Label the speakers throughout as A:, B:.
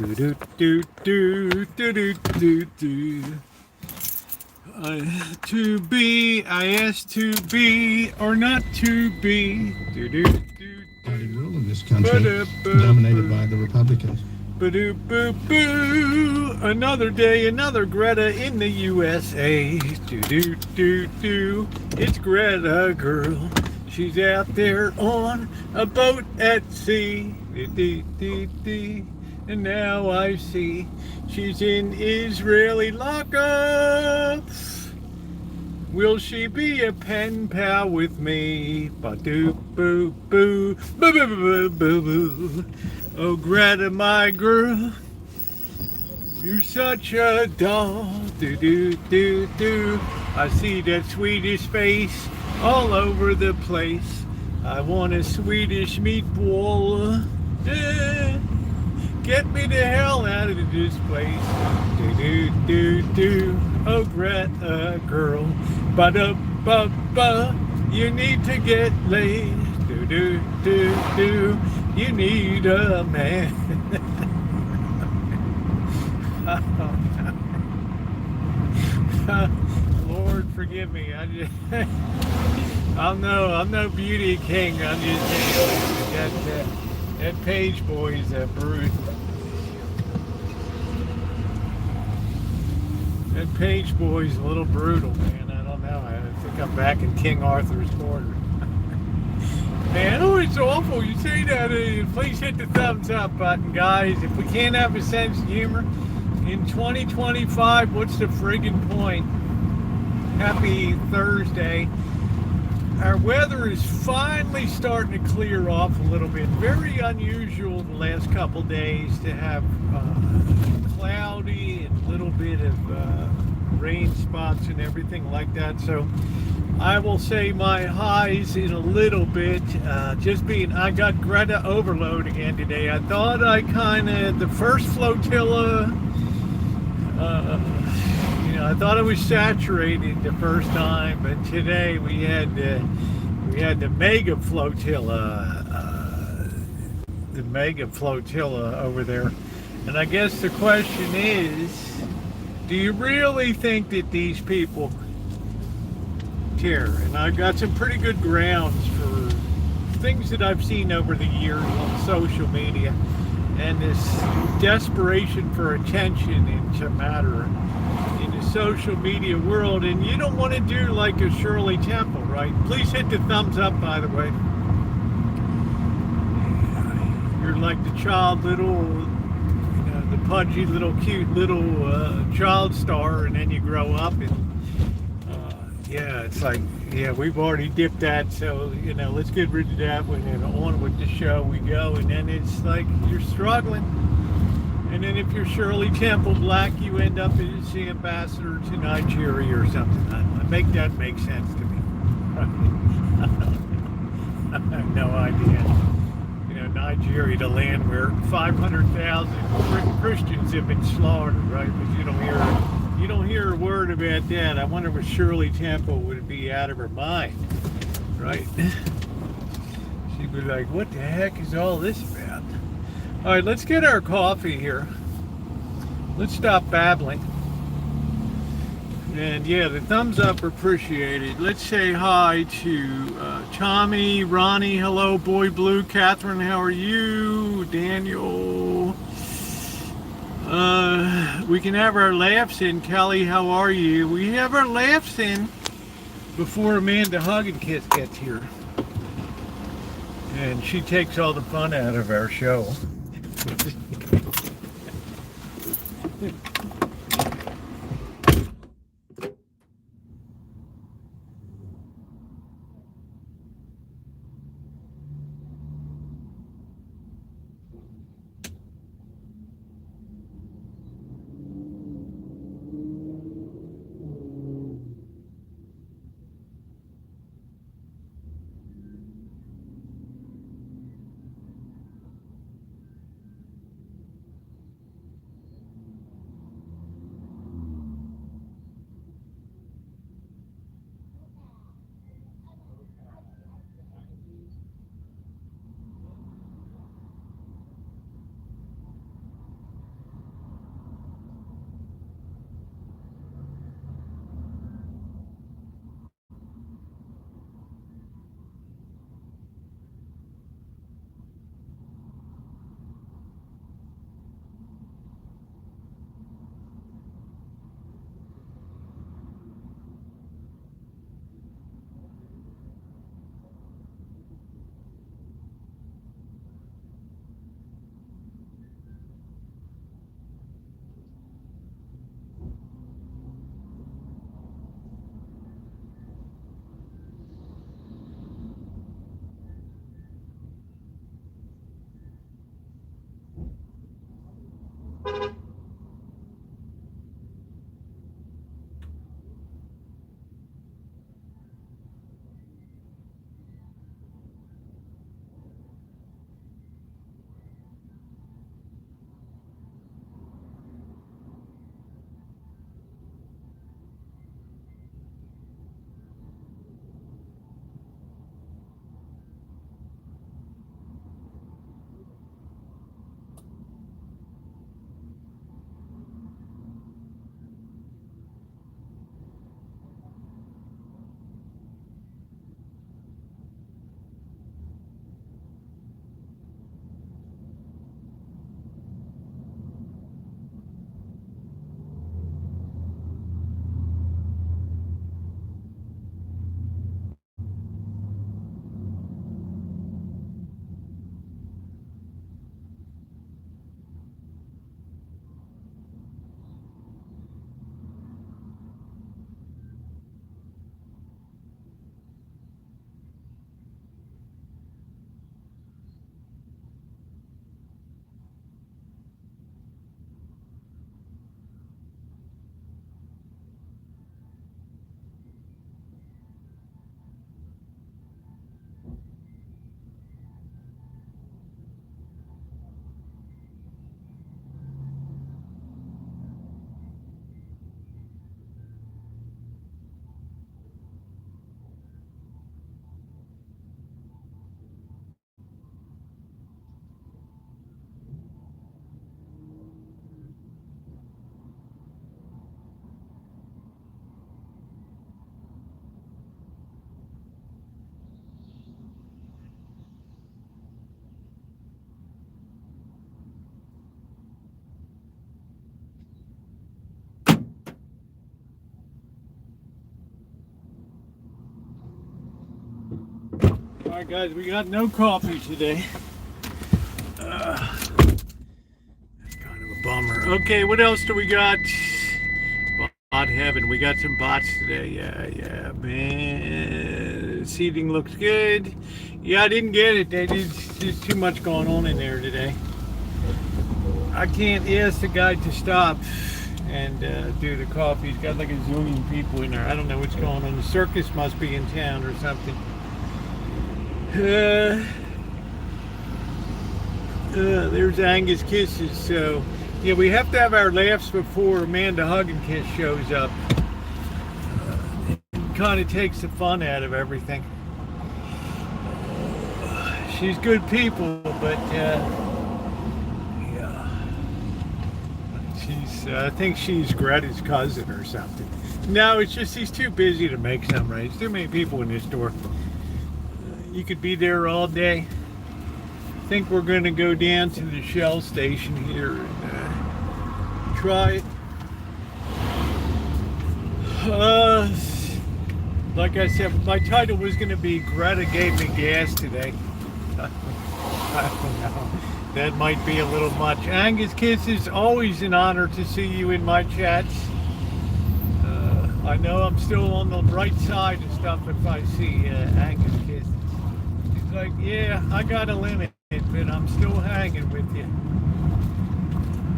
A: Do do do do do do do do. To be, I asked to be or not to be. Do do do.
B: Party rule in this country, dominated by the Republicans.
A: Boo boo boo. Another day, another Greta in the USA. Do do do do. It's Greta girl. She's out there on a boat at sea. Do do do do. And now I see she's in Israeli lockups. Will she be a pen pal with me? Ba-doo, boo, boo, boo, boo, boo, boo, boo. Oh, Greta, my girl, you're such a doll. Do, do, do, do. I see that Swedish face all over the place. I want a Swedish meatball. Get me the hell out of this place. Do, do, do, do. Oh, Greta, girl. Ba-da-ba-ba. You need to get laid. Do, do, do, do. You need a man. Lord, forgive me. I'm no beauty king. I'm just saying that page boy is a brute. That page boy's a little brutal, man. I don't know. I think I'm back in King Arthur's quarters. Man, oh, it's awful. You say that. Please hit the thumbs up button, guys. If we can't have a sense of humor in 2025, what's the friggin' point? Happy Thursday. Our weather is finally starting to clear off a little bit. Very unusual the last couple days to have cloudy and a little bit of rain spots and everything like that. So I will say my highs in a little bit. I got Greta overload again today. I thought the first flotilla, I thought it was saturated the first time, but today we had the mega flotilla over there. And I guess the question is, do you really think that these people care? And I've got some pretty good grounds for things that I've seen over the years on social media, and this desperation for attention into matter in the social media world. And you don't want to do like a Shirley Temple, right? Please hit the thumbs up, by the way. You're like the the pudgy little cute little child star, and then you grow up and it's like, we've already dipped that, so let's get rid of that one and on with the show we go. And then it's like you're struggling, and then if you're Shirley Temple Black, you end up as the ambassador to Nigeria or something. I don't know. That make sense to me. I have no idea. Nigeria, the land where 500,000 Christians have been slaughtered, right? But you don't hear a word about that. I wonder if Shirley Temple would be out of her mind, right? She'd be like, what the heck is all this about? All right, let's get our coffee here. Let's stop babbling. And the thumbs up are appreciated. Let's say hi to Tommy, Ronnie, hello, Boy Blue, Catherine, how are you? Daniel. We can have our laughs in. Kelly, how are you? We have our laughs in before Amanda Hug and Kiss gets here. And she takes all the fun out of our show. Alright guys, we got no coffee today. That's kind of a bummer. Okay, what else do we got? Bot heaven. We got some bots today. Yeah, man. Seating looks good. Yeah, I didn't get it. There's too much going on in there today. I can't ask the guy to stop and do the coffee. He's got like a zillion people in there. I don't know what's going on. The circus must be in town or something. There's Angus Kisses. So, yeah, we have to have our laughs before Amanda Hug and Kiss shows up. It kind of takes the fun out of everything. She's good people, but yeah, I think she's Greta's cousin or something. No, it's just he's too busy to make some right. There's too many people in this store. You could be there all day. I think we're going to go down to the Shell station here and try it. Like I said, my title was going to be Greta gave me gas today. I don't know. That might be a little much. Angus Kisses, always an honor to see you in my chats. I know I'm still on the right side of stuff if I see Angus Kisses. He's like, yeah, I got a limit, but I'm still hanging with you.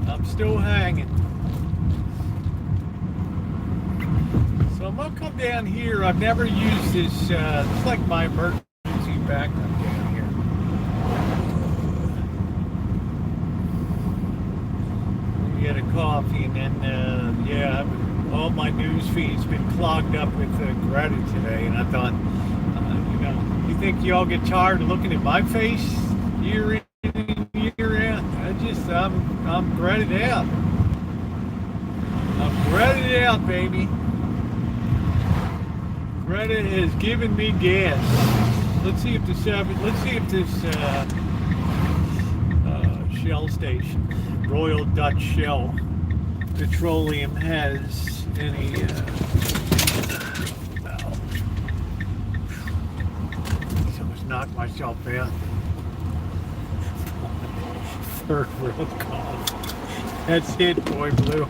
A: I'm still hanging. So I'm gonna come down here. I've never used this. It's like my emergency backup down here. Get a coffee, and then yeah, all my news feed's been clogged up with Greta today, and I thought, you think y'all get tired of looking at my face year in and year out? I'm Greta'd out. I'm Greta'd out, baby. Greta has given me gas. Let's see if this Shell station, Royal Dutch Shell Petroleum, has any almost knocked myself out. Third world coffee. That's it, boy blue.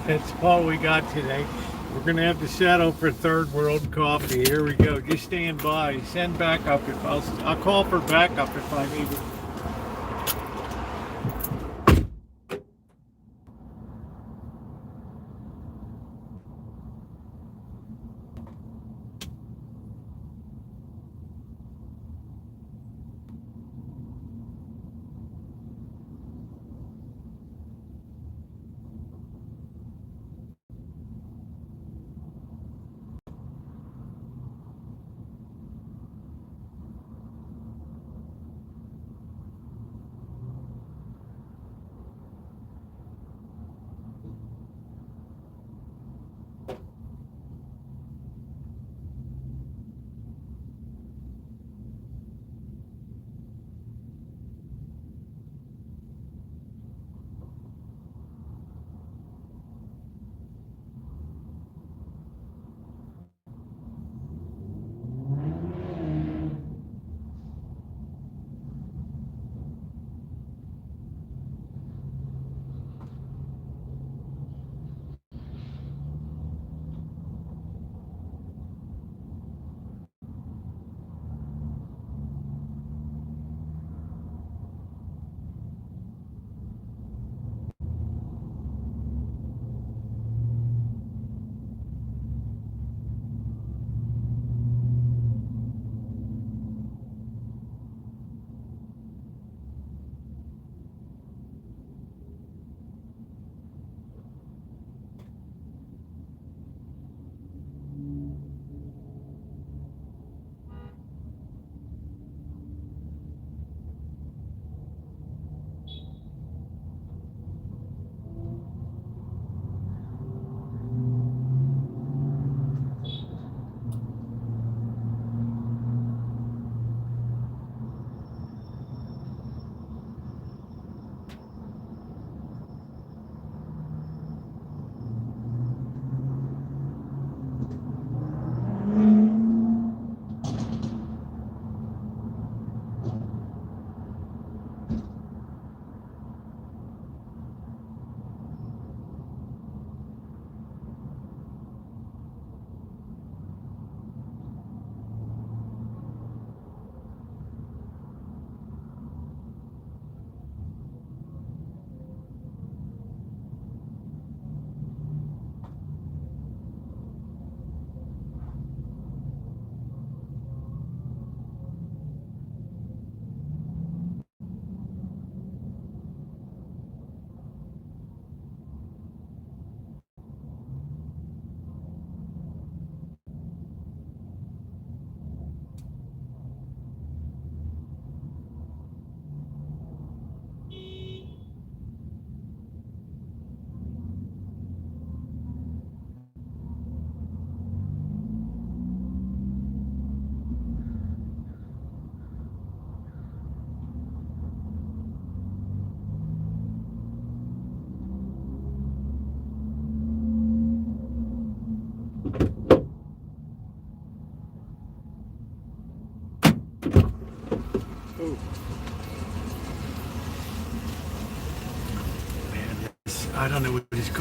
A: That's all we got today. We're gonna have to settle for third world coffee. Here we go. Just stand by. Send backup if I'll call for backup if I need it.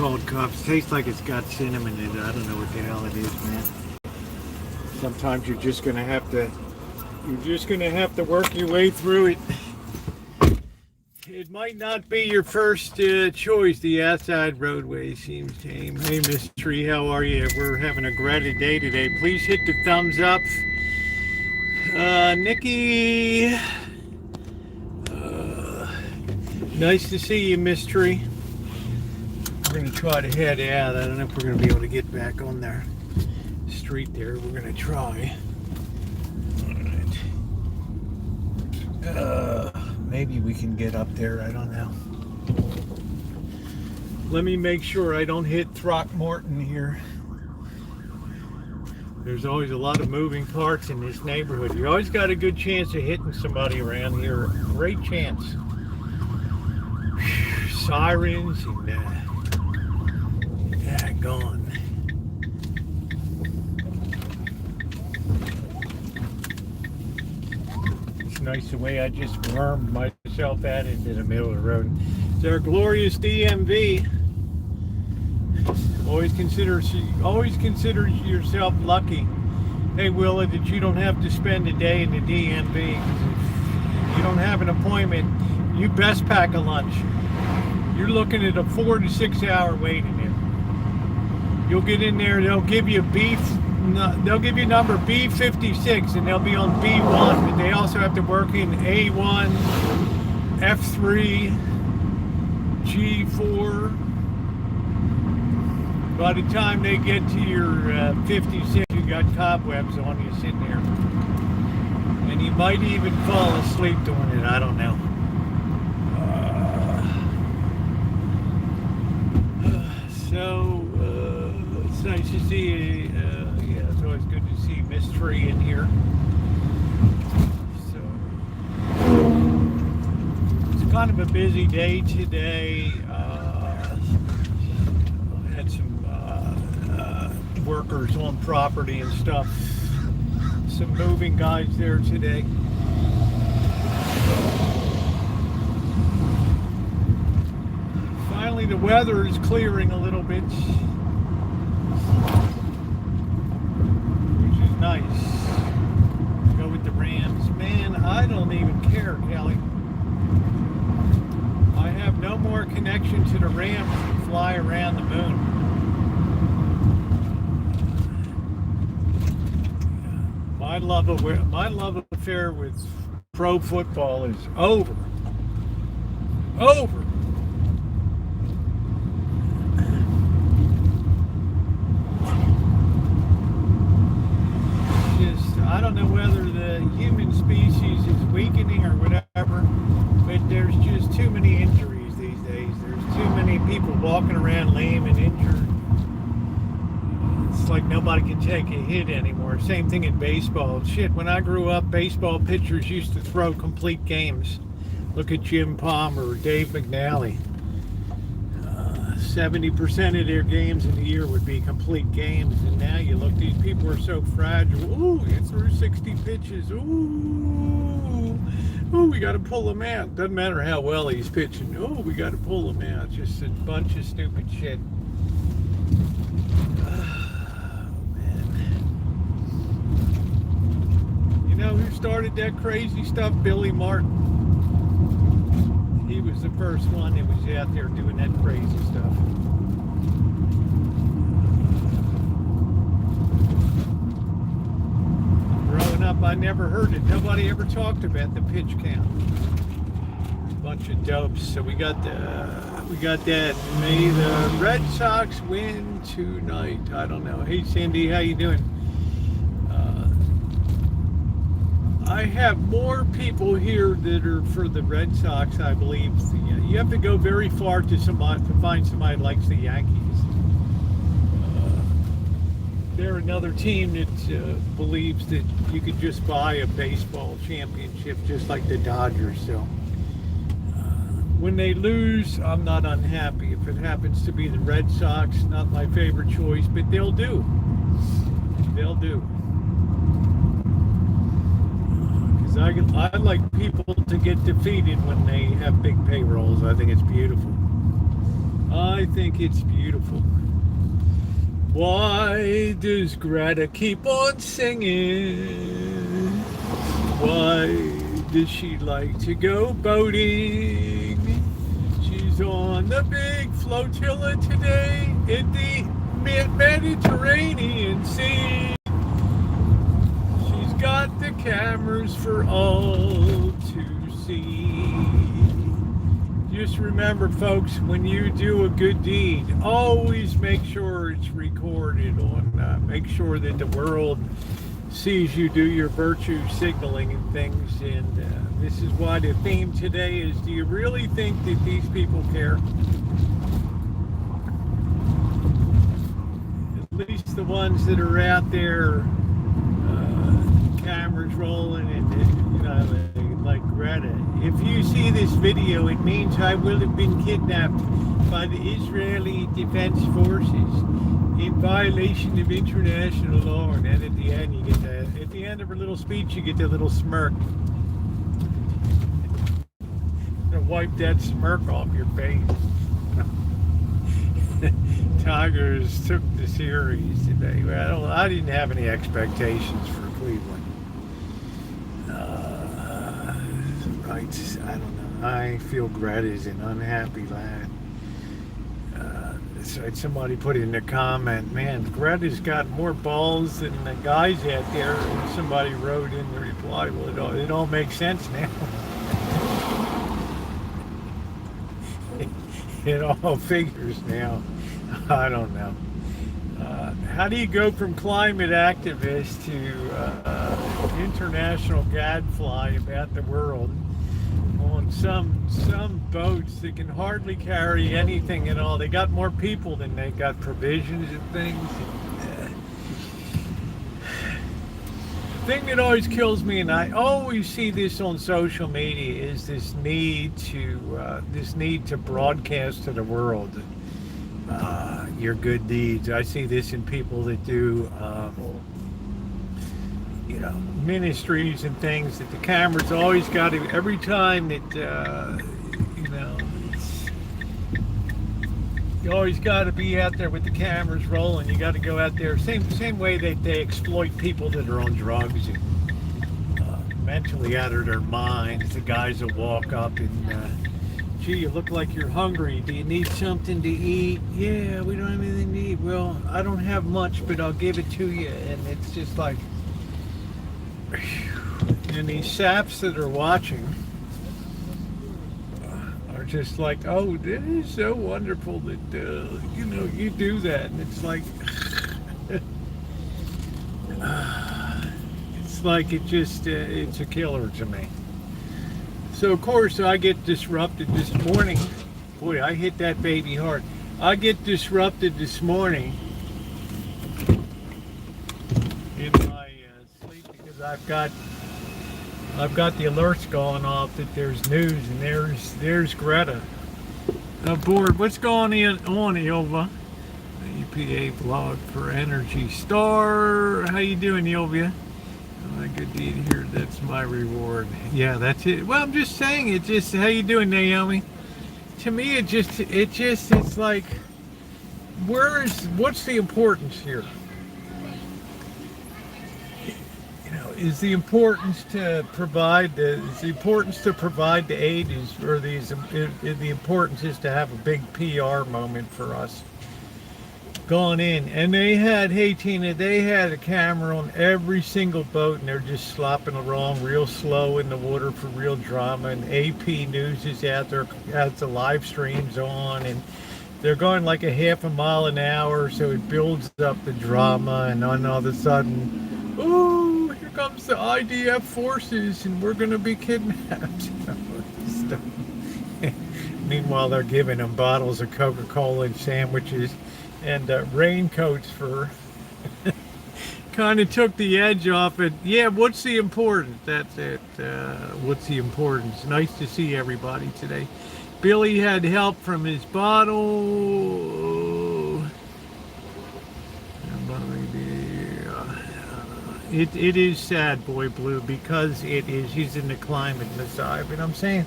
A: cold cups. Tastes like it's got cinnamon in it. I don't know what the hell it is, man. Sometimes you're just gonna have to work your way through it. It might not be your first choice. The outside roadway seems tame. Hey, Miss Tree, how are you? We're having a Greta day today. Please hit the thumbs up. Nikki, nice to see you, Miss Tree. We're going to try to head out. I don't know if we're going to be able to get back on their street there. We're going to try. All right. Maybe we can get up there. I don't know. Let me make sure I don't hit Throckmorton here. There's always a lot of moving parts in this neighborhood. You always got a good chance of hitting somebody around here. Great chance. Sirens and gone. It's nice the way I just wormed myself out into the middle of the road. It's our glorious DMV. Always consider yourself lucky. Hey Willa, that you don't have to spend a day in the DMV. If you don't have an appointment, you best pack a lunch. You're looking at a 4 to 6 hour waiting there. You'll get in there, they'll give you number B56 and they'll be on B1, but they also have to work in A1, F3, G4. By the time they get to your 56, you got cobwebs on you sitting there. And you might even fall asleep doing it, I don't know. It's nice to see you. Yeah, it's always good to see Miss Tree in here. So it's kind of a busy day today. Had some workers on property and stuff. Some moving guys there today. Finally, the weather is clearing a little bit, which is nice. Go with the Rams. Man, I don't even care, Kelly. I have no more connection to the Rams than fly around the moon. My love affair with pro football is over. Over. I don't know whether the human species is weakening or whatever, but there's just too many injuries these days. There's too many people walking around lame and injured. It's like nobody can take a hit anymore. Same thing in baseball. Shit, when I grew up, baseball pitchers used to throw complete games. Look at Jim Palmer or Dave McNally. 70% of their games in the year would be complete games, and now you look, these people are so fragile. Ooh, you threw 60 pitches. Ooh, we got to pull him out. Doesn't matter how well he's pitching. Oh, we got to pull him out. Just a bunch of stupid shit. Oh, man. You know who started that crazy stuff? Billy Martin. He was the first one that was out there doing that crazy stuff. Growing up, I never heard it. Nobody ever talked about the pitch count. Bunch of dopes. So we got that. May the Red Sox win tonight. I don't know. Hey Cindy, how you doing? I have more people here that are for the Red Sox, I believe. You have to go very far to find somebody that likes the Yankees. They're another team that believes that you could just buy a baseball championship just like the Dodgers. So when they lose, I'm not unhappy. If it happens to be the Red Sox, not my favorite choice, but they'll do. They'll do. I like people to get defeated when they have big payrolls. I think it's beautiful. I think it's beautiful. Why does Greta keep on singing? Why does she like to go boating? She's on the big flotilla today in the Mediterranean Sea. She's got the cameras for all to see. Just remember, folks, when you do a good deed, always make sure it's recorded make sure that the world sees you do your virtue signaling and things. And this is why the theme today is, do you really think that these people care? At least the ones that are out there, cameras rolling and like Greta. If you see this video, it means I will have been kidnapped by the Israeli Defense Forces in violation of international law. And then at the end, you get that. At the end of her little speech, you get that little smirk. Wipe that smirk off your face. Tigers took the series today. Well, I didn't have any expectations for Cleveland. Right, I don't know. I feel Greta's an unhappy lad. Somebody put in a comment, man, Greta's got more balls than the guys out there. And somebody wrote in the reply, well, it all makes sense now. It all figures now. I don't know. How do you go from climate activist to international gadfly about the world on some boats that can hardly carry anything at all? They got more people than they got provisions and things. The thing that always kills me, and I always see this on social media, is this need to broadcast to the world your good deeds. I see this in people that do ministries and things, that the camera's always got to, every time that you always got to be out there with the cameras rolling. You got to go out there. Same way that they exploit people that are on drugs and mentally out of their minds. The guys will walk up and, gee, you look like you're hungry. Do you need something to eat? Yeah, we don't have anything to eat. Well, I don't have much, but I'll give it to you. And it's just like, and these saps that are watching are just like, oh, this is so wonderful that you do that. And it's like it's like it's a killer to me. So of course I get disrupted this morning. Boy, I hit that baby hard. I get disrupted this morning in my sleep because I've got the alerts going off that there's news, and there's Greta aboard. What's going on, Ilva? EPA blog for Energy Star. How you doing, Ilvia? My good deed here. That's my reward. Yeah, that's it. Well, I'm just saying. It's just, how you doing, Naomi? To me, it's like, what's the importance here? Is the importance to provide the aid, the importance is to have a big PR moment for us going in? And they had, hey Tina, they had a camera on every single boat, and they're just slopping along real slow in the water for real drama. And AP News is out there, has the live streams on, and they're going like a half a mile an hour, so it builds up the drama. And then all of a sudden, ooh, here comes the IDF forces, and we're going to be kidnapped. Meanwhile, they're giving them bottles of Coca-Cola and sandwiches and raincoats for kind of took the edge off it. Yeah, what's the importance? That's it. What's the importance? Nice to see everybody today. Billy had help from his bottle. It is sad, Boy Blue, because it is. He's in the climate messiah, but I'm saying,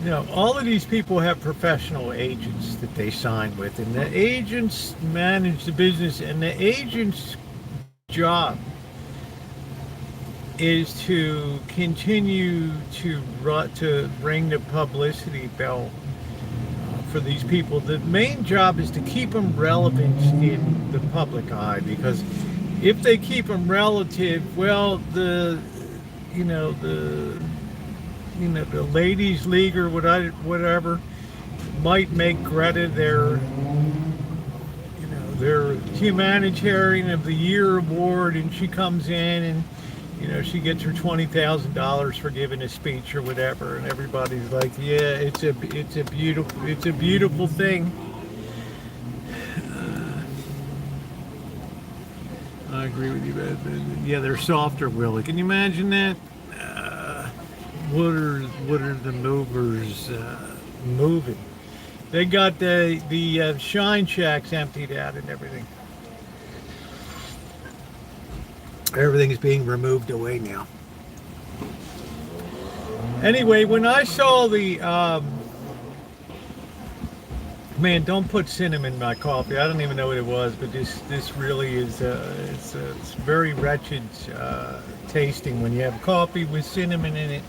A: You know, all of these people have professional agents that they sign with, and the agents manage the business, and the agent's job is to continue to ring the publicity bell for these people. The main job is to keep them relevant in the public eye, because if they keep them relative, well, the ladies league or whatever might make Greta their humanitarian of the year award, and she comes in and she gets her $20,000 for giving a speech or whatever, and everybody's like, yeah, it's a beautiful thing. I agree with you, but yeah, they're softer, Willie. Can you imagine that? What are the movers moving? They got the shine shacks emptied out and everything. Everything is being removed away now. Anyway, when I saw the man, don't put cinnamon in my coffee. I don't even know what it was, but this really is it's very wretched tasting when you have coffee with cinnamon in it.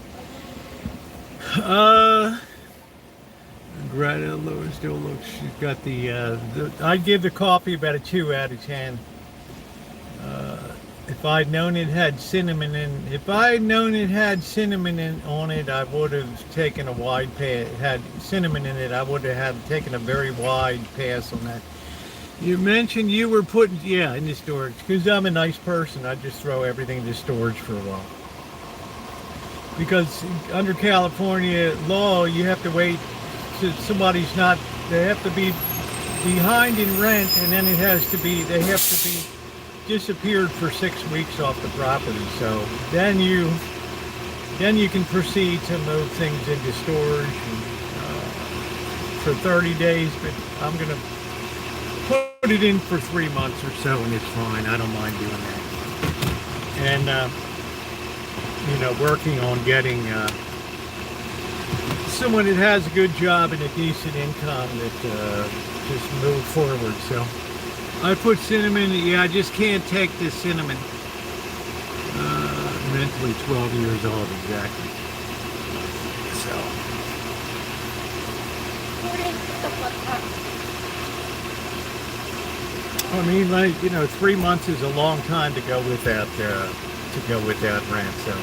A: Greta still looks. She's got the I'd give the coffee about a 2 out of 10. If I'd known it had cinnamon on it, I would have taken a wide pass. Had cinnamon in it, I would have taken a very wide pass on that. You mentioned you were putting, in the storage, because I'm a nice person. I just throw everything into storage for a while. Because under California law, you have to wait till they have to be behind in rent, and then they have to be disappeared for 6 weeks off the property. So then you can proceed to move things into storage for 30 days, but I'm going to put it in for 3 months or so, and it's fine. I don't mind doing that. And working on getting someone that has a good job and a decent income that just move forward. So I put cinnamon. I just can't take this cinnamon. Mentally 12 years old, exactly. So. I mean, 3 months is a long time to go without rent. So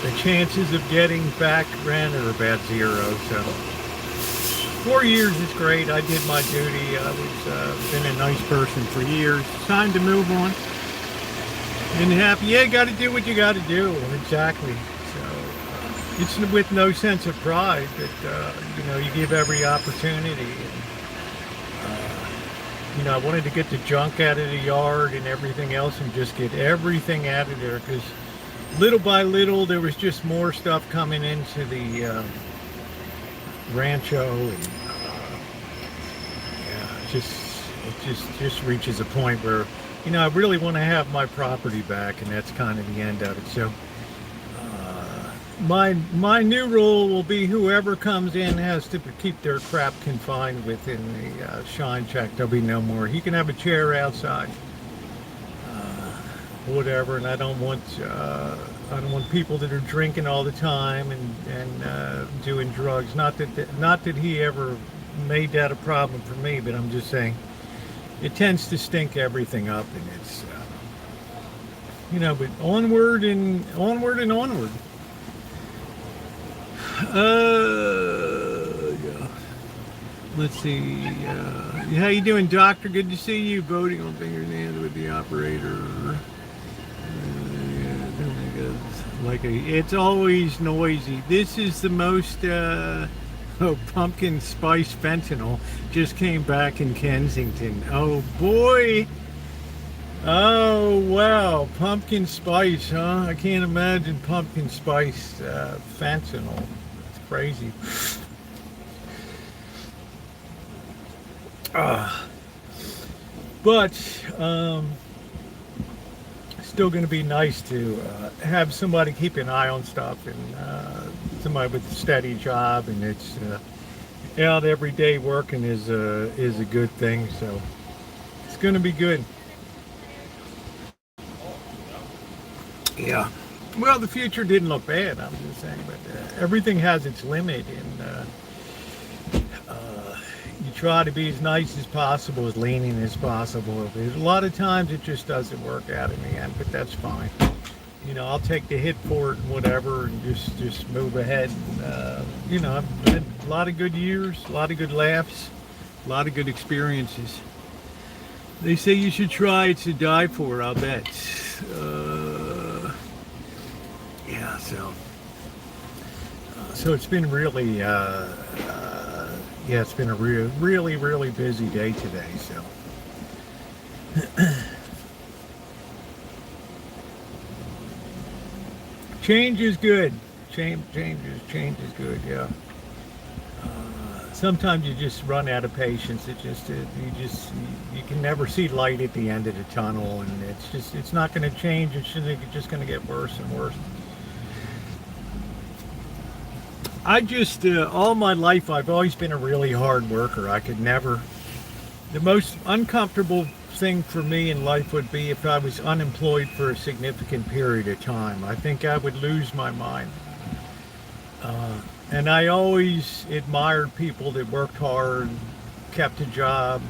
A: the chances of getting back rent are about 0. So 4 years is great. I did my duty. I was been a nice person for years. It's time to move on. And happy. Yeah, got to do what you got to do. Exactly. So it's with no sense of pride that you give every opportunity. And, I wanted to get the junk out of the yard and everything else, and just get everything out of there, because little by little there was just more stuff coming into the Rancho, and it just reaches a point where I really want to have my property back, and that's kind of the end of it. So my new rule will be whoever comes in has to keep their crap confined within the shine shack. There'll be no more. He can have a chair outside, whatever. And I don't want people that are drinking all the time and doing drugs. Not that he ever made that a problem for me, but I'm just saying it tends to stink everything up, and it's but onward and onward. Yeah. Let's see. How you doing, Doctor? Good to see you. Voting on fingernails with the operator. It's always noisy. This is the most pumpkin spice fentanyl just came back in Kensington. Oh boy. Oh wow, pumpkin spice, huh? I can't imagine pumpkin spice fentanyl. It's crazy. But still going to be nice to have somebody keep an eye on stuff and somebody with a steady job, and it's out every day working is a good thing. So it's going to be good. Yeah. Well, the future didn't look bad. I'm just saying, but everything has its limit, and you try to be as nice as possible, as lenient as possible. There's a lot of times it just doesn't work out in the end, but that's fine. You know, I'll take the hit for it and whatever, and just move ahead. And, you know, I've had a lot of good years, a lot of good laughs, a lot of good experiences. They say you should try it to die for, I'll bet. Yeah, so it's been really, yeah, it's been a really busy day today, so. Change is good. Change is good, yeah. Sometimes you just run out of patience. You can never see light at the end of the tunnel, and it's not going to change. It's just going to get worse and worse. All my life, I've always been a really hard worker. The most uncomfortable thing for me in life would be if I was unemployed for a significant period of time. I think I would lose my mind. And I always admired people that worked hard, kept a job,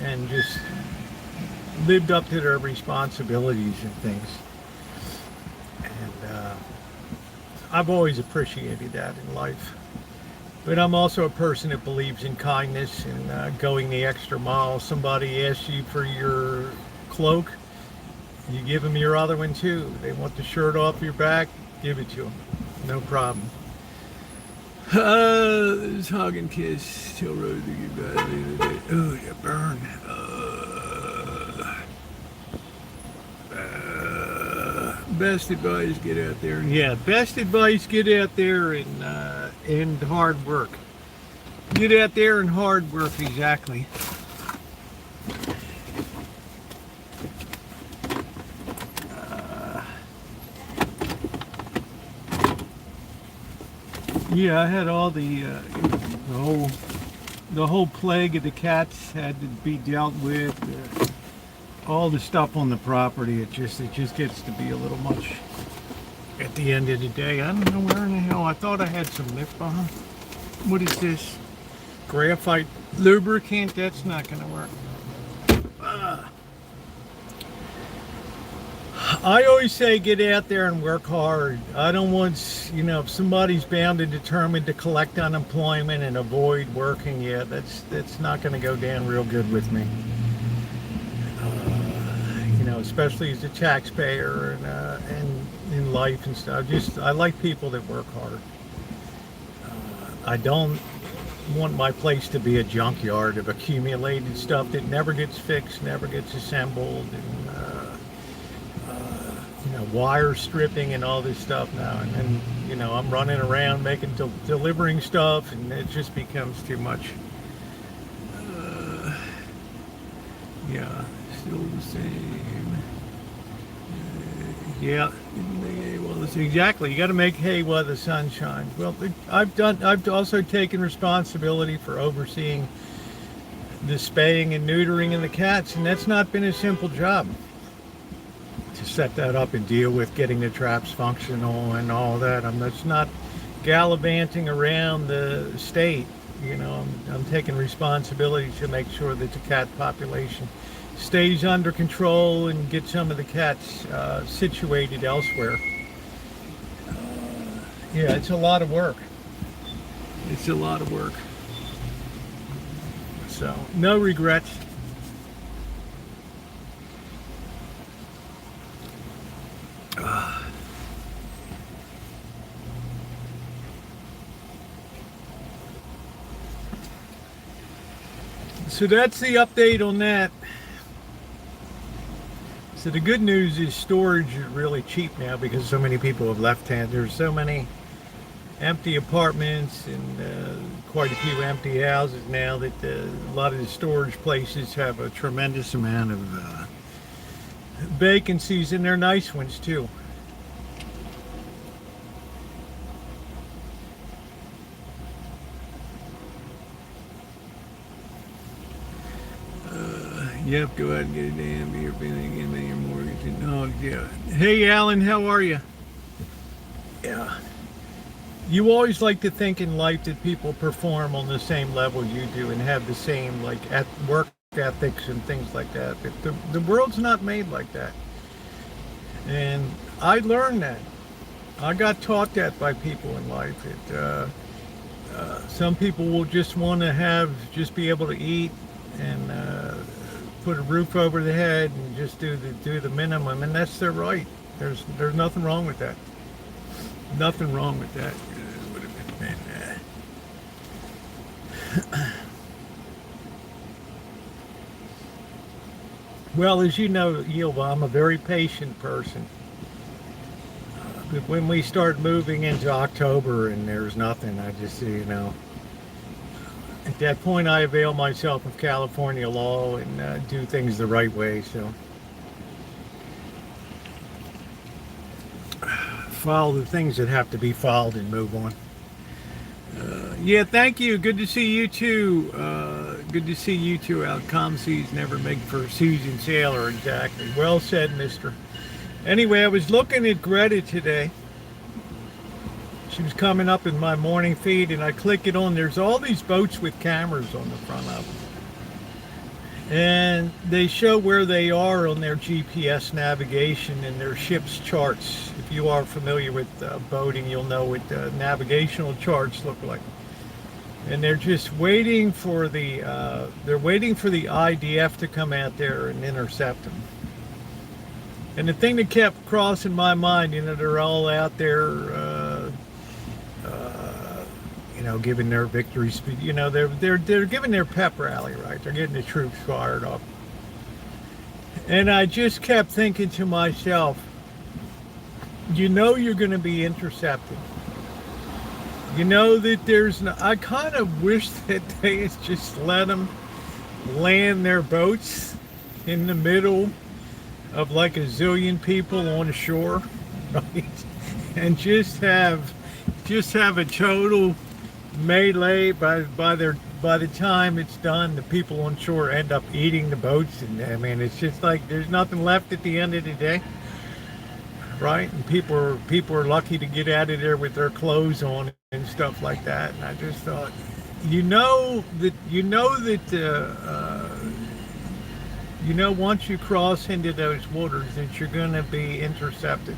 A: and just lived up to their responsibilities and things. And I've always appreciated that in life. But I'm also a person that believes in kindness and going the extra mile. Somebody asks you for your cloak, you give them your other one too. They want the shirt off your back, give it to them. No problem. This hug and kiss. Tell Rosie goodbye. Oh, you burn. Best advice, get out there. Yeah, best advice, get out there and hard work. Get out there and hard work, exactly. Yeah, I had all the whole plague of the cats had to be dealt with. All the stuff on the property, it just gets to be a little much at the end of the day. I don't know where in the hell. I thought I had some lip balm. What is this? Graphite lubricant? That's not going to work. I always say get out there and work hard. I don't want, if somebody's bound and determined to collect unemployment and avoid working, yeah, that's not going to go down real good with me. Especially as a taxpayer and in life and stuff. I like people that work hard. I don't want my place to be a junkyard of accumulated stuff that never gets fixed, never gets assembled, and wire stripping and all this stuff now. And then, I'm running around delivering stuff, and it just becomes too much. Yeah, still the same. Yeah, well, it's exactly. You got to make hay while the sun shines. Well, I've also taken responsibility for overseeing the spaying and neutering of the cats, and that's not been a simple job to set that up and deal with getting the traps functional and all that. That's not gallivanting around the state. I'm taking responsibility to make sure that the cat population stays under control and get some of the cats situated elsewhere. Yeah, it's a lot of work. It's a lot of work. So, no regrets. So that's the update on that. So the good news is storage is really cheap now because so many people have left town. There's so many empty apartments and quite a few empty houses now that a lot of the storage places have a tremendous amount of vacancies, and they're nice ones too. Yep, go out and get a damn beer, and get your mortgage. Oh, yeah. Hey, Alan, how are you? Yeah. You always like to think in life that people perform on the same level you do and have the same, like, at work ethics and things like that. But the world's not made like that. And I learned that. I got taught that by people in life. Some people will just want to just be able to eat and put a roof over the head and just do the minimum, and that's their right. There's nothing wrong with that. Nothing wrong with that. Would have been, Well, as you know, Yilva, I'm a very patient person. But when we start moving into October and there's nothing, I just, at that point I avail myself of California law and do things the right way. So file the things that have to be filed and move on. Yeah, thank you. Good to see you too. Good to see you too out. Calm seas never make for a seasoned sailor. Exactly. Well said, mister. Anyway, I was looking at Greta today. She was coming up in my morning feed, and I click it on. There's all these boats with cameras on the front of them. And they show where they are on their GPS navigation and their ship's charts. If you are familiar with boating, you'll know what navigational charts look like. And they're just waiting for the IDF to come out there and intercept them. And the thing that kept crossing my mind, they're all out there, giving their victory speech. They're giving their pep rally, right? They're getting the troops fired up. And I just kept thinking to myself, you're going to be intercepted. That I kind of wish that they just let them land their boats in the middle of like a zillion people on shore, right? And just have a total melee. By the time it's done, the people on shore end up eating the boats, and I mean, it's just like there's nothing left at the end of the day, right? And people are lucky to get out of there with their clothes on and stuff like that. And I just thought, once you cross into those waters, that you're going to be intercepted.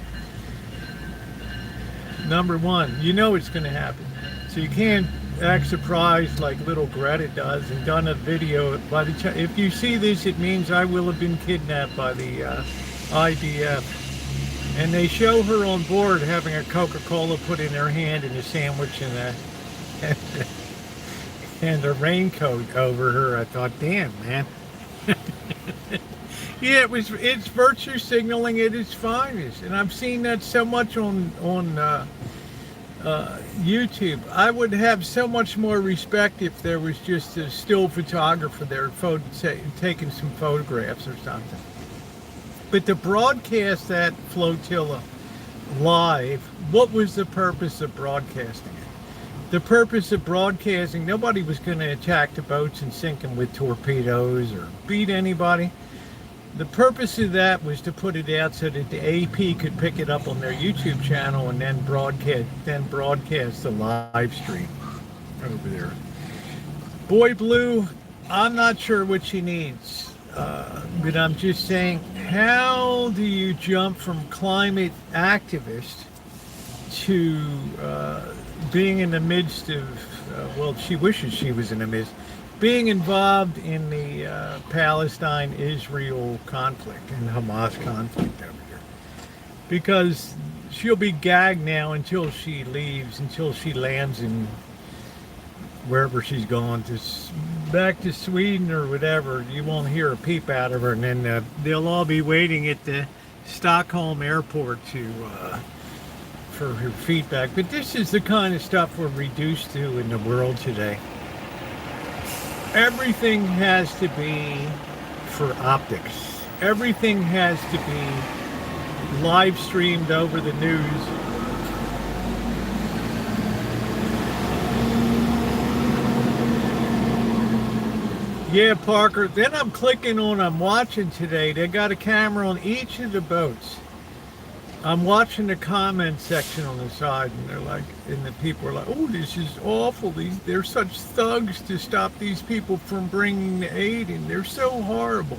A: Number one, it's going to happen. So you can't act surprised like little Greta does and done a video. By the time, if you see this, it means I will have been kidnapped by the IDF. And they show her on board having a Coca-Cola put in her hand and a sandwich and a raincoat over her. I thought, damn, man. Yeah, it's virtue signaling at its finest, and I've seen that so much on YouTube. I would have so much more respect if there was just a still photographer there taking some photographs or something. But to broadcast that flotilla live, what was the purpose of broadcasting it? The purpose of broadcasting, nobody was going to attack the boats and sink them with torpedoes or beat anybody. The purpose of that was to put it out so that the AP could pick it up on their YouTube channel and then broadcast the live stream over there. Boy Blue, I'm not sure what she needs, but I'm just saying, how do you jump from climate activist to being in the midst of, she wishes she was in the midst, being involved in the Palestine-Israel conflict and Hamas conflict over here. Because she'll be gagged now until she leaves, until she lands in wherever she's gone, back to Sweden or whatever. You won't hear a peep out of her, and then they'll all be waiting at the Stockholm airport for her feedback. But this is the kind of stuff we're reduced to in the world today. Everything has to be for optics. Everything has to be live streamed over the news. Yeah, Parker. Then I'm clicking on, I'm watching today. They got a camera on each of the boats. I'm watching the comment section on the side, and they're like, and the people are like, "Oh, this is awful. They're such thugs to stop these people from bringing the aid in. They're so horrible."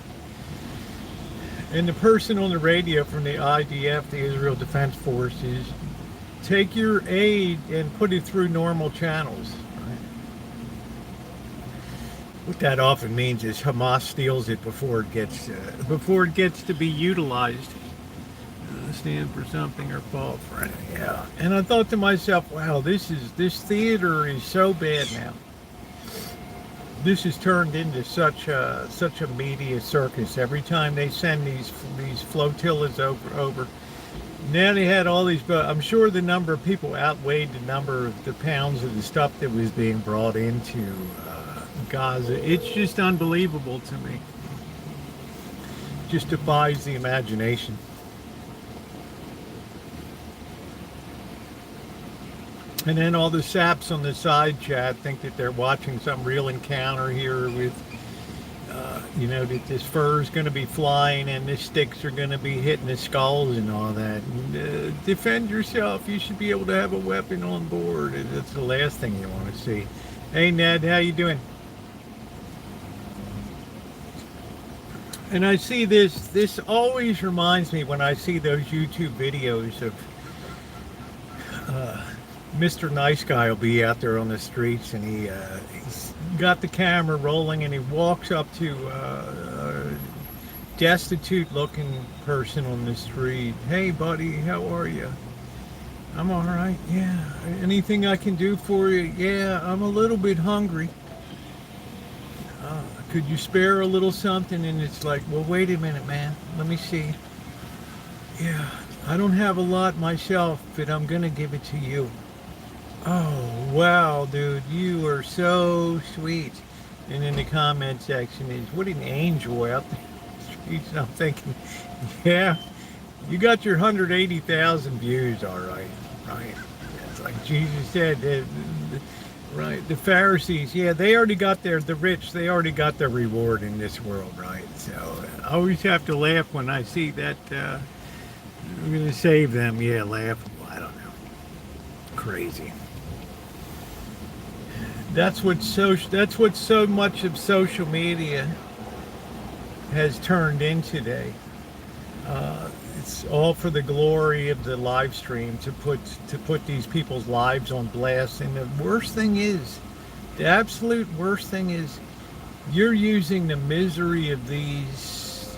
A: And the person on the radio from the IDF, the Israel Defense Forces, take your aid and put it through normal channels. Right? What that often means is Hamas steals it before it gets to be utilized. Stand for something or fall for it. Yeah. And I thought to myself, wow, this theater is so bad now. This has turned into such a media circus. Every time they send these flotillas over. Now they had all these, but I'm sure the number of people outweighed the number of the pounds of the stuff that was being brought into Gaza. It's just unbelievable to me. Just defies the imagination. And then all the saps on the side chat think that they're watching some real encounter here with, that this fur is going to be flying and the sticks are going to be hitting the skulls and all that. And, defend yourself. You should be able to have a weapon on board. That's the last thing you want to see. Hey, Ned, how you doing? And I see this. This always reminds me when I see those YouTube videos of Mr. Nice Guy will be out there on the streets, and he's got the camera rolling, and he walks up to a destitute-looking person on the street. Hey, buddy, how are you? I'm all right. Yeah. Anything I can do for you? Yeah, I'm a little bit hungry. Could you spare a little something? And it's like, well, wait a minute, man. Let me see. Yeah, I don't have a lot myself, but I'm going to give it to you. Oh, wow, dude, you are so sweet. And in the comment section is, what an angel out there in the streets. And I'm thinking, yeah, you got your 180,000 views, all right, right? It's like Jesus said, right, the Pharisees, yeah, they already got the rich, they already got their reward in this world, right? So I always have to laugh when I see that, I'm going to save them, yeah, laugh, well, I don't know, crazy. That's what so much of social media has turned in today. It's all for the glory of the live stream, to put these people's lives on blast. And the worst thing is, the absolute worst thing is, you're using the misery of these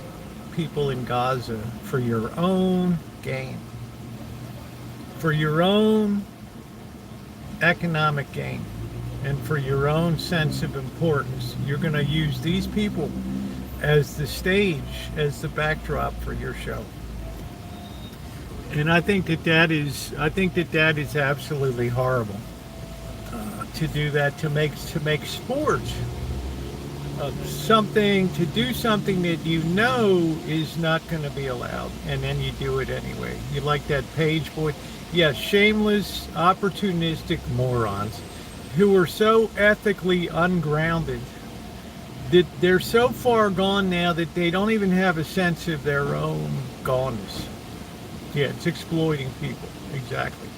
A: people in Gaza for your own gain, for your own economic gain, and for your own sense of importance. You're going to use these people as the stage, as the backdrop for your show. And I think that is absolutely horrible to do that, to make sport of something, to do something that you know is not going to be allowed, and then you do it anyway. You like that page boy? Yeah, shameless, opportunistic morons who are so ethically ungrounded that they're so far gone now that they don't even have a sense of their own goneness. Yeah, it's exploiting people. Exactly.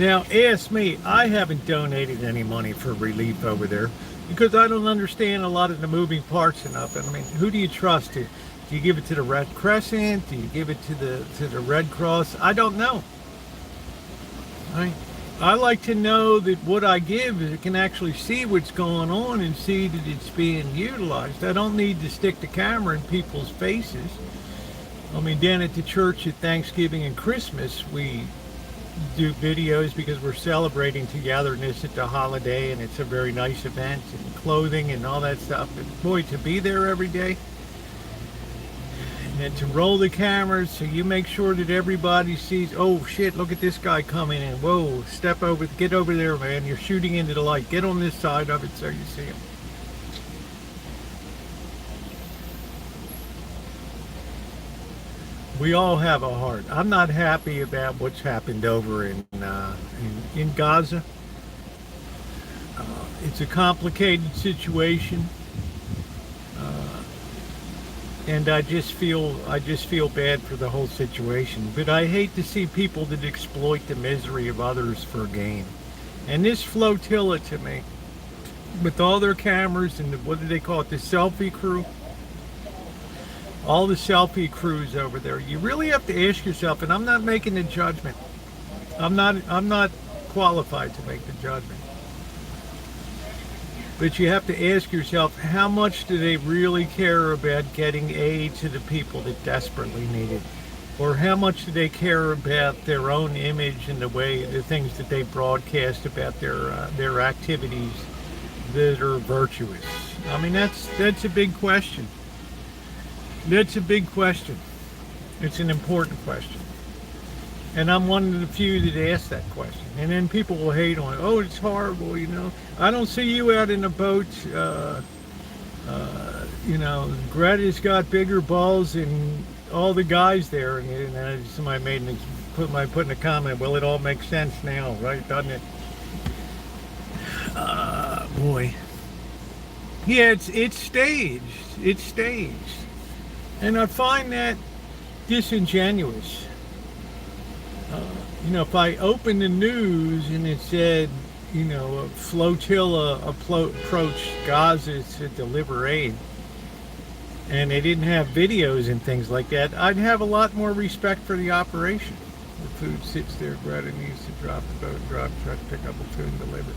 A: Now, ask me. I haven't donated any money for relief over there because I don't understand a lot of the moving parts enough. And I mean, who do you trust? Do you give it to the Red Crescent? Do you give it to the Red Cross? I don't know. I like to know that what I give, it can actually see what's going on and see that it's being utilized. I don't need to stick the camera in people's faces. I mean, down at the church at Thanksgiving and Christmas, we do videos because we're celebrating togetherness at the holiday, and it's a very nice event, and clothing and all that stuff. But boy, to be there every day, and to roll the cameras so you make sure that everybody sees, oh shit, look at this guy coming in, whoa, step over, get over there, man, you're shooting into the light, get on this side of it so you see him. We all have a heart. I'm not happy about what's happened over in Gaza. It's a complicated situation, and I just feel bad for the whole situation. But I hate to see people that exploit the misery of others for gain. And this flotilla, to me, with all their cameras and what do they call it, the selfie crew, all the selfie crews over there, you really have to ask yourself, and I'm not making a judgment. I'm not qualified to make the judgment. But you have to ask yourself, how much do they really care about getting aid to the people that desperately need it? Or how much do they care about their own image and the things that they broadcast about their activities that are virtuous? I mean, that's a big question. That's a big question. It's an important question. And I'm one of the few that ask that question. And then people will hate on it. Oh, it's horrible, you know. I don't see you out in a boat. You know, Greta's got bigger balls than all the guys there. And somebody put in a comment, well, it all makes sense now, right? Doesn't it? Boy. Yeah, it's staged. It's staged. And I find that disingenuous. You know, if I open the news and it said, you know, a flotilla approached Gaza to deliver aid, and they didn't have videos and things like that, I'd have a lot more respect for the operation. The food sits there, Greta needs to drop the boat, drop truck, pick up the food and deliver.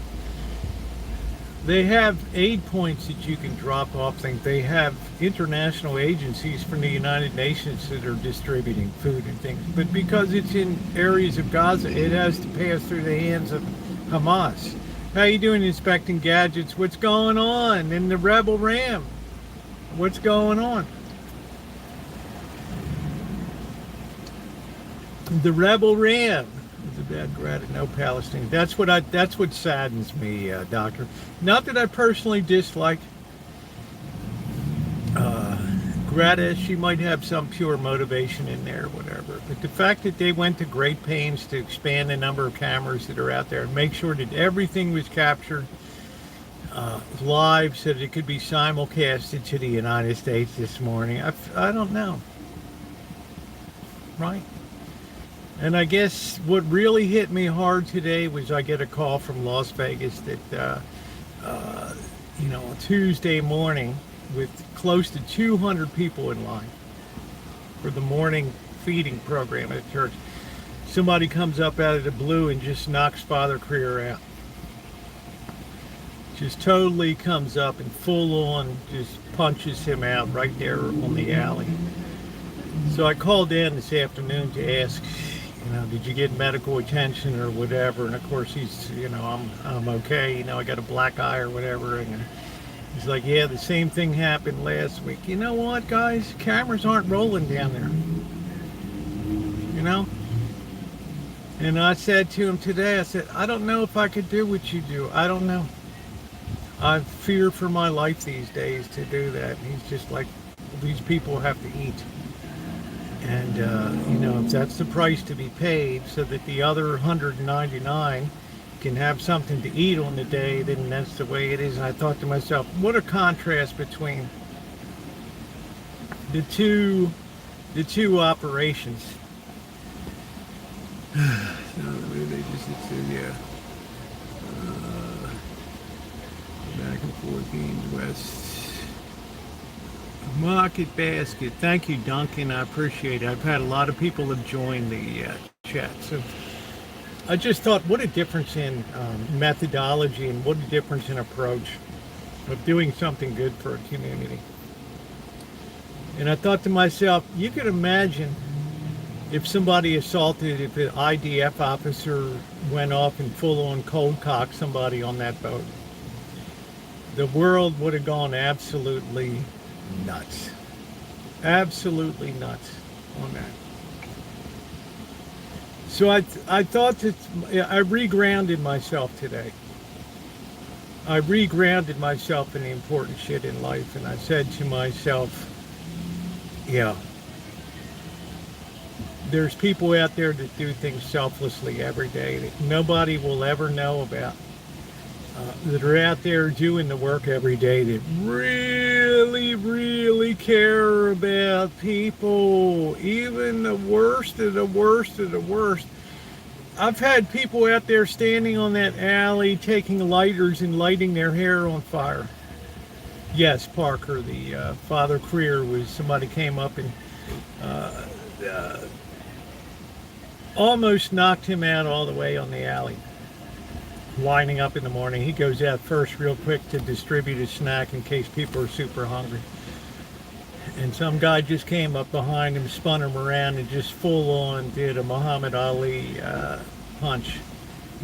A: They have aid points that you can drop off things. They have international agencies from the United Nations that are distributing food and things. But because it's in areas of Gaza, it has to pass through the hands of Hamas. How you doing, inspecting gadgets? What's going on in the Rebel Ram? What's going on? The Rebel Ram. Bad Greta, no Palestine. That's what saddens me, Doctor. Not that I personally dislike Greta. She might have some pure motivation in there, whatever. But the fact that they went to great pains to expand the number of cameras that are out there and make sure that everything was captured live so that it could be simulcasted to the United States this morning, I don't know. Right? And I guess what really hit me hard today was I get a call from Las Vegas that, you know, Tuesday morning with close to 200 people in line for the morning feeding program at church. Somebody comes up out of the blue and just knocks Father Creer out. Just totally comes up and full on just punches him out right there on the alley. So I called in this afternoon to ask, you know, did you get medical attention or whatever? And of course he's, you know, I'm okay. You know, I got a black eye or whatever. And he's like, yeah, the same thing happened last week. You know what, guys? Cameras aren't rolling down there. You know? And I said to him today, I said, I don't know if I could do what you do. I don't know. I fear for my life these days to do that. And he's just like, these people have to eat. And, you know, if that's the price to be paid so that the other 199 can have something to eat on the day, then that's the way it is. And I thought to myself, what a contrast between the two operations. Back and forth, games west. Market basket. Thank you, Duncan. I appreciate it. I've had a lot of people have joined the chat. So I just thought, what a difference in methodology and what a difference in approach of doing something good for a community. And I thought to myself, you could imagine if somebody assaulted, if an IDF officer went off and full on cold cocked somebody on that boat. The world would have gone absolutely nuts. Absolutely nuts on that. So I thought that I regrounded myself today. I regrounded myself in the important shit in life, and I said to myself, yeah, there's people out there that do things selflessly every day that nobody will ever know about. that are out there doing the work every day that really, really care about people, even the worst of the worst of the worst. I've had people out there standing on that alley taking lighters and lighting their hair on fire. Yes, Parker, the Father Creer was, somebody came up and uh, uh, almost knocked him out all the way on the alley. Lining up in the morning. He goes out first real quick to distribute a snack in case people are super hungry. And some guy just came up behind him, spun him around, and just full on did a Muhammad Ali punch.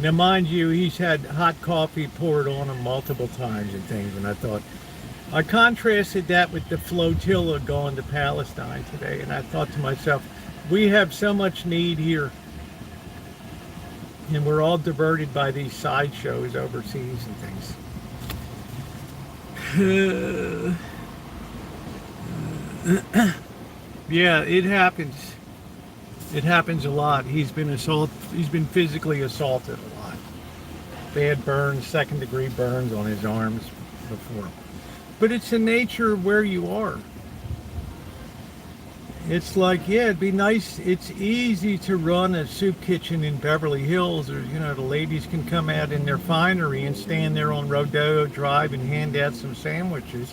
A: Now, mind you, he's had hot coffee poured on him multiple times and things, and I contrasted that with the flotilla going to Palestine today, and I thought to myself, we have so much need here. And we're all diverted by these sideshows overseas and things. Yeah, it happens. It happens a lot. He's been physically assaulted a lot. Bad burns, second-degree burns on his arms before. But it's the nature of where you are. It's like, yeah, it'd be nice. It's easy to run a soup kitchen in Beverly Hills, or, the ladies can come out in their finery and stand there on Rodeo Drive and hand out some sandwiches.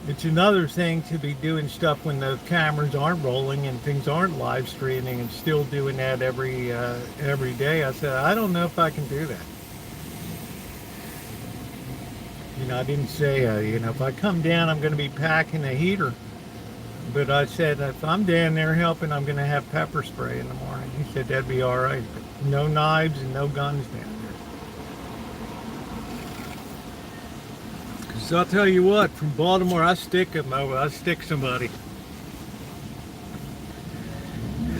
A: It's another thing to be doing stuff when the cameras aren't rolling and things aren't live streaming, and still doing that every day. I said, I don't know if I can do that. I didn't say, if I come down, I'm going to be packing a heater. But I said, if I'm down there helping, I'm going to have pepper spray in the morning. He said, that'd be all right. But no knives and no guns down there. Because I'll tell you what, from Baltimore, I stick somebody.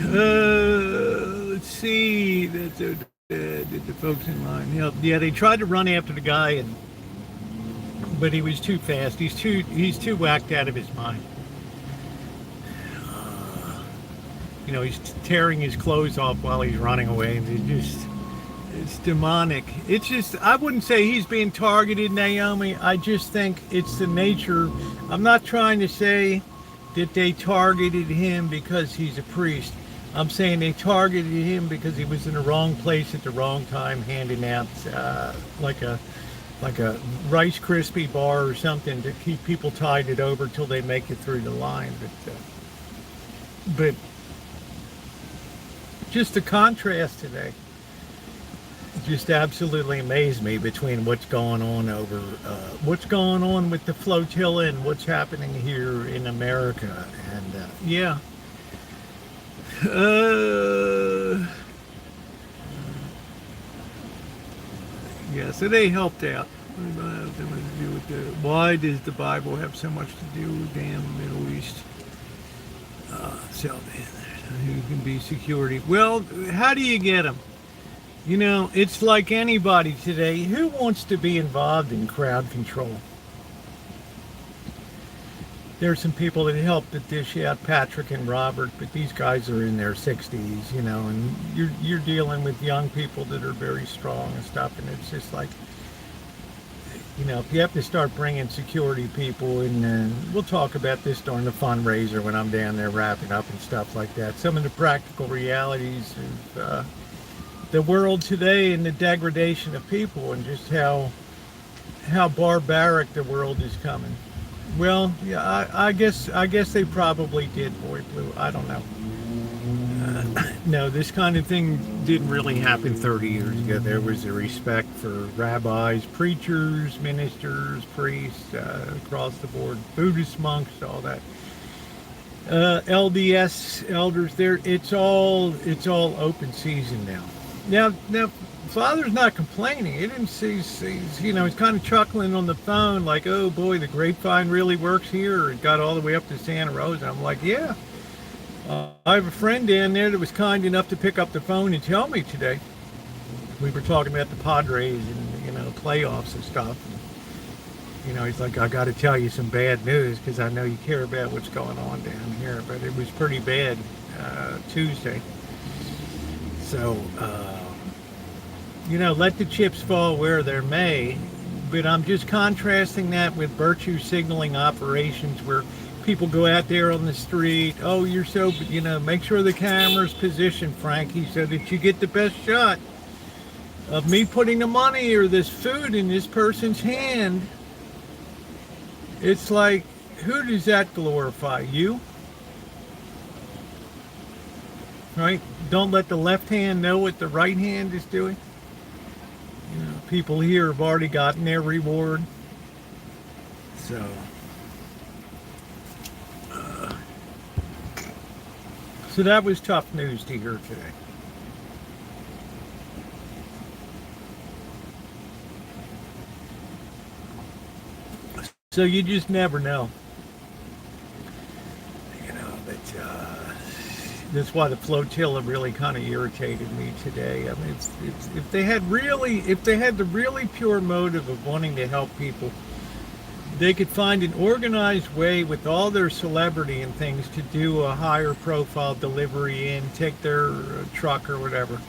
A: Let's see. Did the folks in line help? Yeah, they tried to run after the guy, but he was too fast. He's too whacked out of his mind. He's tearing his clothes off while he's running away. It's demonic. It's just, I wouldn't say he's being targeted, Naomi. I just think it's the nature. I'm not trying to say that they targeted him because he's a priest. I'm saying they targeted him because he was in the wrong place at the wrong time, handing out like a Rice Krispie bar or something to keep people tied over till they make it through the line. But just the contrast today just absolutely amazed me between what's going on with the flotilla and what's happening here in America. And yeah, so they helped out. Why does the Bible have so much to do with damn Middle East? Who can be security? Well, how do you get them? It's like anybody today. Who wants to be involved in crowd control? There's some people that help to dish out Patrick and Robert, but these guys are in their 60s, and you're dealing with young people that are very strong and stuff, and it's just like, if you have to start bringing security people in, and we'll talk about this during the fundraiser when I'm down there wrapping up and stuff like that. Some of the practical realities of the world today and the degradation of people, and just how barbaric the world is coming. Well, yeah, I guess they probably did, Boy Blue. I don't know. No, this kind of thing didn't really happen 30 years ago. There was a respect for rabbis, preachers, ministers, priests, across the board, Buddhist monks, all that. LDS elders, there. It's all open season now. Now, Father's not complaining. He didn't see, he's kind of chuckling on the phone, like, oh boy, the grapevine really works here. It got all the way up to Santa Rosa. I'm like, yeah. I have a friend down there that was kind enough to pick up the phone and tell me today. We were talking about the Padres and, playoffs and stuff. And, he's like, I got to tell you some bad news because I know you care about what's going on down here. But it was pretty bad Tuesday. So, let the chips fall where they may. But I'm just contrasting that with virtue signaling operations where people go out there on the street. Oh, you're so, make sure the camera's positioned, Frankie, so that you get the best shot of me putting the money or this food in this person's hand. It's like, who does that glorify? You? Right? Don't let the left hand know what the right hand is doing. People here have already gotten their reward. So that was tough news to hear today. So you just never know. That's why the flotilla really kind of irritated me today. I mean, it's if they had the really pure motive of wanting to help people, they could find an organized way with all their celebrity and things to do a higher profile delivery in, take their truck or whatever.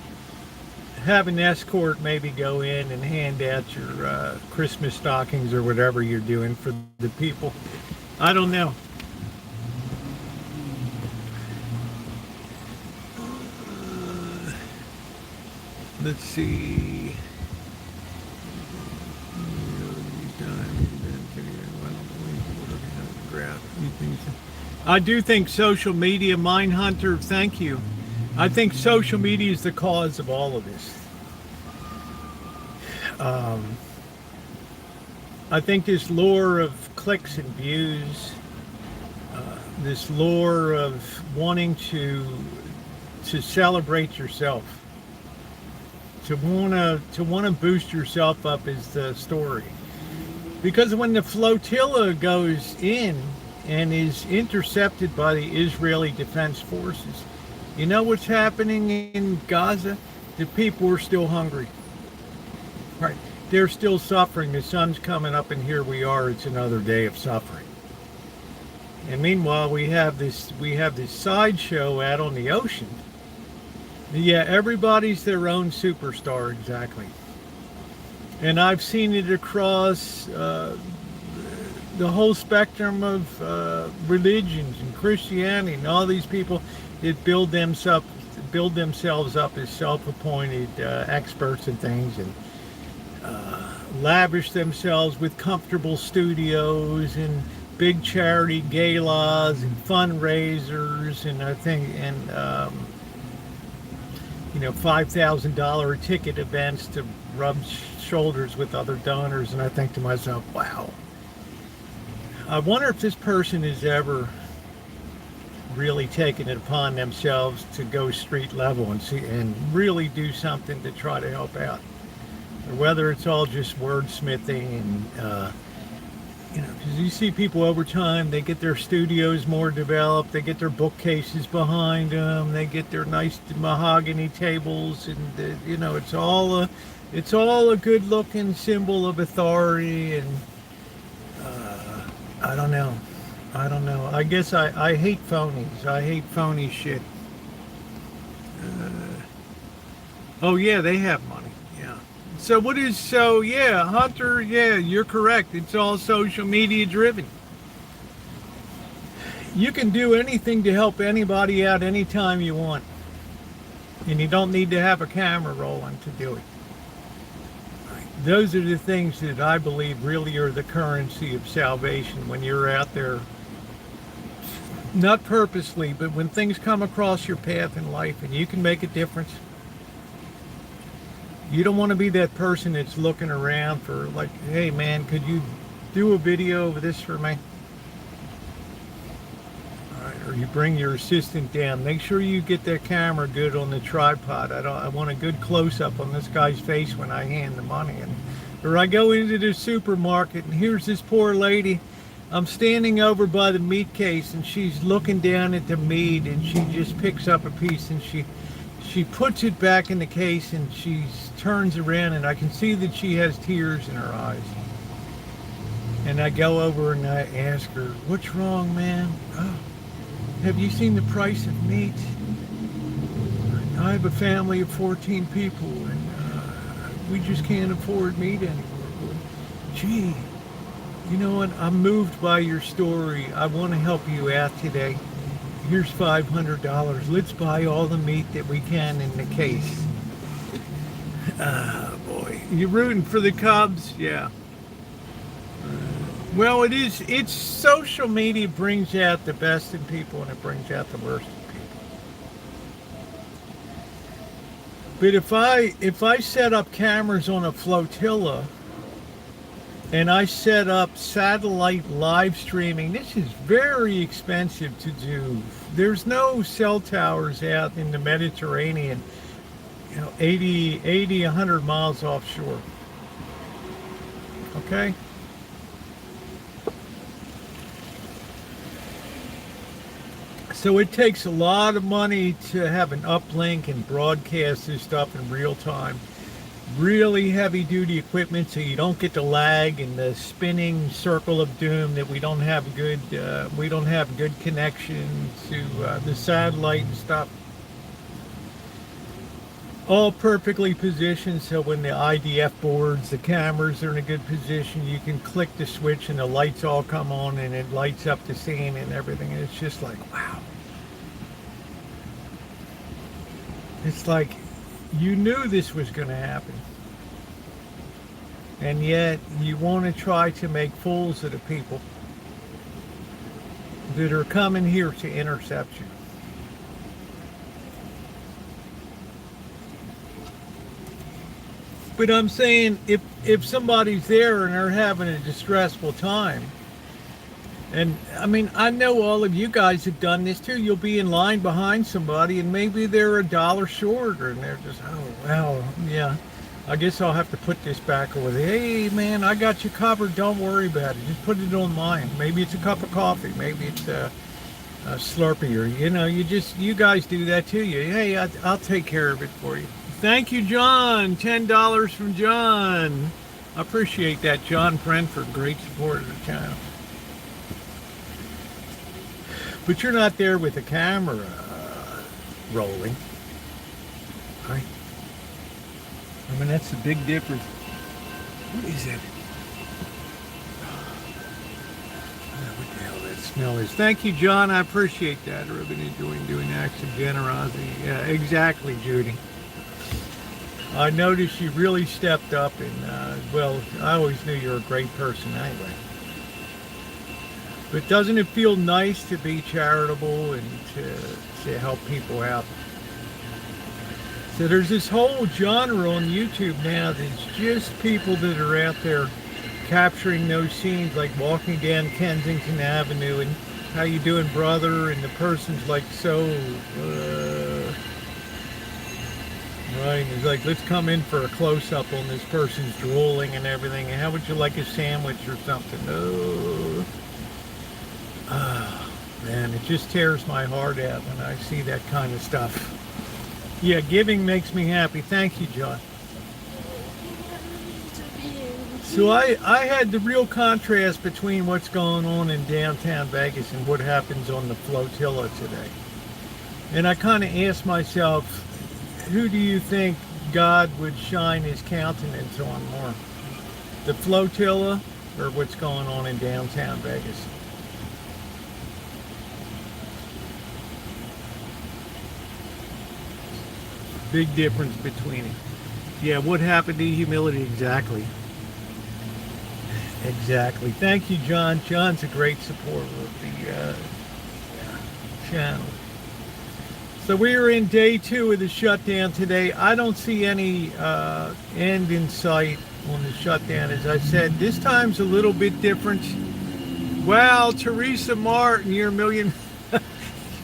A: Have an escort maybe go in and hand out your Christmas stockings or whatever you're doing for the people. I don't know. Let's see. I do think social media, Mindhunter, thank you. I think social media is the cause of all of this. I think this lure of clicks and views, this lure of wanting to celebrate yourself, to wanna boost yourself up is the story. Because when the flotilla goes in and is intercepted by the Israeli Defense Forces, you know what's happening in Gaza? The people are still hungry. Right. They're still suffering. The sun's coming up and here we are. It's another day of suffering. And meanwhile, we have this sideshow out on the ocean. Yeah, everybody's their own superstar, exactly. And I've seen it across the whole spectrum of religions and Christianity, and all these people that build themselves up as self-appointed experts and things, and lavish themselves with comfortable studios and big charity galas and fundraisers, and I think, and $5,000 ticket events to rub shoulders with other donors. And I think to myself, wow, I wonder if this person has ever really taken it upon themselves to go street level and really do something to try to help out, or whether it's all just wordsmithing and because you see people over time, they get their studios more developed, they get their bookcases behind them, they get their nice mahogany tables, and it's all a good looking symbol of authority. And I don't know. I guess I hate phonies. I hate phony shit. Oh yeah, they have money. Yeah. Hunter, yeah, you're correct. It's all social media driven. You can do anything to help anybody out anytime you want. And you don't need to have a camera rolling to do it. Those are the things that I believe really are the currency of salvation when you're out there, not purposely, but when things come across your path in life and you can make a difference. You don't want to be that person that's looking around for, like, hey man, could you do a video of this for me? All right, or you bring your assistant down. Make sure you get that camera good on the tripod. I want a good close-up on this guy's face when I hand the money. Or I go into the supermarket and here's this poor lady. I'm standing over by the meat case and she's looking down at the meat and she just picks up a piece and she puts it back in the case and she turns around and I can see that she has tears in her eyes. And I go over and I ask her, what's wrong, man? Oh, have you seen the price of meat? I have a family of 14 people and we just can't afford meat anymore. gee, you know what? I'm moved by your story. I want to help you out today. Here's $500. Let's buy all the meat that we can in the case. Ah, boy. You rooting for the Cubs? Yeah. Well, it's social media brings out the best in people and it brings out the worst in people. But if I set up cameras on a flotilla and I set up satellite live streaming, this is very expensive to do. There's no cell towers out in the Mediterranean, 80, 100 miles offshore. Okay? So it takes a lot of money to have an uplink and broadcast this stuff in real time. Really heavy duty equipment so you don't get the lag and the spinning circle of doom that we don't have good connection to the satellite and stuff. All perfectly positioned so when the IDF boards, the cameras are in a good position, you can click the switch and the lights all come on and it lights up the scene and everything. And it's just like, wow. It's like you knew this was going to happen. And yet you want to try to make fools of the people that are coming here to intercept you. But I'm saying if somebody's there and they're having a distressful time, and I mean, I know all of you guys have done this too. You'll be in line behind somebody and maybe they're $1 short and they're just, oh, well, yeah, I guess I'll have to put this back over there. Hey, man, I got you covered. Don't worry about it. Just put it on mine. Maybe it's a cup of coffee. Maybe it's a Slurpee or, you guys do that too. Hey, I'll take care of it for you. Thank you, John. $10 from John. I appreciate that, John Brentford. Great support of the channel. But you're not there with the camera rolling, right? I mean, that's the big difference. What is that? What the hell that smell is? Thank you, John. I appreciate that. I've been enjoying doing acts of generosity. Yeah, exactly, Judy. I noticed you really stepped up, and well, I always knew you were a great person anyway. But doesn't it feel nice to be charitable and to help people out? So there's this whole genre on YouTube now that's just people that are out there capturing those scenes, like walking down Kensington Avenue and how you doing, brother? And the person's like, so, right, and it's like, let's come in for a close-up on this person's drooling and everything. And how would you like a sandwich or something? Oh, man, it just tears my heart out when I see that kind of stuff. Yeah, giving makes me happy. Thank you, John. So I had the real contrast between what's going on in downtown Vegas and what happens on the flotilla today. And I kind of asked myself, who do you think God would shine his countenance on more? The flotilla or what's going on in downtown Vegas? Big difference between it. Yeah, what happened to humility? Exactly. Exactly. Thank you, John. John's a great supporter of the channel. So we are in day 2 of the shutdown today. I don't see any end in sight on the shutdown. As I said, this time's a little bit different. Wow, Teresa Martin, you're a million.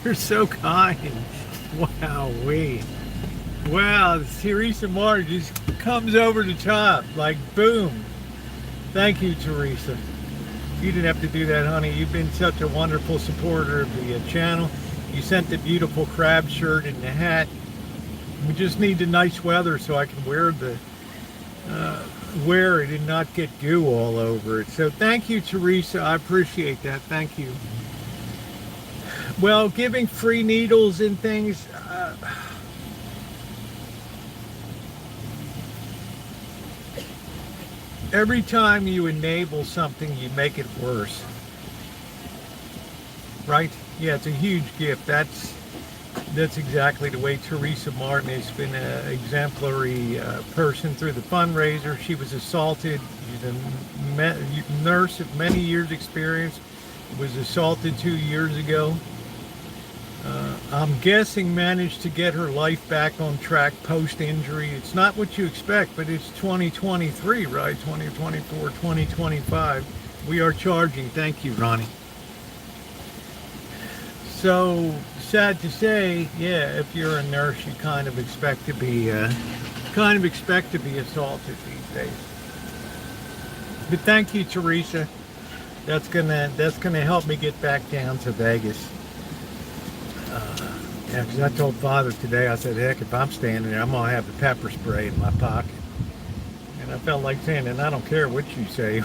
A: You're so kind. Wow, wow, Teresa Martin just comes over the top, like boom. Thank you, Teresa. You didn't have to do that, honey. You've been such a wonderful supporter of the channel. You sent the beautiful crab shirt and the hat. We just need the nice weather so I can wear it and not get goo all over it. So thank you, Teresa. I appreciate that. Thank you. Well, giving free needles and things. every time you enable something, you make it worse. Right? Yeah, it's a huge gift. That's exactly the way Teresa Martin has been an exemplary person through the fundraiser. She was assaulted. She's a nurse of many years' experience. Was assaulted 2 years ago. I'm guessing managed to get her life back on track post-injury. It's not what you expect, but it's 2023, right? 2024, 2025. We are charging. Thank you, Ronnie. So, sad to say, yeah, if you're a nurse, you kind of expect to be assaulted these days. But thank you, Teresa. That's gonna help me get back down to Vegas. Yeah, because I told Father today, I said, heck, if I'm standing there, I'm gonna have the pepper spray in my pocket. And I felt like saying, and I don't care what you say,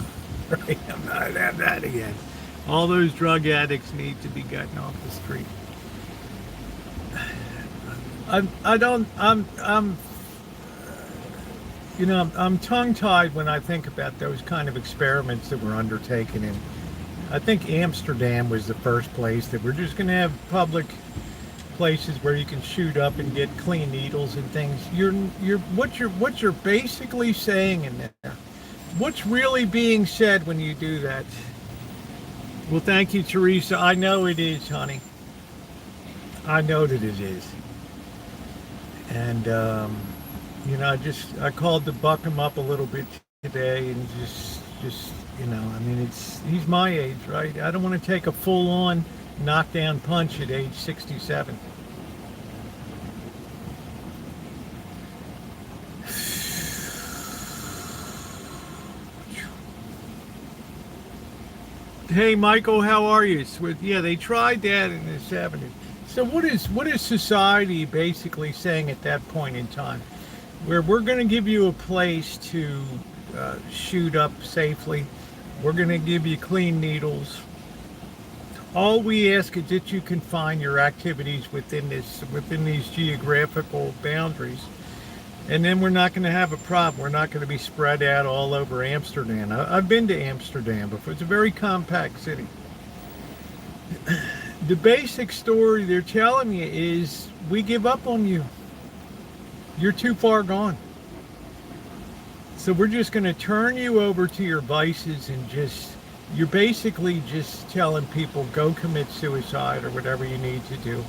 A: right? I'm not gonna have that again. All those drug addicts need to be gotten off the street. I'm tongue-tied when I think about those kind of experiments that were undertaken in. I think Amsterdam was the first place that we're just going to have public places where you can shoot up and get clean needles and things. What you're basically saying in there. What's really being said when you do that? Well, thank you, Teresa. I know it is, honey. I know that it is. And I called to buck him up a little bit today, and just he's my age, right? I don't want to take a full-on knockdown punch at age 67. Hey, Michael, how are you? Yeah, they tried that in the 70s. So what is society basically saying at that point in time? Where we're going to give you a place to shoot up safely. We're going to give you clean needles. All we ask is that you confine your activities within these geographical boundaries. And then we're not going to have a problem. We're not going to be spread out all over Amsterdam. I've been to Amsterdam before. It's a very compact city. The basic story they're telling you is, we give up on you. You're too far gone. So we're just going to turn you over to your vices, and you're basically just telling people, go commit suicide or whatever you need to do.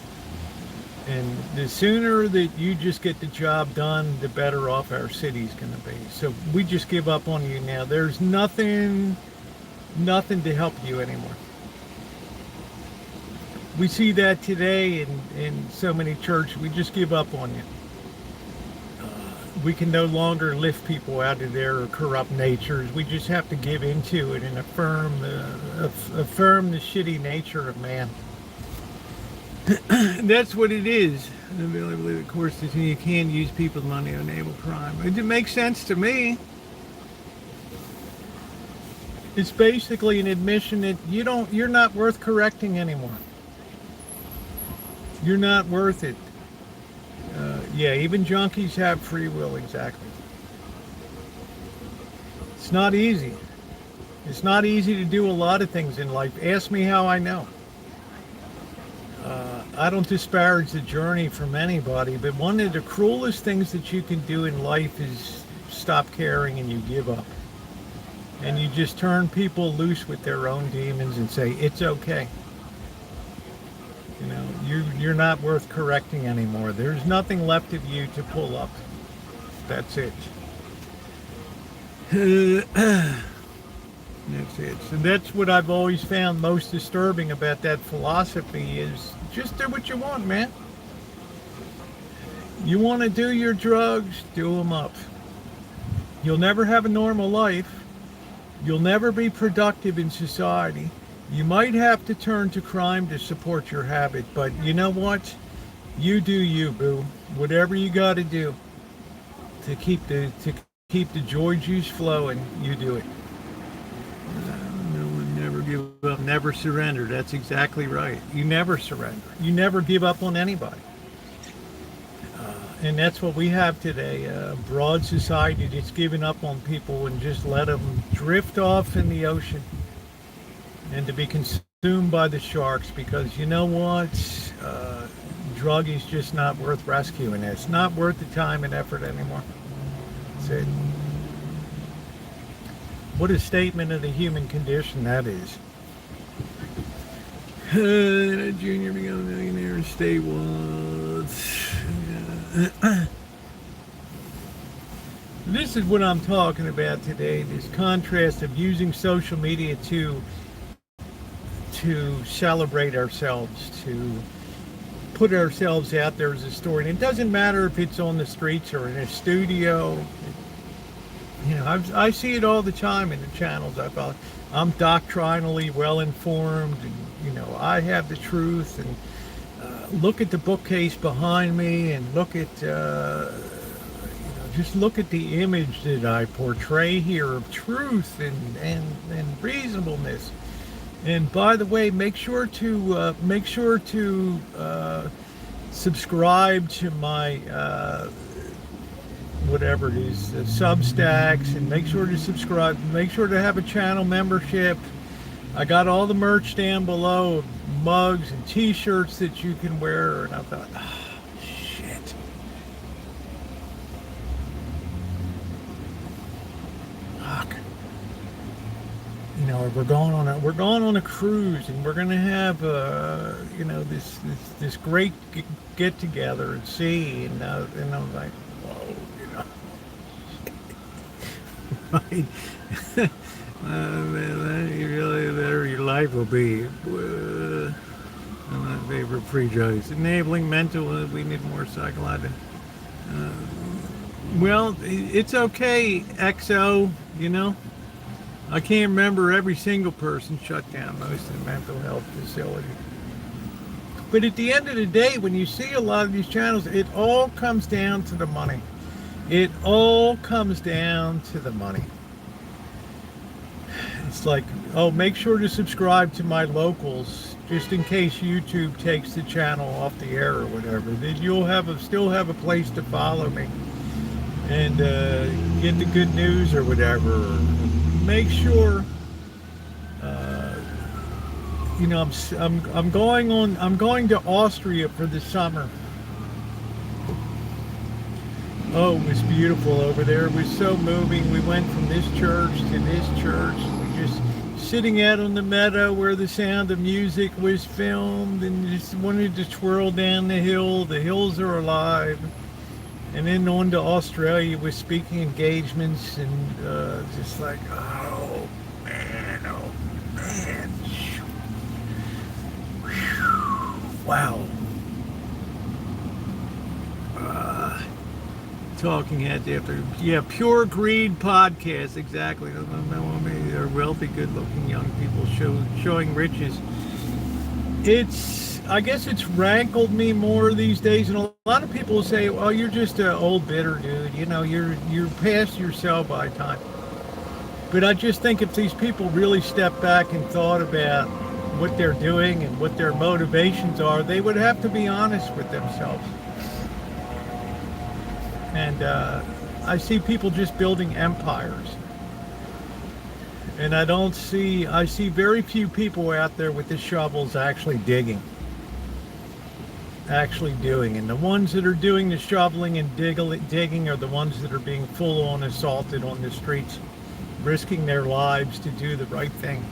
A: And the sooner that you just get the job done, the better off our city's going to be. So we just give up on you now. There's nothing to help you anymore. We see that today in so many churches. We just give up on you. We can no longer lift people out of their corrupt natures. We just have to give into it and affirm the shitty nature of man. That's what it is. I really believe, of course, that you can use people's money to enable crime. It makes sense to me. It's basically an admission that you're not worth correcting anymore. You're not worth it. Yeah, even junkies have free will, exactly. It's not easy. It's not easy to do a lot of things in life. Ask me how I know. I don't disparage the journey from anybody, but one of the cruelest things that you can do in life is stop caring and you give up. And you just turn people loose with their own demons and say, it's okay. You're not worth correcting anymore. There's nothing left of you to pull up. That's it. That's it. So that's what I've always found most disturbing about that philosophy is just do what you want, man. You want to do your drugs, do them up. You'll never have a normal life. You'll never be productive in society. You might have to turn to crime to support your habit, but you know what? You do you, boo. Whatever you got to do to keep the joy juice flowing, you do it. Never give up, never surrender. That's exactly right. You never surrender. You never give up on anybody. And that's what we have today, a broad society that's given up on people and just let them drift off in the ocean and to be consumed by the sharks, because you know what? Drug is just not worth rescuing. It's not worth the time and effort anymore. That's it. What a statement of the human condition that is. A junior become a millionaire, stay once. This is what I'm talking about today, this contrast of using social media to celebrate ourselves, to put ourselves out there as a story. And it doesn't matter if it's on the streets or in a studio. You know, I see it all the time in the channels. I'm doctrinally well informed, and you know, I have the truth. And look at the bookcase behind me, and look at just look at the image that I portray here of truth and reasonableness. And by the way, make sure to subscribe to my whatever it is, Substacks, and make sure to subscribe. Make sure to have a channel membership. I got all the merch down below, mugs and t-shirts that you can wear. And I thought, oh, shit. Fuck. You know, we're going on a cruise, and we're gonna have you know, this great get together at sea, and I'm like, whoa, you know. Right. Man, you really better your life will be. I'm not in favor of prejudice. Enabling mental, we need more psychological. Well, it's okay, XO, you know. I can't remember every single person shut down most of the mental health facilities. But at the end of the day, when you see a lot of these channels, it all comes down to the money. It all comes down to the money. It's like, oh, make sure to subscribe to my locals, just in case YouTube takes the channel off the air or whatever. Then you'll still have a place to follow me and get the good news or whatever. Make sure, you know, I'm going to Austria for the summer. Oh, it was beautiful over there. It was so moving. We went from this church to this church. We just sitting out on the meadow where the Sound of Music was filmed, and just wanted to twirl down the hill. The hills are alive. And then on to Australia with speaking engagements, and just like, oh man. Whew. Wow. Talking at after, yeah, Pure Greed podcast, exactly. They're wealthy, good-looking young people showing riches. I guess it's rankled me more these days, and a lot of people say, "Well, you're just an old bitter dude. You know, you're past your sell-by time." But I just think if these people really stepped back and thought about what they're doing and what their motivations are, they would have to be honest with themselves. And I see people just building empires. And I see very few people out there with the shovels actually digging. Actually doing. And the ones that are doing the shoveling and digging are the ones that are being full on assaulted on the streets, risking their lives to do the right thing.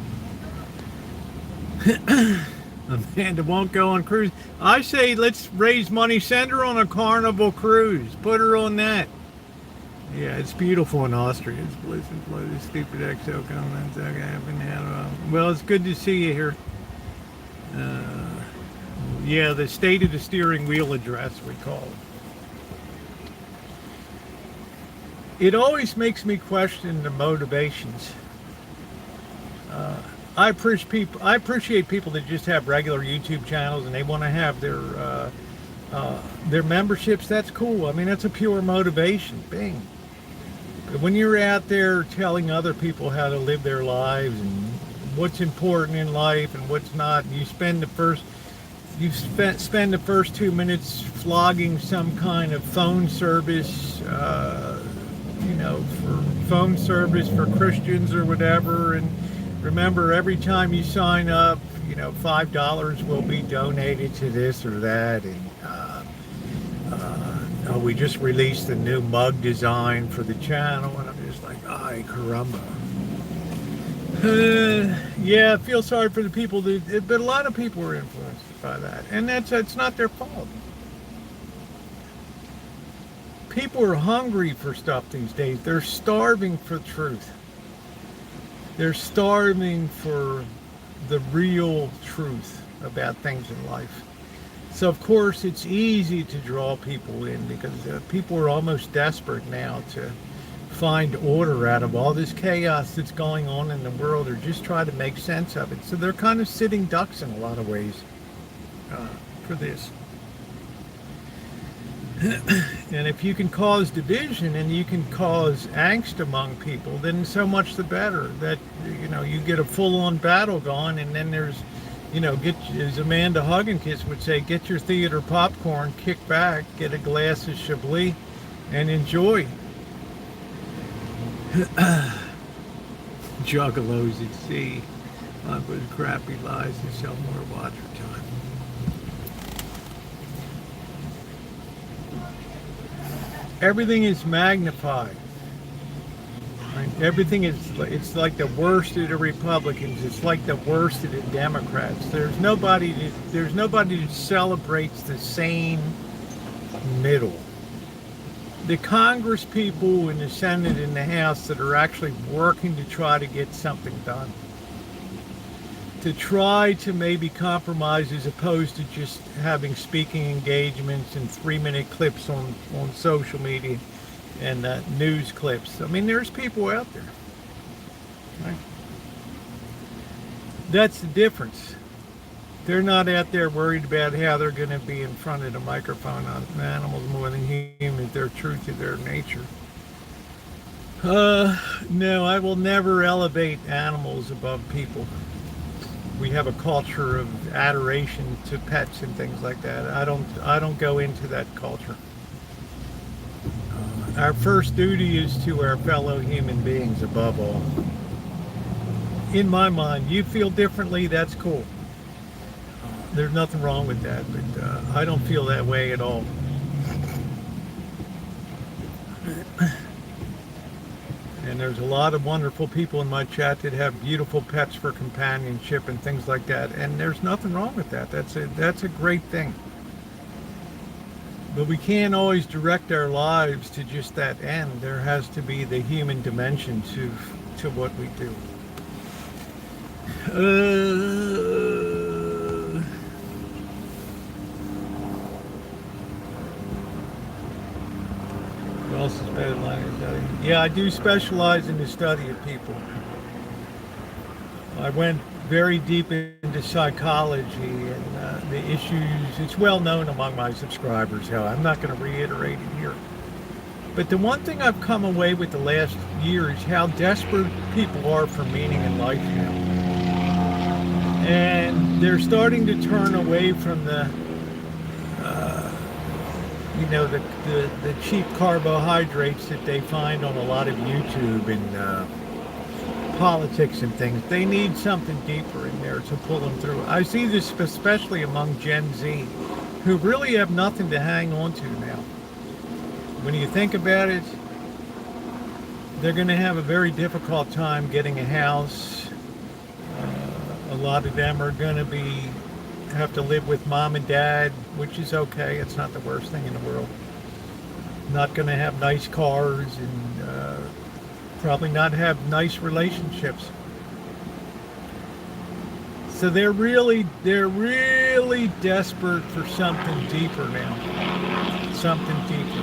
A: Amanda won't go on cruise. I say let's raise money, send her on a Carnival cruise. Put her on that. Yeah, it's beautiful in Austria. It's bliss and flow. The stupid XO comments. Okay, I've been out. Well, it's good to see you here. Yeah, the state of the steering wheel address, we call it. It always makes me question the motivations. I appreciate people that just have regular YouTube channels and they want to have their memberships. That's cool. I mean, that's a pure motivation. Bing. But when you're out there telling other people how to live their lives and what's important in life and what's not, and you spend you spend the first 2 minutes flogging some kind of phone service, for phone service for Christians or whatever. And remember, every time you sign up, $5 will be donated to this or that. And we just released a new mug design for the channel, and I'm just like, ay caramba. Yeah, I feel sorry for the people but a lot of people are influenced by that, and it's not their fault. People are hungry for stuff these days. They're starving for truth. They're starving for the real truth about things in life. So of course it's easy to draw people in, because people are almost desperate now to find order out of all this chaos that's going on in the world, or just try to make sense of it. So they're kind of sitting ducks in a lot of ways for this. And if you can cause division and you can cause angst among people, then so much the better. That you get a full-on battle going, and then there's as Amanda Hugginkiss would say, get your theater popcorn, kick back, get a glass of Chablis, and enjoy. Juggalos at sea, with crappy lies and sell more watcher time. Everything is magnified. Right? Everything it's like the worst of the Republicans. It's like the worst of the Democrats. There's nobody that celebrates the same middle. The Congress people in the Senate and the House that are actually working to try to get something done, to try to maybe compromise, as opposed to just having speaking engagements and 3-minute clips on social media and news clips. I mean, there's people out there. Right? That's the difference. They're not out there worried about how they're going to be in front of the microphone on animals more than humans. They're true to their nature. No, I will never elevate animals above people. We have a culture of adoration to pets and things like that. I don't go into that culture. Our first duty is to our fellow human beings above all. In my mind, you feel differently, that's cool. There's nothing wrong with that, but I don't feel that way at all. And there's a lot of wonderful people in my chat that have beautiful pets for companionship and things like that, and there's nothing wrong with that. That's a great thing. But we can't always direct our lives to just that end. There has to be the human dimension to what we do. What else is better than study? Yeah, I do specialize in the study of people. I went very deep into psychology and the issues. It's well known among my subscribers how I'm not going to reiterate it here. But the one thing I've come away with the last year is how desperate people are for meaning in life now. And they're starting to turn away from the cheap carbohydrates that they find on a lot of YouTube and politics and things. They need something deeper in there to pull them through. I see this especially among Gen Z, who really have nothing to hang on to now. When you think about it, they're going to have a very difficult time getting a house. A lot of them are going to have to live with mom and dad, which is okay. It's not the worst thing in the world. Not going to have nice cars and probably not have nice relationships. So they're really desperate for something deeper now. Something deeper.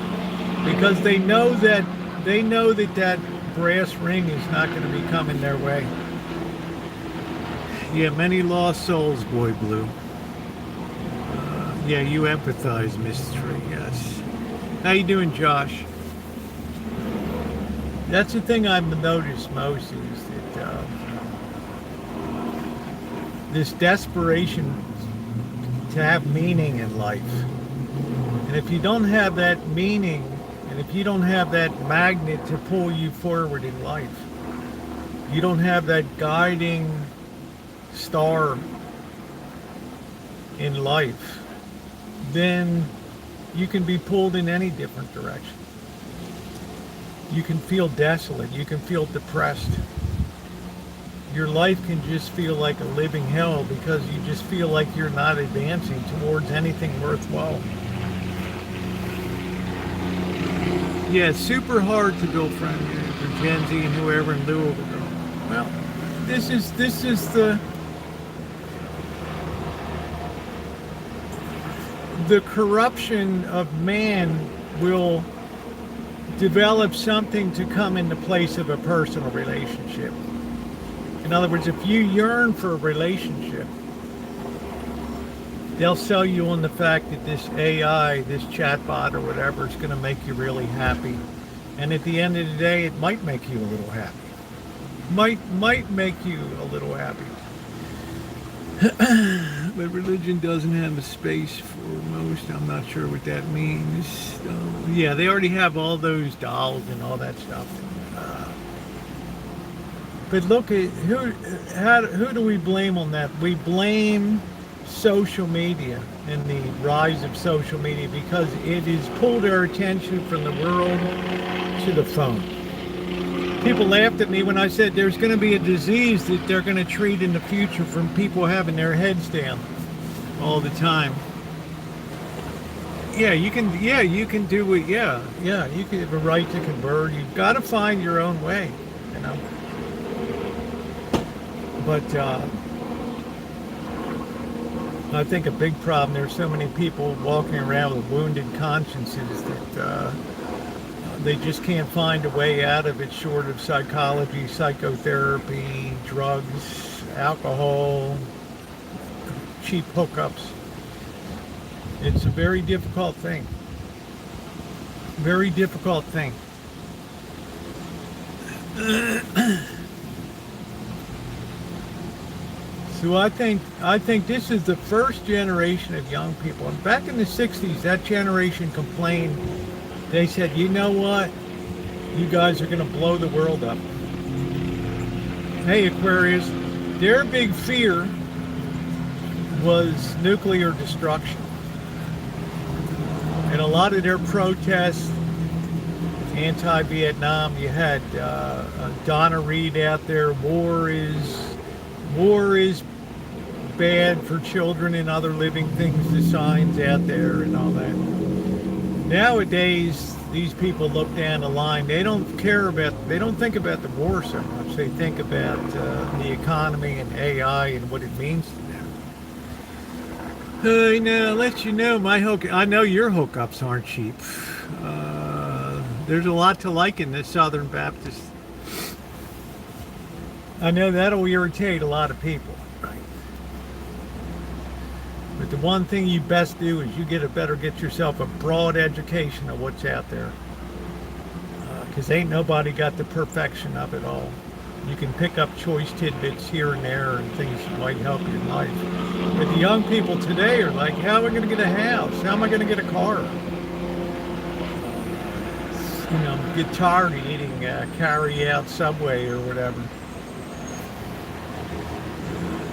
A: Because they know that brass ring is not going to be coming their way. Yeah, many lost souls, Boy Blue. Yeah, you empathize, Mystery, yes. How you doing, Josh? That's the thing I've noticed most, is that this desperation to have meaning in life. And if you don't have that meaning, and if you don't have that magnet to pull you forward in life, you don't have that guiding star in life, then you can be pulled in any different direction. You can feel desolate. You can feel depressed. Your life can just feel like a living hell because you just feel like you're not advancing towards anything worthwhile. Yeah, it's super hard to build friendships with Gen Z and whoever in Louisville. Well, this is the corruption of man will develop something to come into place of a personal relationship. In other words, if you yearn for a relationship, they'll sell you on the fact that this AI, this chatbot or whatever is going to make you really happy. And at the end of the day, it might make you a little happy. Might make you a little happy. But religion doesn't have a space for most. I'm not sure what that means. Yeah, they already have all those dolls and all that stuff. But look at who do we blame on that? We blame social media and the rise of social media because it has pulled our attention from the world to the phone. People laughed at me when I said there's going to be a disease that they're going to treat in the future from people having their heads down all the time. Yeah, you can do it. Yeah, you can have a right to convert. You've got to find your own way, you know. But I think a big problem, there's so many people walking around with wounded consciences that they just can't find a way out of it short of psychology, psychotherapy, drugs, alcohol, cheap hookups. It's a very difficult thing. Very difficult thing. So I think this is the first generation of young people. And back in the 60s, that generation complained. They said, you know what? You guys are going to blow the world up. Hey, Aquarius, their big fear was nuclear destruction. And a lot of their protests, anti-Vietnam, you had Donna Reed out there, war is bad for children and other living things, the signs out there and all that. Nowadays, these people look down the line. They don't think about the war so much. They think about the economy and AI and what it means to them. I know, let you know, I know your hookups aren't cheap. There's a lot to like in this Southern Baptist. I know that'll irritate a lot of people, right? But the one thing you best do is you better get yourself a broad education of what's out there. Because ain't nobody got the perfection of it all. You can pick up choice tidbits here and there and things that might help you in life. But the young people today are like, how am I going to get a house? How am I going to get a car? You know, get tired of eating carry-out Subway or whatever.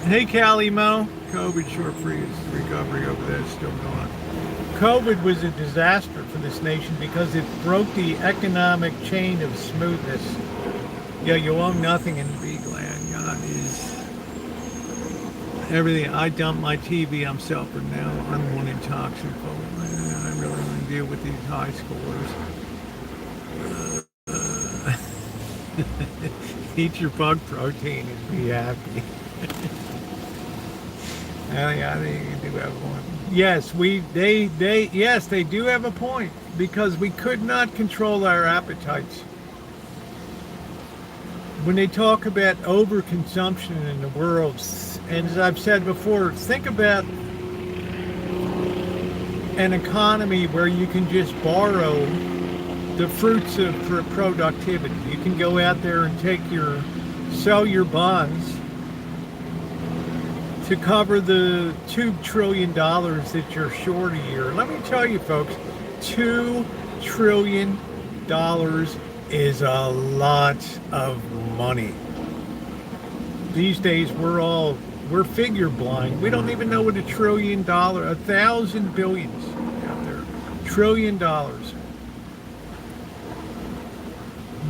A: Hey, Callie Mo. COVID short freeze recovery over there is still going. COVID was a disaster for this nation because it broke the economic chain of smoothness. Yeah, you own nothing and be glad. God is everything. I dumped my TV. I'm self now. I'm one intoxicant. I really want to deal with these high schoolers. Eat your bug protein and be happy. I think you do have a point. Yes, they do have a point because we could not control our appetites. When they talk about overconsumption in the world, and as I've said before, think about an economy where you can just borrow the fruits of productivity. You can go out there and sell your bonds to cover the $2 trillion that you're short a year. Let me tell you folks, $2 trillion is a lot of money. These days we're figure blind. We don't even know what $1 trillion, 1,000 billions out there, $1 trillion.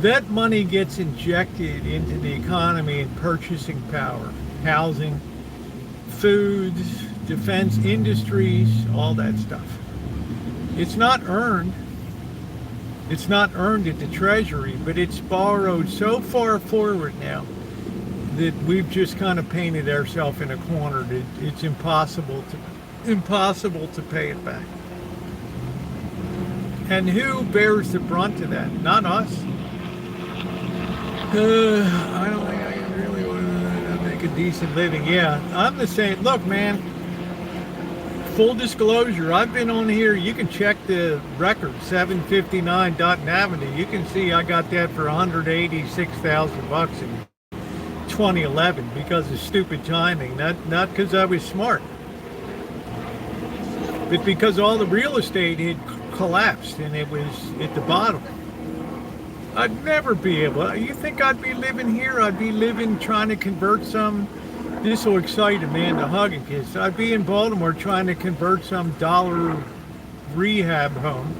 A: That money gets injected into the economy and purchasing power, housing, foods, defense industries, all that stuff. It's not earned. It's not earned at the Treasury, but it's borrowed so far forward now that we've just kind of painted ourselves in a corner that it's impossible to pay it back. And who bears the brunt of that? Not us. I don't think I really want to make a decent living. Yeah, I'm the same. Look, man, full disclosure, I've been on here. You can check the record, 759 Dutton Avenue. You can see I got that for $186,000 in 2011 because of stupid timing. Not because I was smart, but because all the real estate had collapsed and it was at the bottom. I'd never be able. You think I'd be living here? I'd be living trying to convert some. This will excite a man to hug and kiss. I'd be in Baltimore trying to convert some dollar rehab home.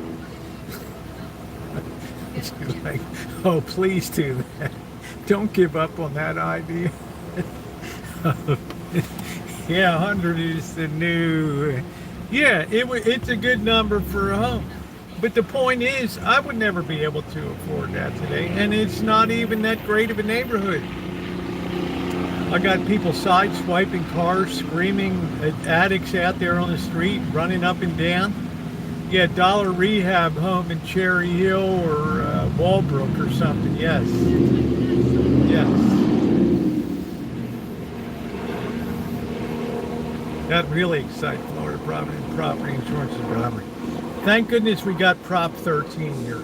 A: It's like, oh, please do that. Don't give up on that idea. Yeah, 100 is the new. Yeah, it's a good number for a home. But the point is, I would never be able to afford that today. And it's not even that great of a neighborhood. I got people side-swiping cars, screaming at addicts out there on the street, running up and down. Yeah, dollar rehab home in Cherry Hill or Walbrook or something, yes. Yes. That really excites Florida property insurance and robbery. Thank goodness we got Prop 13 here.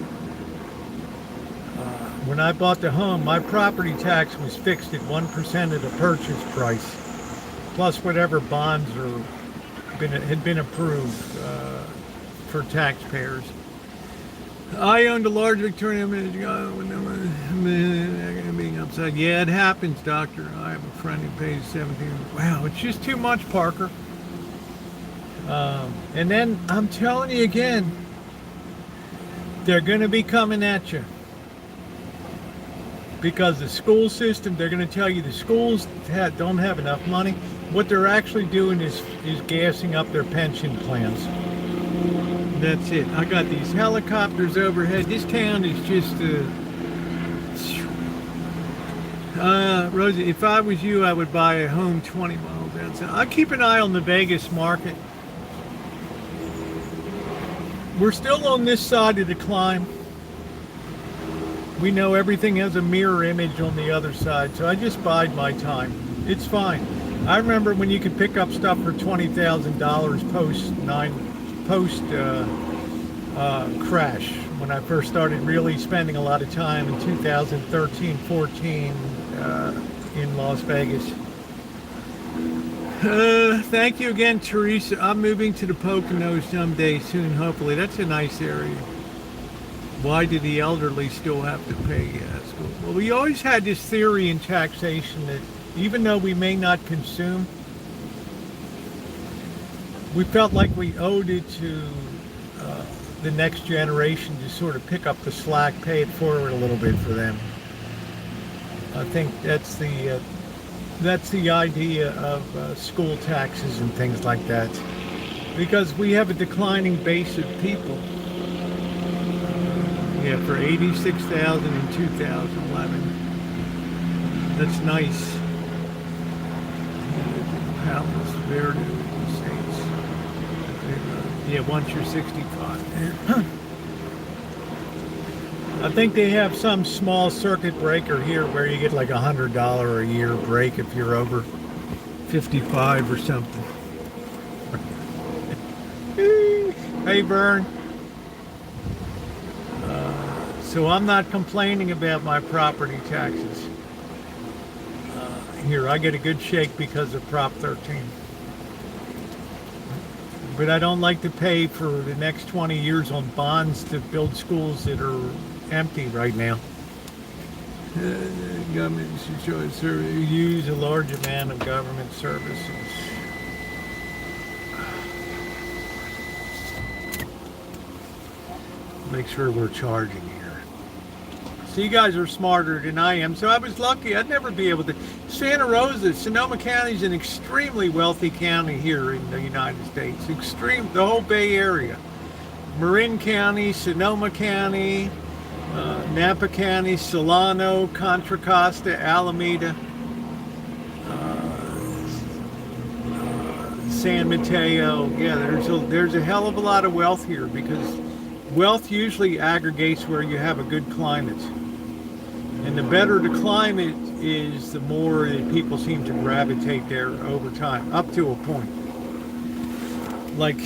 A: When I bought the home, my property tax was fixed at 1% of the purchase price, plus whatever bonds had been approved for taxpayers. I owned a large Victorian being upside. Yeah, it happens, doctor. I have a friend who pays 17. Wow, it's just too much, Parker. And then I'm telling you again, they're going to be coming at you. Because the school system, they're going to tell you the schools don't have enough money. What they're actually doing is gassing up their pension plans. That's it. I got these helicopters overhead. This town is just Rosie, if I was you, I would buy a home 20 miles outside. I keep an eye on the Vegas market. We're still on this side of the climb. We know everything has a mirror image on the other side, so I just bide my time. It's fine. I remember when you could pick up stuff for $20,000 post crash, when I first started really spending a lot of time in 2013-14 in Las Vegas. Thank you again, Teresa. I'm moving to the Poconos someday soon, hopefully. That's a nice area. Why do the elderly still have to pay school? Well, we always had this theory in taxation that even though we may not consume, we felt like we owed it to the next generation to sort of pick up the slack, pay it forward a little bit for them. I think that's the idea of school taxes and things like that, because we have a declining base of people. Yeah, for 86,000 in 2011. That's nice. Palace, Verde, Saints. Yeah, once you're 65. I think they have some small circuit breaker here where you get like $100 a year break if you're over 55 or something. Hey, Vern. So I'm not complaining about my property taxes. Here, I get a good shake because of Prop 13. But I don't like to pay for the next 20 years on bonds to build schools that are empty right now. Government should use a large amount of government services. Make sure we're charging here. So you guys are smarter than I am. So I was lucky. I'd never be able to. Santa Rosa, Sonoma County is an extremely wealthy county here in the United States. The whole Bay Area. Marin County, Sonoma County, Napa County, Solano, Contra Costa, Alameda, San Mateo. Yeah, there's a hell of a lot of wealth here because wealth usually aggregates where you have a good climate. And the better the climate is, the more that people seem to gravitate there over time, up to a point. Like,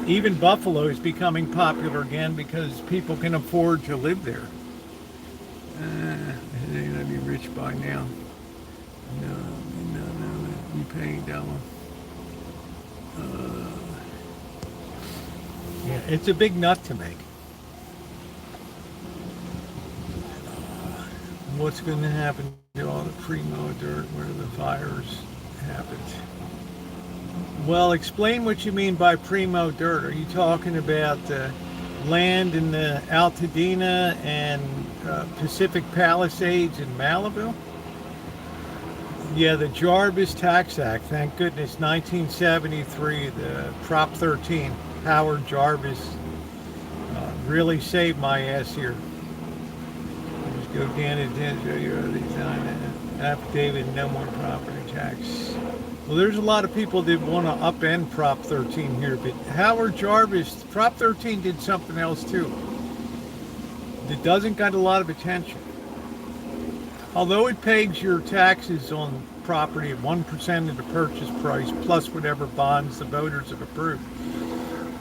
A: even Buffalo is becoming popular again because people can afford to live there. They're going to be rich by now. No, you paying down. Yeah, it's a big nut to make. What's going to happen to all the primo dirt where the fires happened? Well, explain what you mean by primo dirt. Are you talking about land in the Altadena and Pacific Palisades in Malibu? Yeah, the Jarvis Tax Act, thank goodness, 1973, the Prop 13, Howard Jarvis really saved my ass here. Just go down and your affidavit, no more property tax. Well, there's a lot of people that want to upend Prop 13 here, but Howard Jarvis, Prop 13 did something else too. It doesn't get a lot of attention. Although it pegs your taxes on property at 1% of the purchase price plus whatever bonds the voters have approved,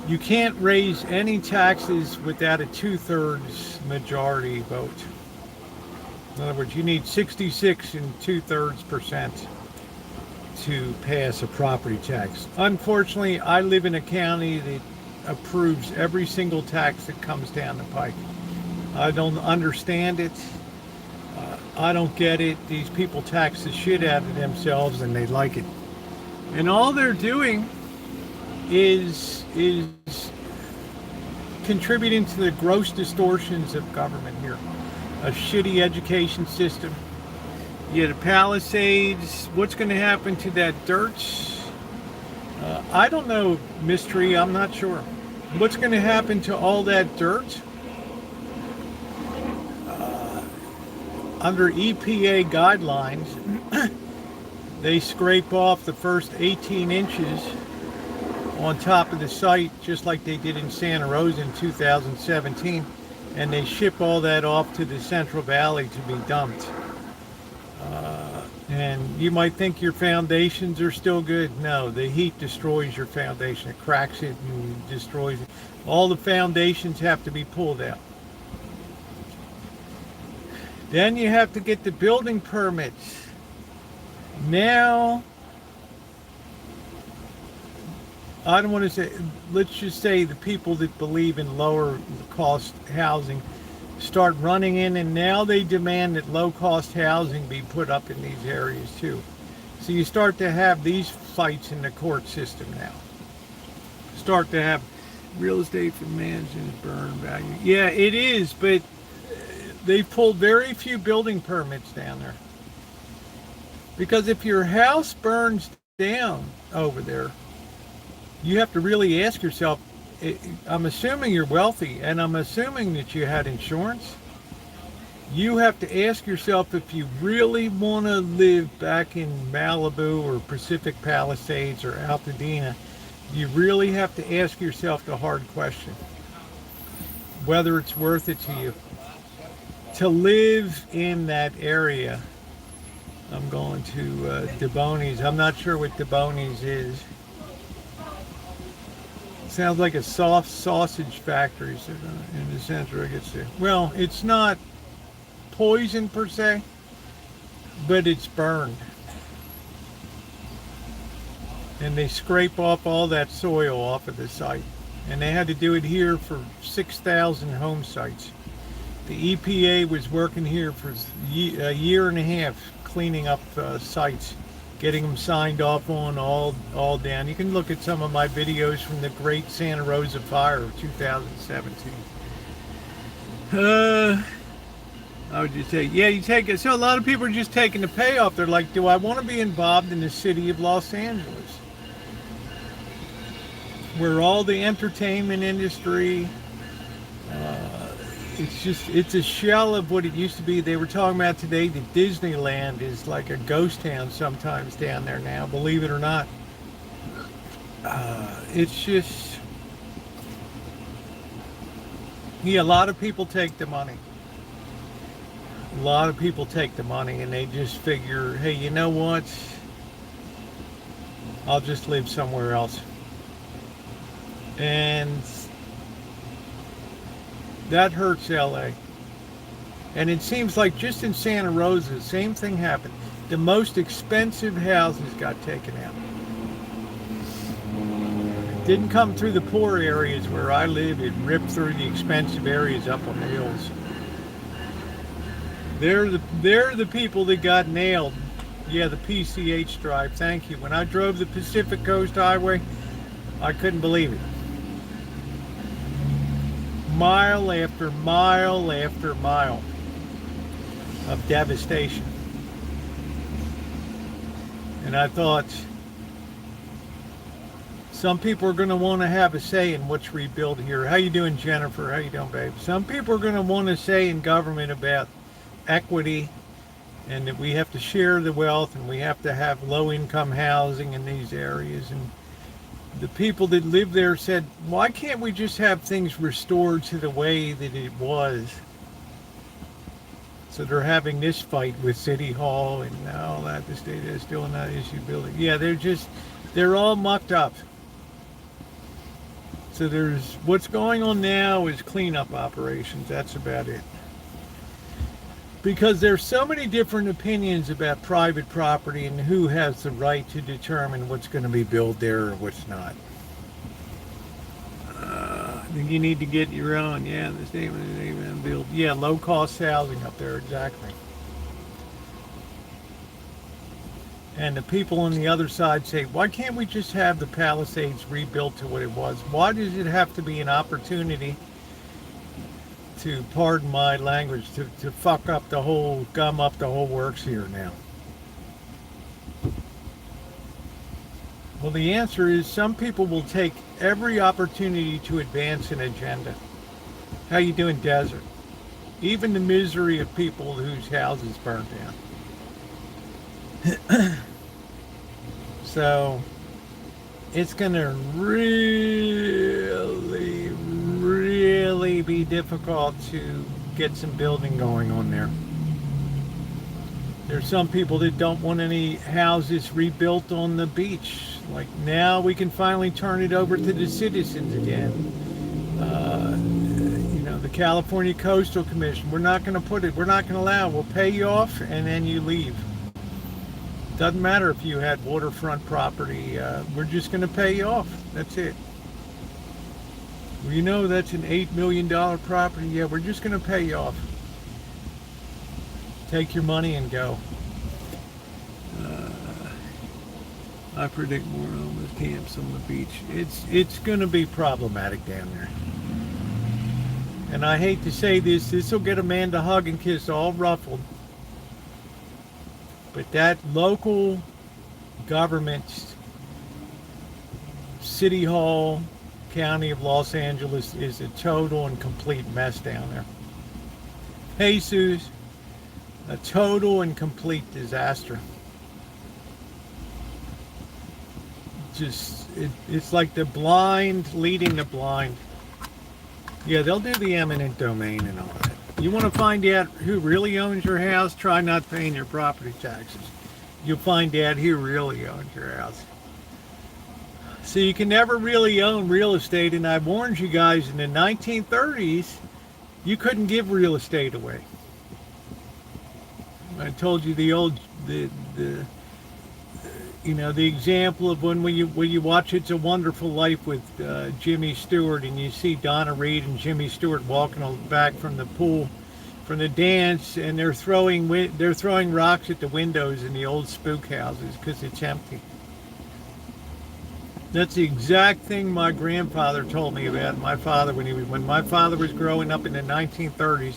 A: you can't raise any taxes without a 2/3 majority vote. In other words, you need 66 2/3% to pass a property tax. Unfortunately, I live in a county that approves every single tax that comes down the pike. I don't understand it. I don't get it. These people tax the shit out of themselves and they like it. And all they're doing is contributing to the gross distortions of government here. A shitty education system. You had the Palisades. What's going to happen to that dirt? I don't know, Mystery. I'm not sure. What's going to happen to all that dirt? Under EPA guidelines, they scrape off the first 18 inches on top of the site, just like they did in Santa Rosa in 2017, and they ship all that off to the Central Valley to be dumped. And you might think your foundations are still good. No, the heat destroys your foundation. It cracks it and destroys it. All the foundations have to be pulled out. Then you have to get the building permits. Now, I don't want to say, let's just say the people that believe in lower cost housing start running in, and now they demand that low cost housing be put up in these areas too. So you start to have these fights in the court system now. Start to have real estate for management burn value. Yeah, it is, but they've pulled very few building permits down there. Because if your house burns down over there, you have to really ask yourself, I'm assuming you're wealthy, and I'm assuming that you had insurance. You have to ask yourself if you really want to live back in Malibu or Pacific Palisades or Altadena. You really have to ask yourself the hard question, whether it's worth it to you to live in that area. I'm going to DeBoni's. I'm not sure what DeBoni's is. Sounds like a soft sausage factory in the center. I guess. Well, it's not poison per se, but it's burned. and they scrape off all that soil off of the site. And they had to do it here for 6,000 home sites. The EPA was working here for a year and a half, cleaning up sites, getting them signed off on all down. You can look at some of my videos from the Great Santa Rosa Fire of 2017. I would just say, yeah, you take it. So a lot of people are just taking the payoff. They're like, do I want to be involved in the city of Los Angeles, where all the entertainment industry, it's a shell of what it used to be. They were talking about today that Disneyland is like a ghost town sometimes down there now, believe it or not. It's just, yeah, a lot of people take the money. A lot of people take the money and they just figure, hey, you know what? I'll just live somewhere else. And that hurts LA. And it seems like just in Santa Rosa, the same thing happened. The most expensive houses got taken out. It didn't come through the poor areas where I live. It ripped through the expensive areas up on the hills. They're the people that got nailed. Yeah, the PCH drive. Thank you. When I drove the Pacific Coast Highway, I couldn't believe it. Mile after mile after mile of devastation. And I thought, some people are going to want to have a say in what's rebuilt here. How you doing, Jennifer? How you doing, babe? Some people are going to want to say in government about equity, and that we have to share the wealth, and we have to have low-income housing in these areas. And the people that live there said, why can't we just have things restored to the way that it was? So they're having this fight with City Hall and all that. The state is still not issued building. Yeah, they're all mucked up. So what's going on now is cleanup operations. That's about it. Because there's so many different opinions about private property and who has the right to determine what's going to be built there or what's not. You need to get your own. Yeah, the statement is even built. Yeah, low cost housing up there, exactly. And the people on the other side say, why can't we just have the Palisades rebuilt to what it was? Why does it have to be an opportunity to, pardon my language, to fuck up the whole, gum up the whole works here now? Well, the answer is some people will take every opportunity to advance an agenda. How you doing, Desert? Even the misery of people whose houses burned down. So it's going to really be difficult to get some building going on there. There's some people that don't want any houses rebuilt on the beach. Like, now we can finally turn it over to the citizens again. The California Coastal Commission, we're not going to allow, we'll pay you off and then you leave. Doesn't matter if you had waterfront property, we're just going to pay you off. That's it. Well, that's an $8 million property. Yeah, we're just going to pay you off. Take your money and go. I predict more homeless camps on the beach. It's going to be problematic down there. And I hate to say this will get Amanda hug and kiss all ruffled. But that local government, City Hall, County of Los Angeles, is a total and complete mess down there. Hey, Suze. A total and complete disaster. It's like the blind leading the blind. Yeah, they'll do the eminent domain and all that. You want to find out who really owns your house? Try not paying your property taxes. You'll find out who really owns your house. So you can never really own real estate, and I warned you guys in the 1930s, you couldn't give real estate away. I told you the You know, the example of when you watch It's a Wonderful Life with Jimmy Stewart, and you see Donna Reed and Jimmy Stewart walking back from the pool, from the dance, and they're throwing rocks at the windows in the old spook houses because it's empty. That's the exact thing my grandfather told me about my father when my father was growing up in the 1930s.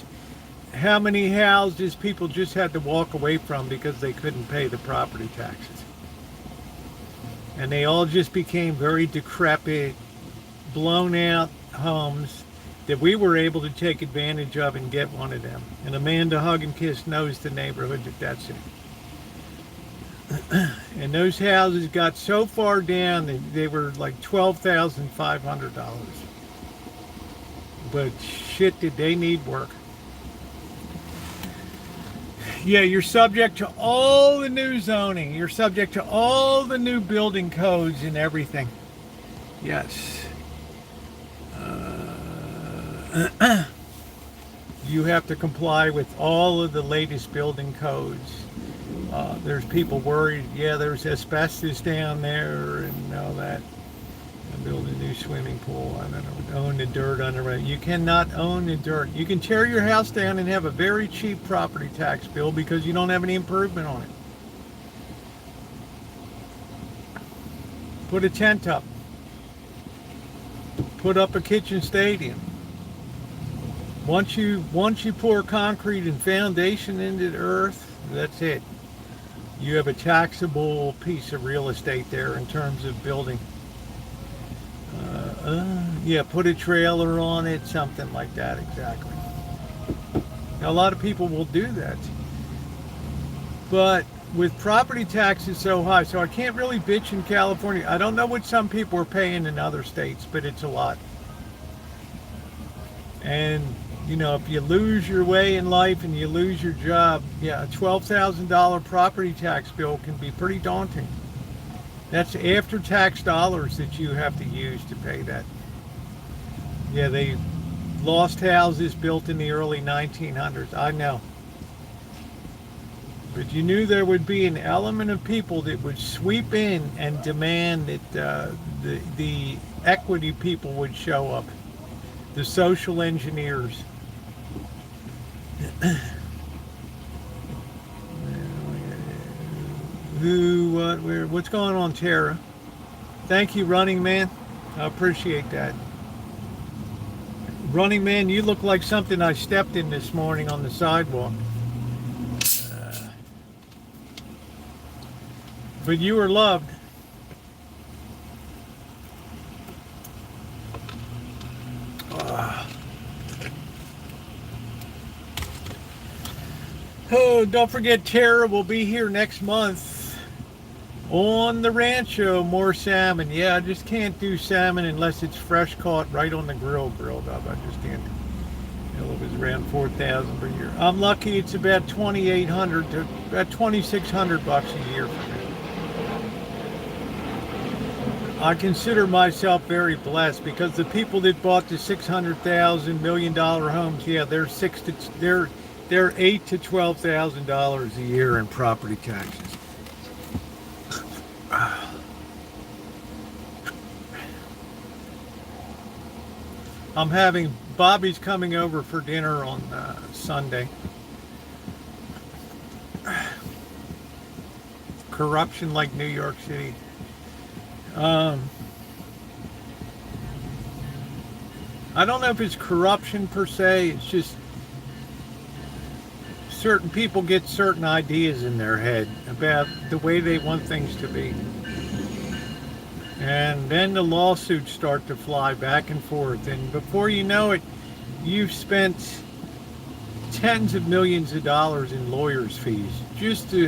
A: How many houses people just had to walk away from because they couldn't pay the property taxes. And they all just became very decrepit, blown out homes that we were able to take advantage of and get one of them. And Amanda Hug and Kiss knows the neighborhood that's in. And those houses got so far down that they were like $12,500. But shit, did they need work. Yeah, you're subject to all the new zoning. You're subject to all the new building codes and everything. Yes. You have to comply with all of the latest building codes. There's people worried, yeah, there's asbestos down there and all that. Build a new swimming pool. I don't know. Own the dirt on the road. You cannot own the dirt. You can tear your house down and have a very cheap property tax bill because you don't have any improvement on it. Put a tent up. Put up a kitchen stadium. Once you pour concrete and foundation into the earth, that's it. You have a taxable piece of real estate there in terms of building. Yeah, put a trailer on it, something like that, exactly. Now, a lot of people will do that. But with property taxes so high, so I can't really bitch in California. I don't know what some people are paying in other states, but it's a lot. And, you know, if you lose your way in life and you lose your job, yeah, a $12,000 property tax bill can be pretty daunting. That's after tax dollars that you have to use to pay that. Yeah, they lost houses built in the early 1900s. I know. But you knew there would be an element of people that would sweep in and demand that the equity people would show up. The social engineers. Who, what, where, what's going on, Tara? Thank you, Running Man. I appreciate that. Running Man, you look like something I stepped in this morning on the sidewalk. But you are loved. Oh, don't forget, Tara will be here next month. On the Rancho, more salmon. Yeah, I just can't do salmon unless it's fresh caught right on the grill, grilled up. I just can't. You know, it was around 4,000 per year. I'm lucky it's about 2,800 to about 2,600 bucks a year for me. I consider myself very blessed because the people that bought the $600,000 $1 million homes, yeah, they're $8,000 to $12,000 a year in property taxes. Bobby's coming over for dinner on Sunday. Corruption like New York City. I don't know if it's corruption per se. It's just certain people get certain ideas in their head about the way they want things to be. And then the lawsuits start to fly back and forth. And before you know it, you've spent tens of millions of dollars in lawyers' fees just to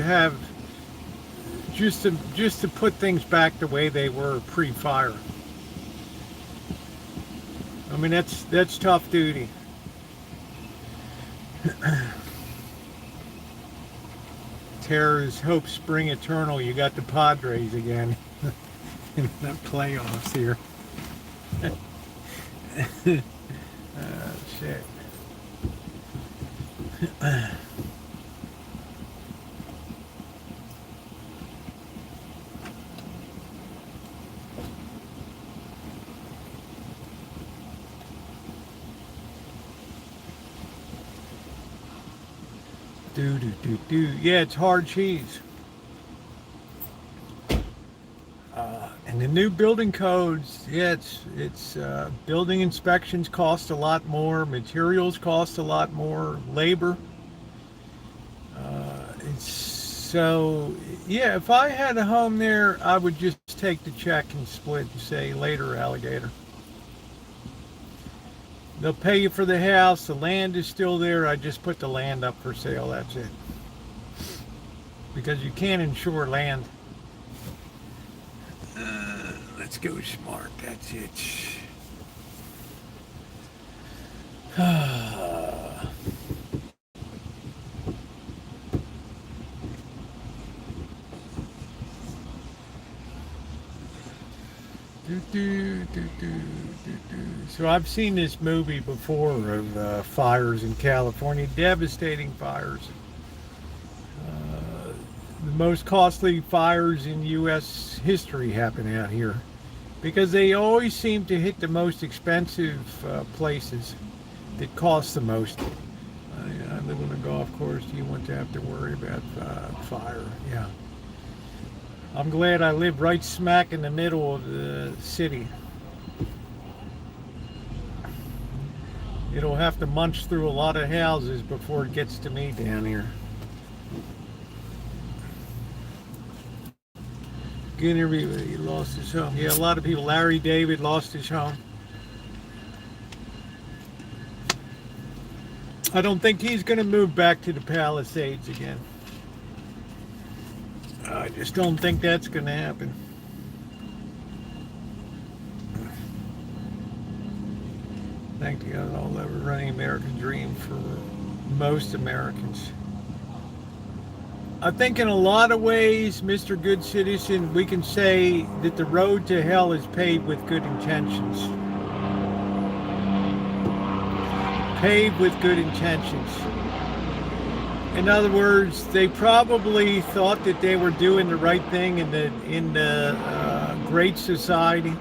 A: put things back the way they were pre-fire. I mean, that's tough duty. Terrors hope spring eternal. You got the Padres again in the playoffs here. Oh, shit. Yeah, it's hard cheese. And the new building codes, yeah, it's building inspections cost a lot more, materials cost a lot more, labor. It's so, yeah, if I had a home there, I would just take the check and split and say later, alligator. They'll pay you for the house, the land is still there, I just put the land up for sale, that's it. Because you can't insure land. Let's go smart, that's it. So I've seen this movie before of fires in California, devastating fires. The most costly fires in U.S. history happen out here because they always seem to hit the most expensive places that cost the most. I live on a golf course. You want to have to worry about fire. Yeah. I'm glad I live right smack in the middle of the city. It'll have to munch through a lot of houses before it gets to me down here. Again, everybody lost his home. Yeah, a lot of people. Larry David lost his home. I don't think he's going to move back to the Palisades again. I just don't think that's going to happen. Thank God I'll never run the American dream for most Americans. I think in a lot of ways, Mr. Good Citizen, we can say that the road to hell is paved with good intentions. Paved with good intentions. In other words, they probably thought that they were doing the right thing in the Great Society,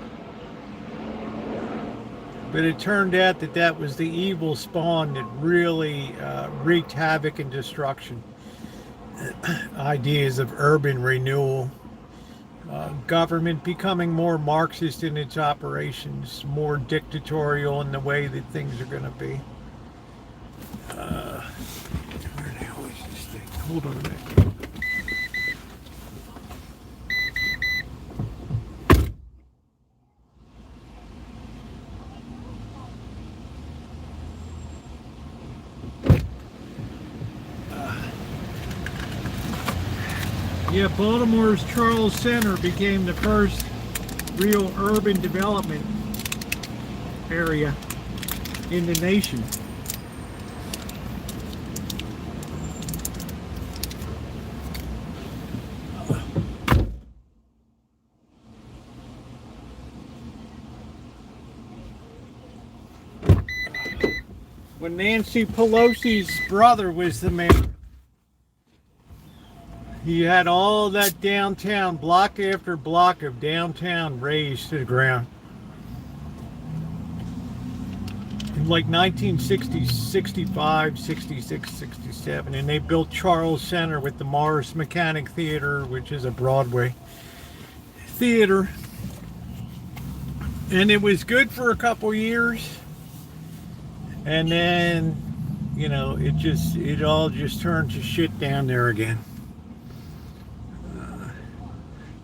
A: but it turned out that that was the evil spawn that really wreaked havoc and destruction. Ideas of urban renewal, government becoming more Marxist in its operations, more dictatorial in the way that things are going to be. Where the hell is this thing? Hold on a minute. Yeah, Baltimore's Charles Center became the first real urban development area in the nation. When Nancy Pelosi's brother was the mayor, he had all that downtown, block after block of downtown razed to the ground. In like 1960, 65, 66, 67, and they built Charles Center with the Morris Mechanic Theater, which is a Broadway theater. And it was good for a couple years. And then, you know, it all just turned to shit down there again.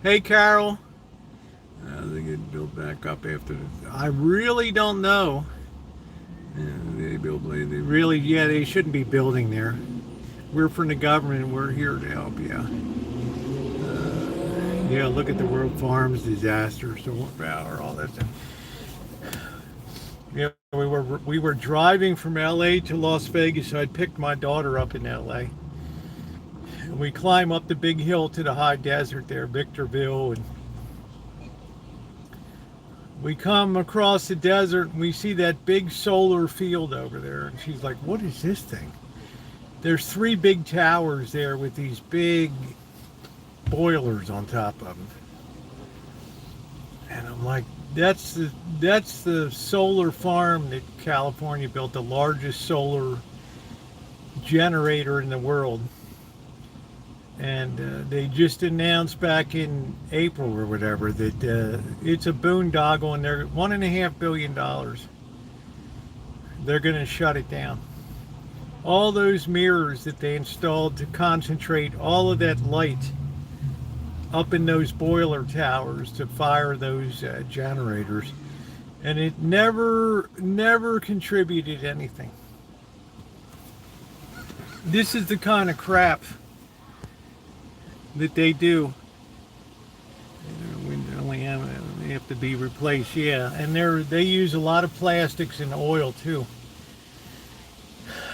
A: Hey, Carol. They get built back up after this. I really don't know. They really, yeah, they shouldn't be building there. We're from the government and we're here to help you. Yeah, look at the World Farms disaster, solar power, all that stuff. Yeah, we were driving from LA to Las Vegas. So I picked my daughter up in LA. And we climb up the big hill to the high desert there, Victorville, and we come across the desert and we see that big solar field over there. And she's like, what is this thing? There's 3 big towers there with these big boilers on top of them. And I'm like, that's the solar farm that California built, the largest solar generator in the world. And they just announced back in April or whatever that it's a boondoggle, and they're $1.5 billion. They're going to shut it down. All those mirrors that they installed to concentrate all of that light up in those boiler towers to fire those generators, and it never contributed anything. This is the kind of crap that they do. They have to be replaced, yeah. And they use a lot of plastics and oil too.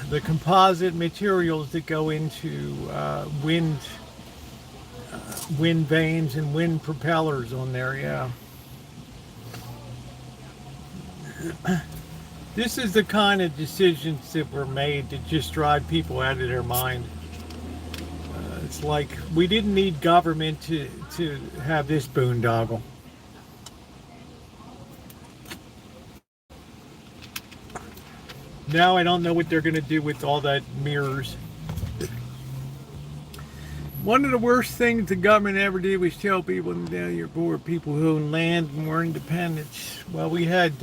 A: The composite materials that go into wind vanes and wind propellers on there, yeah. This is the kind of decisions that were made that just drive people out of their mind. It's like we didn't need government to have this boondoggle. Now I don't know what they're going to do with all that mirrors. One of the worst things the government ever did was tell people, now you're poor people who own land and were independent. Well, we had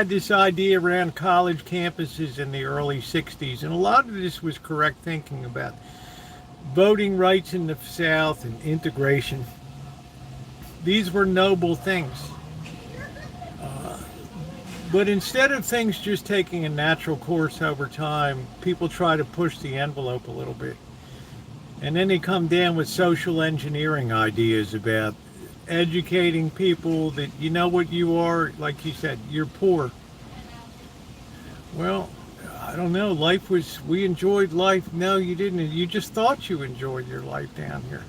A: this idea around college campuses in the early 60s, and a lot of this was correct thinking about voting rights in the South and integration. These were noble things. But instead of things just taking a natural course over time, people try to push the envelope a little bit. And then they come down with social engineering ideas about educating people that you know what you are, like you said, you're poor. Well, I don't know, we enjoyed life. No, you didn't. You just thought you enjoyed your life down here.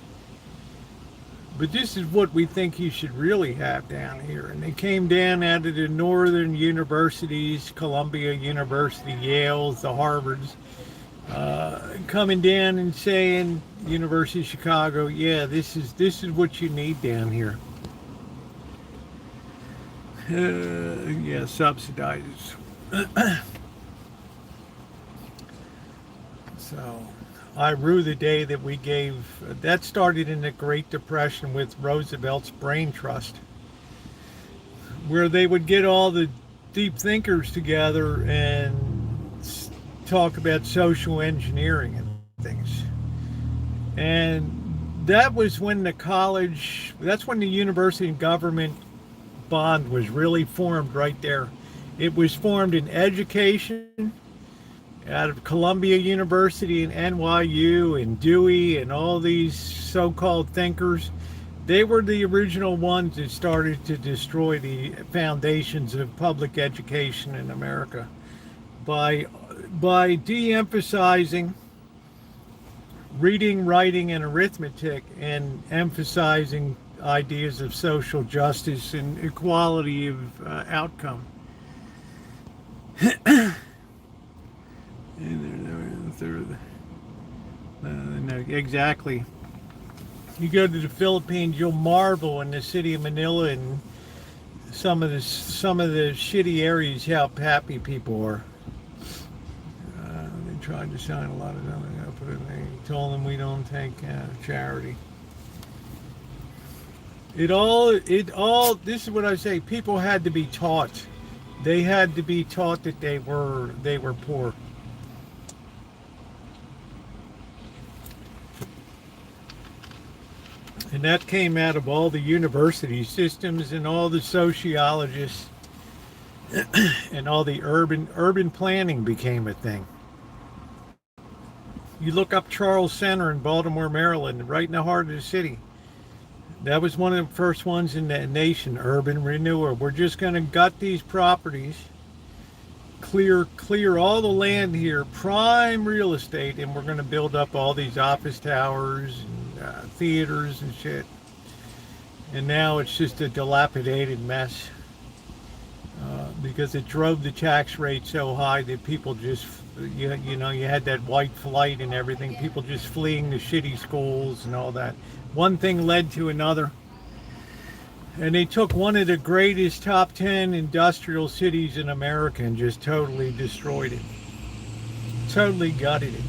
A: But this is what we think you should really have down here. And they came down out of the northern universities, Columbia University, Yale's, the Harvards, coming down and saying, University of Chicago, yeah, this is what you need down here. Yeah, subsidized. So I rue the day that we gave, that started in the Great Depression with Roosevelt's Brain Trust, where they would get all the deep thinkers together and talk about social engineering and things. And that was when that's when the university and government bond was really formed right there. It was formed in education, out of Columbia University and NYU and Dewey and all these so-called thinkers. They were the original ones that started to destroy the foundations of public education in America by de-emphasizing reading, writing, and arithmetic, and emphasizing ideas of social justice and equality of outcome. No, exactly. You go to the Philippines, you'll marvel in the city of Manila and some of the shitty areas how happy people are. They tried to sign a lot of them up, and they told them we don't take charity. It all. This is what I say. People had to be taught. They had to be taught that they were poor. And that came out of all the university systems and all the sociologists and all the urban planning became a thing. You look up Charles Center in Baltimore, Maryland, right in the heart of the city. That was one of the first ones in the nation, urban renewal. We're just going to gut these properties, clear all the land here, prime real estate, and we're going to build up all these office towers and theaters and shit. And now it's just a dilapidated mess because it drove the tax rate so high that people just, you had that white flight and everything, people just fleeing the shitty schools and all that. One thing led to another. And they took one of the greatest top 10 industrial cities in America and just totally destroyed it. Totally gutted it.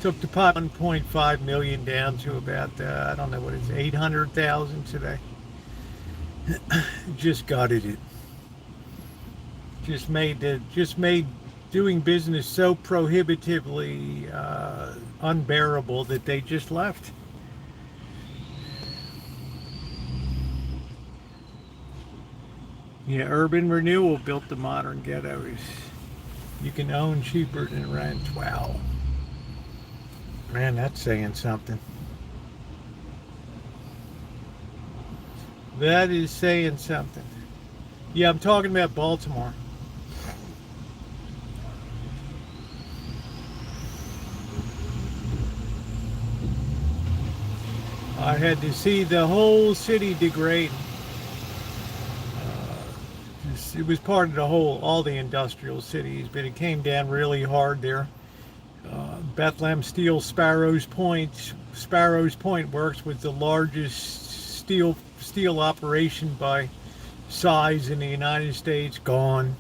A: Took the pot 1.5 million down to about, I don't know what it's, 800,000 today. Just gutted it. Just made doing business so prohibitively unbearable that they just left. Yeah, urban renewal built the modern ghettos. You can own cheaper than rent. Wow. Man, that's saying something. That is saying something. Yeah, I'm talking about Baltimore. I had to see the whole city degrade. It was part of the whole, all the industrial cities, but it came down really hard there. Bethlehem Steel Sparrows Point Works was the largest steel operation by size in the United States, gone.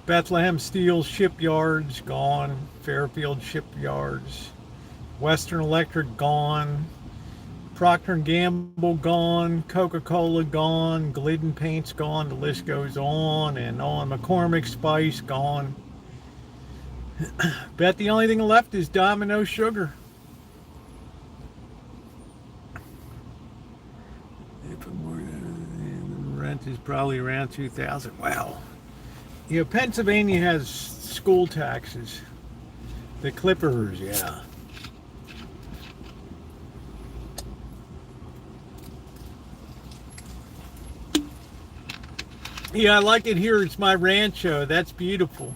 A: Bethlehem Steel Shipyards, gone. Fairfield Shipyards. Western Electric, gone. Procter & Gamble, gone. Coca-Cola, gone. Glidden Paints, gone. The list goes on and on. McCormick Spice, gone. Bet the only thing left is Domino Sugar. Rent is probably around 2,000. Wow. You know, Pennsylvania has school taxes. The Clippers, yeah. Yeah, I like it here. It's my Rancho. That's beautiful.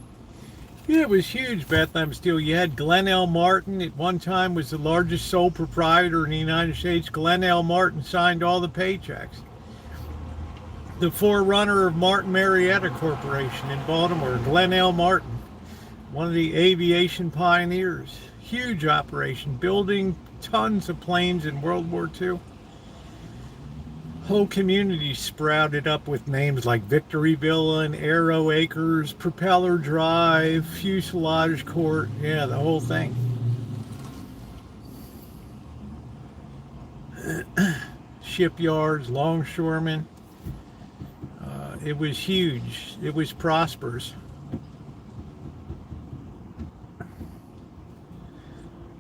A: Yeah, it was huge, Bethlehem Steel. You had Glenn L. Martin. At one time was the largest sole proprietor in the United States. Glenn L. Martin signed all the paychecks. The forerunner of Martin Marietta Corporation in Baltimore, Glenn L. Martin, one of the aviation pioneers. Huge operation, building tons of planes in World War II. Whole community sprouted up with names like Victory Villa and Arrow Acres, Propeller Drive, Fuselage Court, yeah, the whole thing. Shipyards, longshoremen. It was huge. It was prosperous.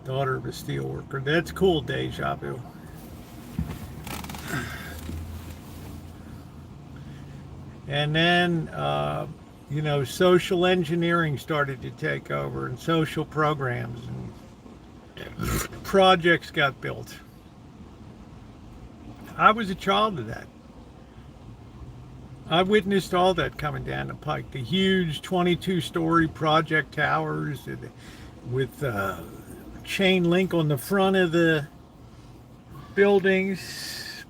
A: Daughter of a steelworker. That's cool, deja vu. And then, you know, social engineering started to take over, and social programs and projects got built. I was a child of that. I witnessed all that coming down the pike. The huge 22-story project towers with chain link on the front of the buildings,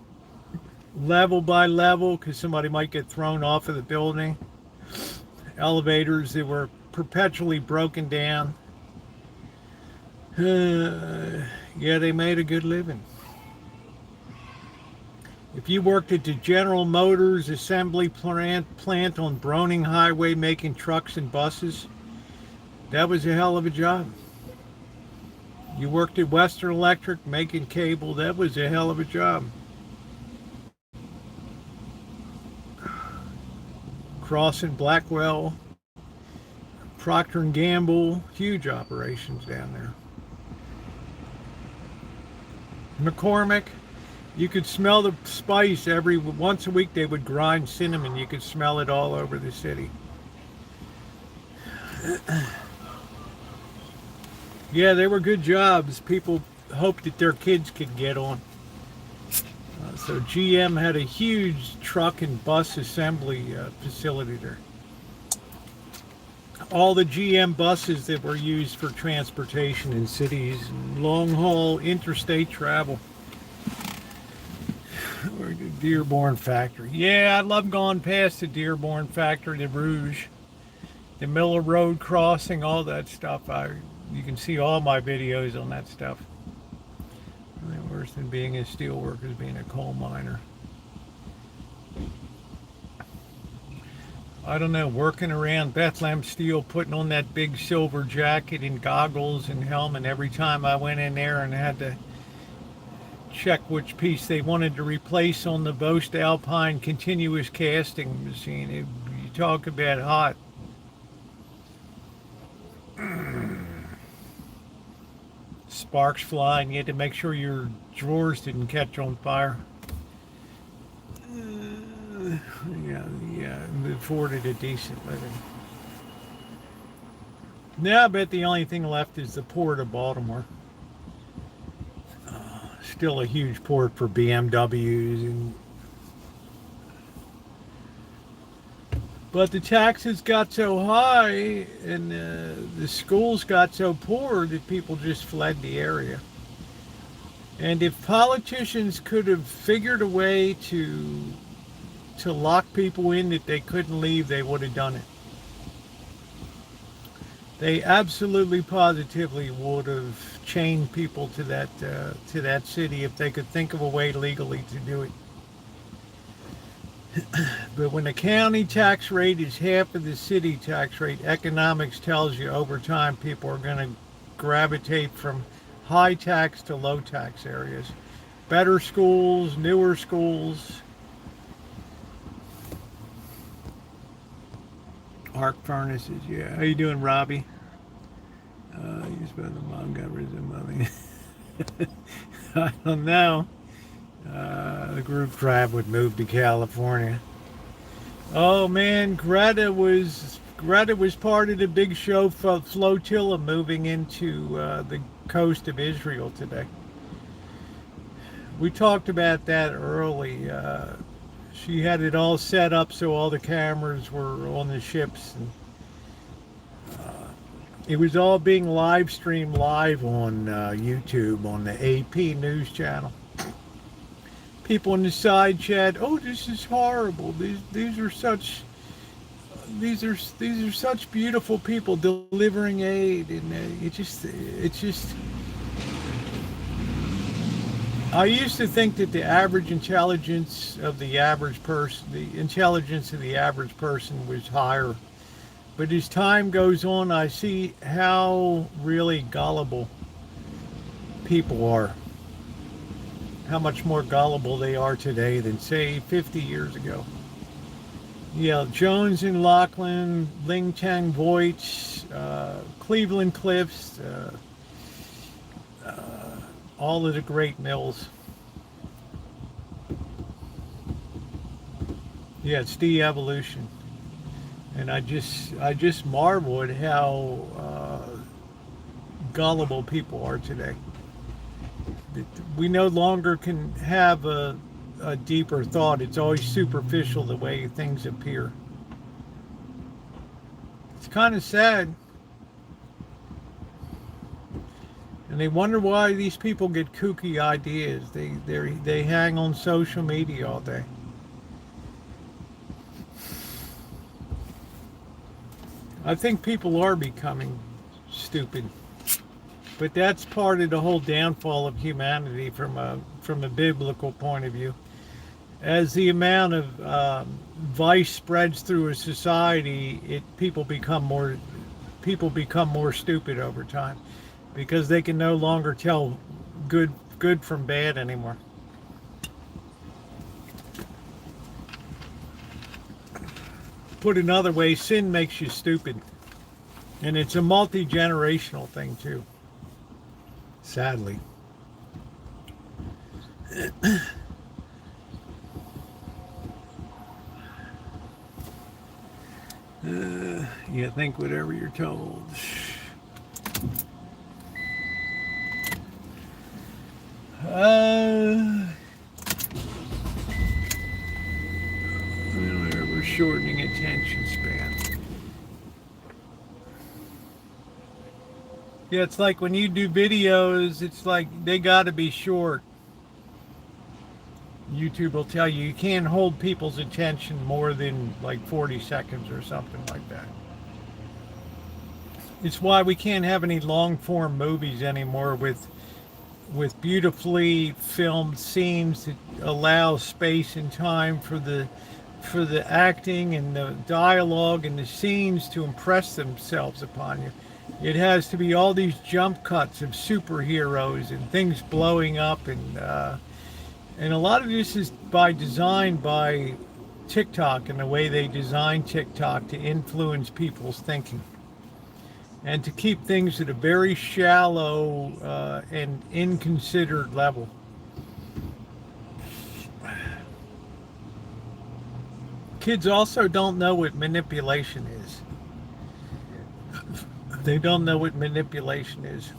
A: level by level, because somebody might get thrown off of the building. Elevators that were perpetually broken down. Yeah, they made a good living. If you worked at the General Motors assembly plant on Broning Highway making trucks and buses, that was a hell of a job. You worked at Western Electric making cable, that was a hell of a job. Cross and Blackwell, Procter & Gamble, huge operations down there. McCormick, you could smell the spice once a week. They would grind cinnamon. You could smell it all over the city. Yeah, they were good jobs. People hoped that their kids could get on. So GM had a huge truck and bus assembly facility there. All the GM buses that were used for transportation in cities, long haul interstate travel. Or the Dearborn factory. Yeah, I love going past the Dearborn factory, the Rouge, the Miller Road crossing, all that stuff. You can see all my videos on that stuff. Worse than being a steel worker is being a coal miner. I don't know, working around Bethlehem Steel, putting on that big silver jacket and goggles and helmet every time I went in there and had to check which piece they wanted to replace on the Boast Alpine continuous casting machine. You talk about hot. Sparks flying. You had to make sure your drawers didn't catch on fire. Yeah, afforded a decent living. Now I bet the only thing left is the port of Baltimore. Still a huge port for BMWs but the taxes got so high and the schools got so poor that people just fled the area. And if politicians could have figured a way to lock people in that they couldn't leave, they would have done it. They absolutely positively would have chained people to that city if they could think of a way legally to do it. But when the county tax rate is half of the city tax rate, economics tells you over time people are going to gravitate from high tax to low tax areas. Better schools, newer schools. Arc furnaces, yeah. How you doing, Robbie? You spent the mom got rid of mommy. I don't know. The group tribe would move to California. Oh man, Greta was part of the big show flotilla moving into the coast of Israel today. We talked about that early. She had it all set up so all the cameras were on the ships, and it was all being live streamed live on YouTube on the AP News channel. People in the side chat, oh, this is horrible. These are such beautiful people delivering aid, and it's just. I used to think that the intelligence of the average person was higher. But as time goes on, I see how really gullible people are. How much more gullible they are today than, say, 50 years ago. Yeah, Jones and Lachlan, Ling Tang Voigt, Cleveland Cliffs, all of the great mills. Yeah, it's de-evolution. And I just marvel at how gullible people are today. We no longer can have a deeper thought. It's always superficial the way things appear. It's kind of sad. And they wonder why these people get kooky ideas. They hang on social media all day. I think people are becoming stupid. But that's part of the whole downfall of humanity from a biblical point of view. As the amount of vice spreads through a society, people become more stupid over time, because they can no longer tell good from bad anymore. Put another way, sin makes you stupid. And it's a multi-generational thing too. Sadly. You think whatever you're told. We're shortening attention span. Yeah, it's like when you do videos, it's like they got to be short. YouTube will tell you can't hold people's attention more than like 40 seconds or something like that. It's why we can't have any long-form movies anymore with beautifully filmed scenes that allow space and time for the for the acting and the dialogue and the scenes to impress themselves upon you. It has to be all these jump cuts of superheroes and things blowing up, and a lot of this is by design by TikTok and the way they design TikTok to influence people's thinking and to keep things at a very shallow and inconsidered level. Kids also don't know what manipulation is. They don't know what manipulation is.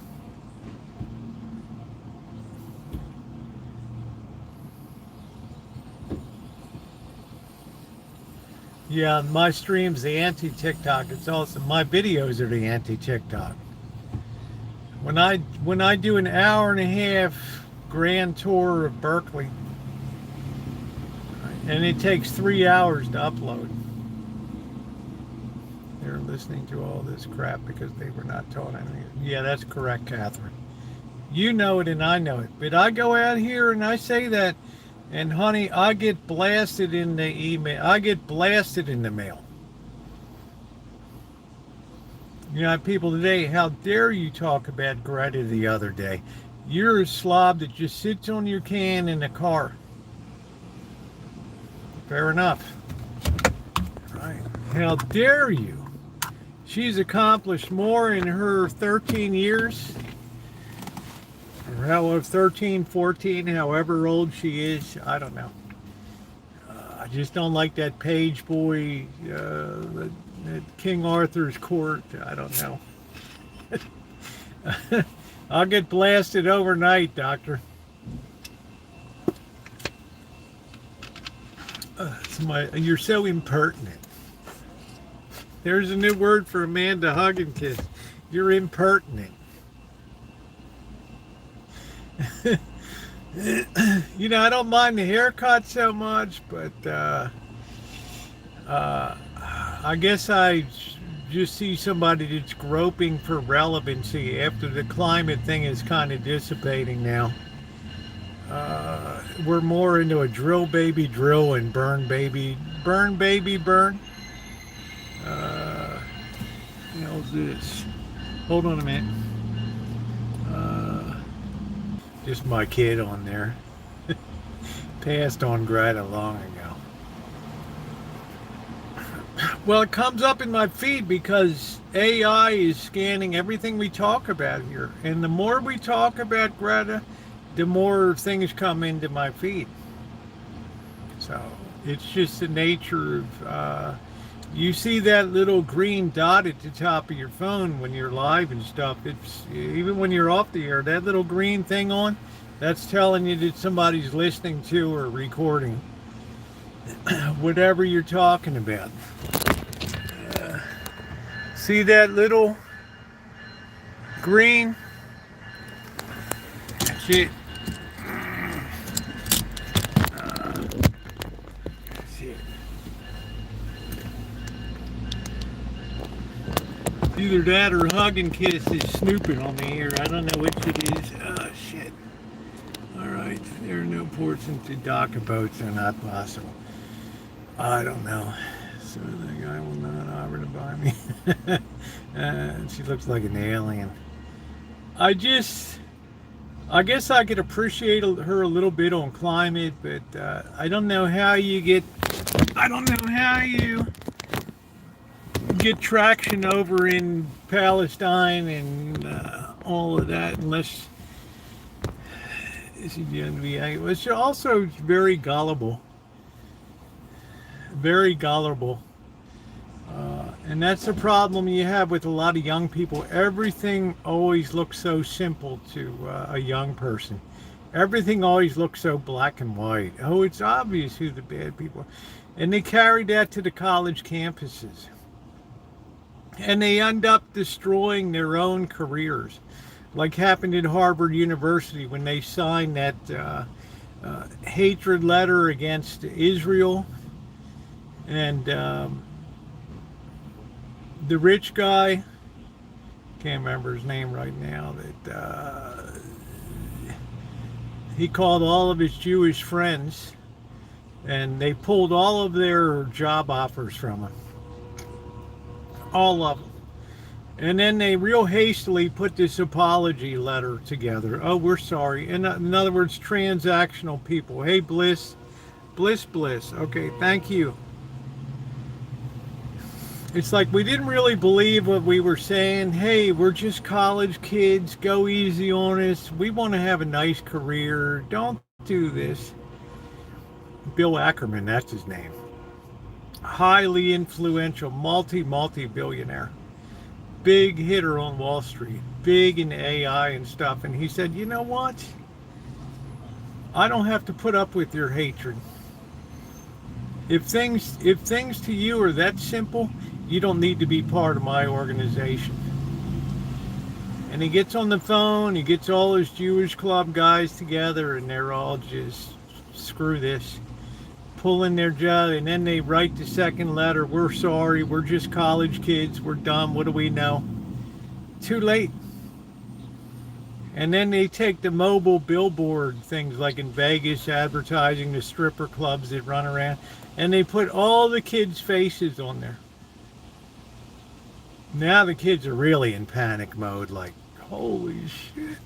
A: Yeah, my stream's the anti-TikTok. It's also my videos are the anti-TikTok. When I do an hour and a half grand tour of Berkeley, and it takes 3 hours to upload, they're listening to all this crap because they were not taught anything. Yeah, that's correct, Catherine. You know it and I know it. But I go out here and I say that, and honey, I get blasted in the email. I get blasted in the mail. You know, people today, how dare you talk about Greta the other day? You're a slob that just sits on your can in the car. Fair enough. Right. How dare you? She's accomplished more in her 13 years. Or however, 13, 14, however old she is, I don't know. I just don't like that page boy at King Arthur's court. I don't know. I'll get blasted overnight, Doctor. You're so impertinent. There's a new word for Amanda hug and kiss. You're impertinent. You know, I don't mind the haircut so much, but I guess I just see somebody that's groping for relevancy after the climate thing is kind of dissipating now. We're more into a drill baby drill and burn baby burn. How's this? Hold on a minute. Just my kid on there. Passed on Greta long ago. Well, it comes up in my feed because AI is scanning everything we talk about here. And the more we talk about Greta, the more things come into my feed. So it's just the nature of, you see that little green dot at the top of your phone when you're live and stuff. It's even when you're off the air, that little green thing on, that's telling you that somebody's listening to or recording whatever you're talking about. See that little green? That's it. Either that or hug and kiss is snooping on me here. I don't know which it is. Oh, shit. Alright, there are no ports into dock boats. They're not possible. I don't know. So the guy will not offer to buy me. She looks like an alien. I guess I could appreciate her a little bit on climate, but I don't know how you get traction over in Palestine and all of that unless it's also very gullible, and that's the problem you have with a lot of young people. Everything always looks so simple to a young person. Everything always looks so black and white. Oh, it's obvious who the bad people are. And they carry that to the college campuses. And they end up destroying their own careers, like happened at Harvard University when they signed that hatred letter against Israel. And the rich guy, can't remember his name right now, that he called all of his Jewish friends and they pulled all of their job offers from him, all of them. And then they real hastily put this apology letter together. Oh, we're sorry. In other words, transactional people. Hey, Bliss. Okay, thank you. It's like we didn't really believe what we were saying. Hey, we're just college kids. Go easy on us. We want to have a nice career. Don't do this. Bill Ackerman, that's his name. Highly influential, multi-billionaire. Big hitter on Wall Street. Big in AI and stuff. And he said, you know what? I don't have to put up with your hatred. If things to you are that simple, you don't need to be part of my organization. And he gets on the phone, he gets all his Jewish club guys together, and they're all just, screw this, pulling their jaw, and then they write the second letter, we're sorry, we're just college kids, we're dumb, what do we know? Too late. And then they take the mobile billboard things like in Vegas, advertising the stripper clubs that run around, and they put all the kids' faces on there. Now the kids are really in panic mode, like, holy shit.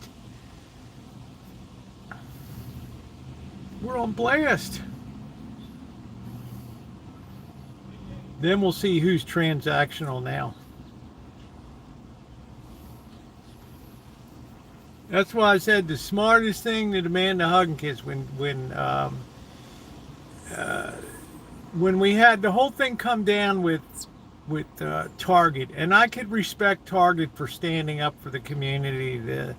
A: We're on blast. Then we'll see who's transactional now. That's why I said the smartest thing to demand a hug and kiss when we had the whole thing come down with Target, and I could respect Target for standing up for the community, the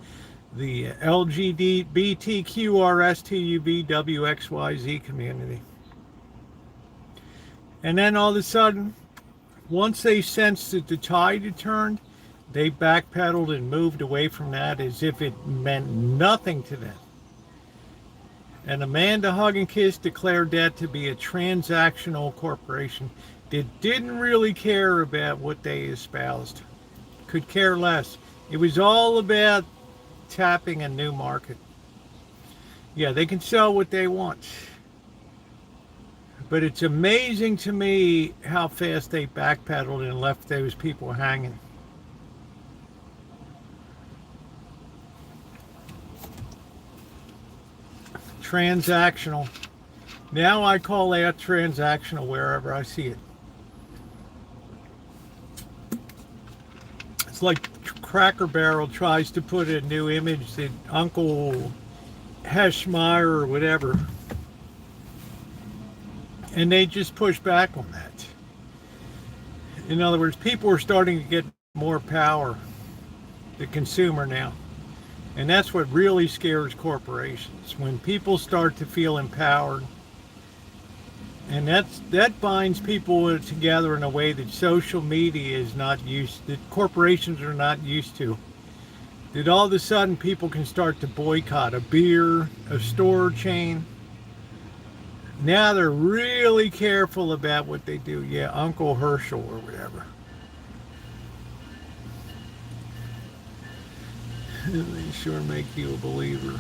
A: LGBTQRSTUVWXYZ community. And then all of a sudden, once they sensed that the tide had turned, they backpedaled and moved away from that as if it meant nothing to them. And Amanda Hug and Kiss declared that to be a transactional corporation that didn't really care about what they espoused. Could care less. It was all about tapping a new market. Yeah, they can sell what they want. But it's amazing to me how fast they backpedaled and left those people hanging. Transactional. Now I call that transactional wherever I see it. It's like Cracker Barrel tries to put a new image that Uncle Heschmeyer or whatever, and they just push back on that. In other words, people are starting to get more power, the consumer now. And that's what really scares corporations, when people start to feel empowered. And that binds people together in a way that social media is not used, that corporations are not used to. That all of a sudden people can start to boycott a beer, a store chain. Now they're really careful about what they do. Yeah, Uncle Herschel or whatever. They sure make you a believer.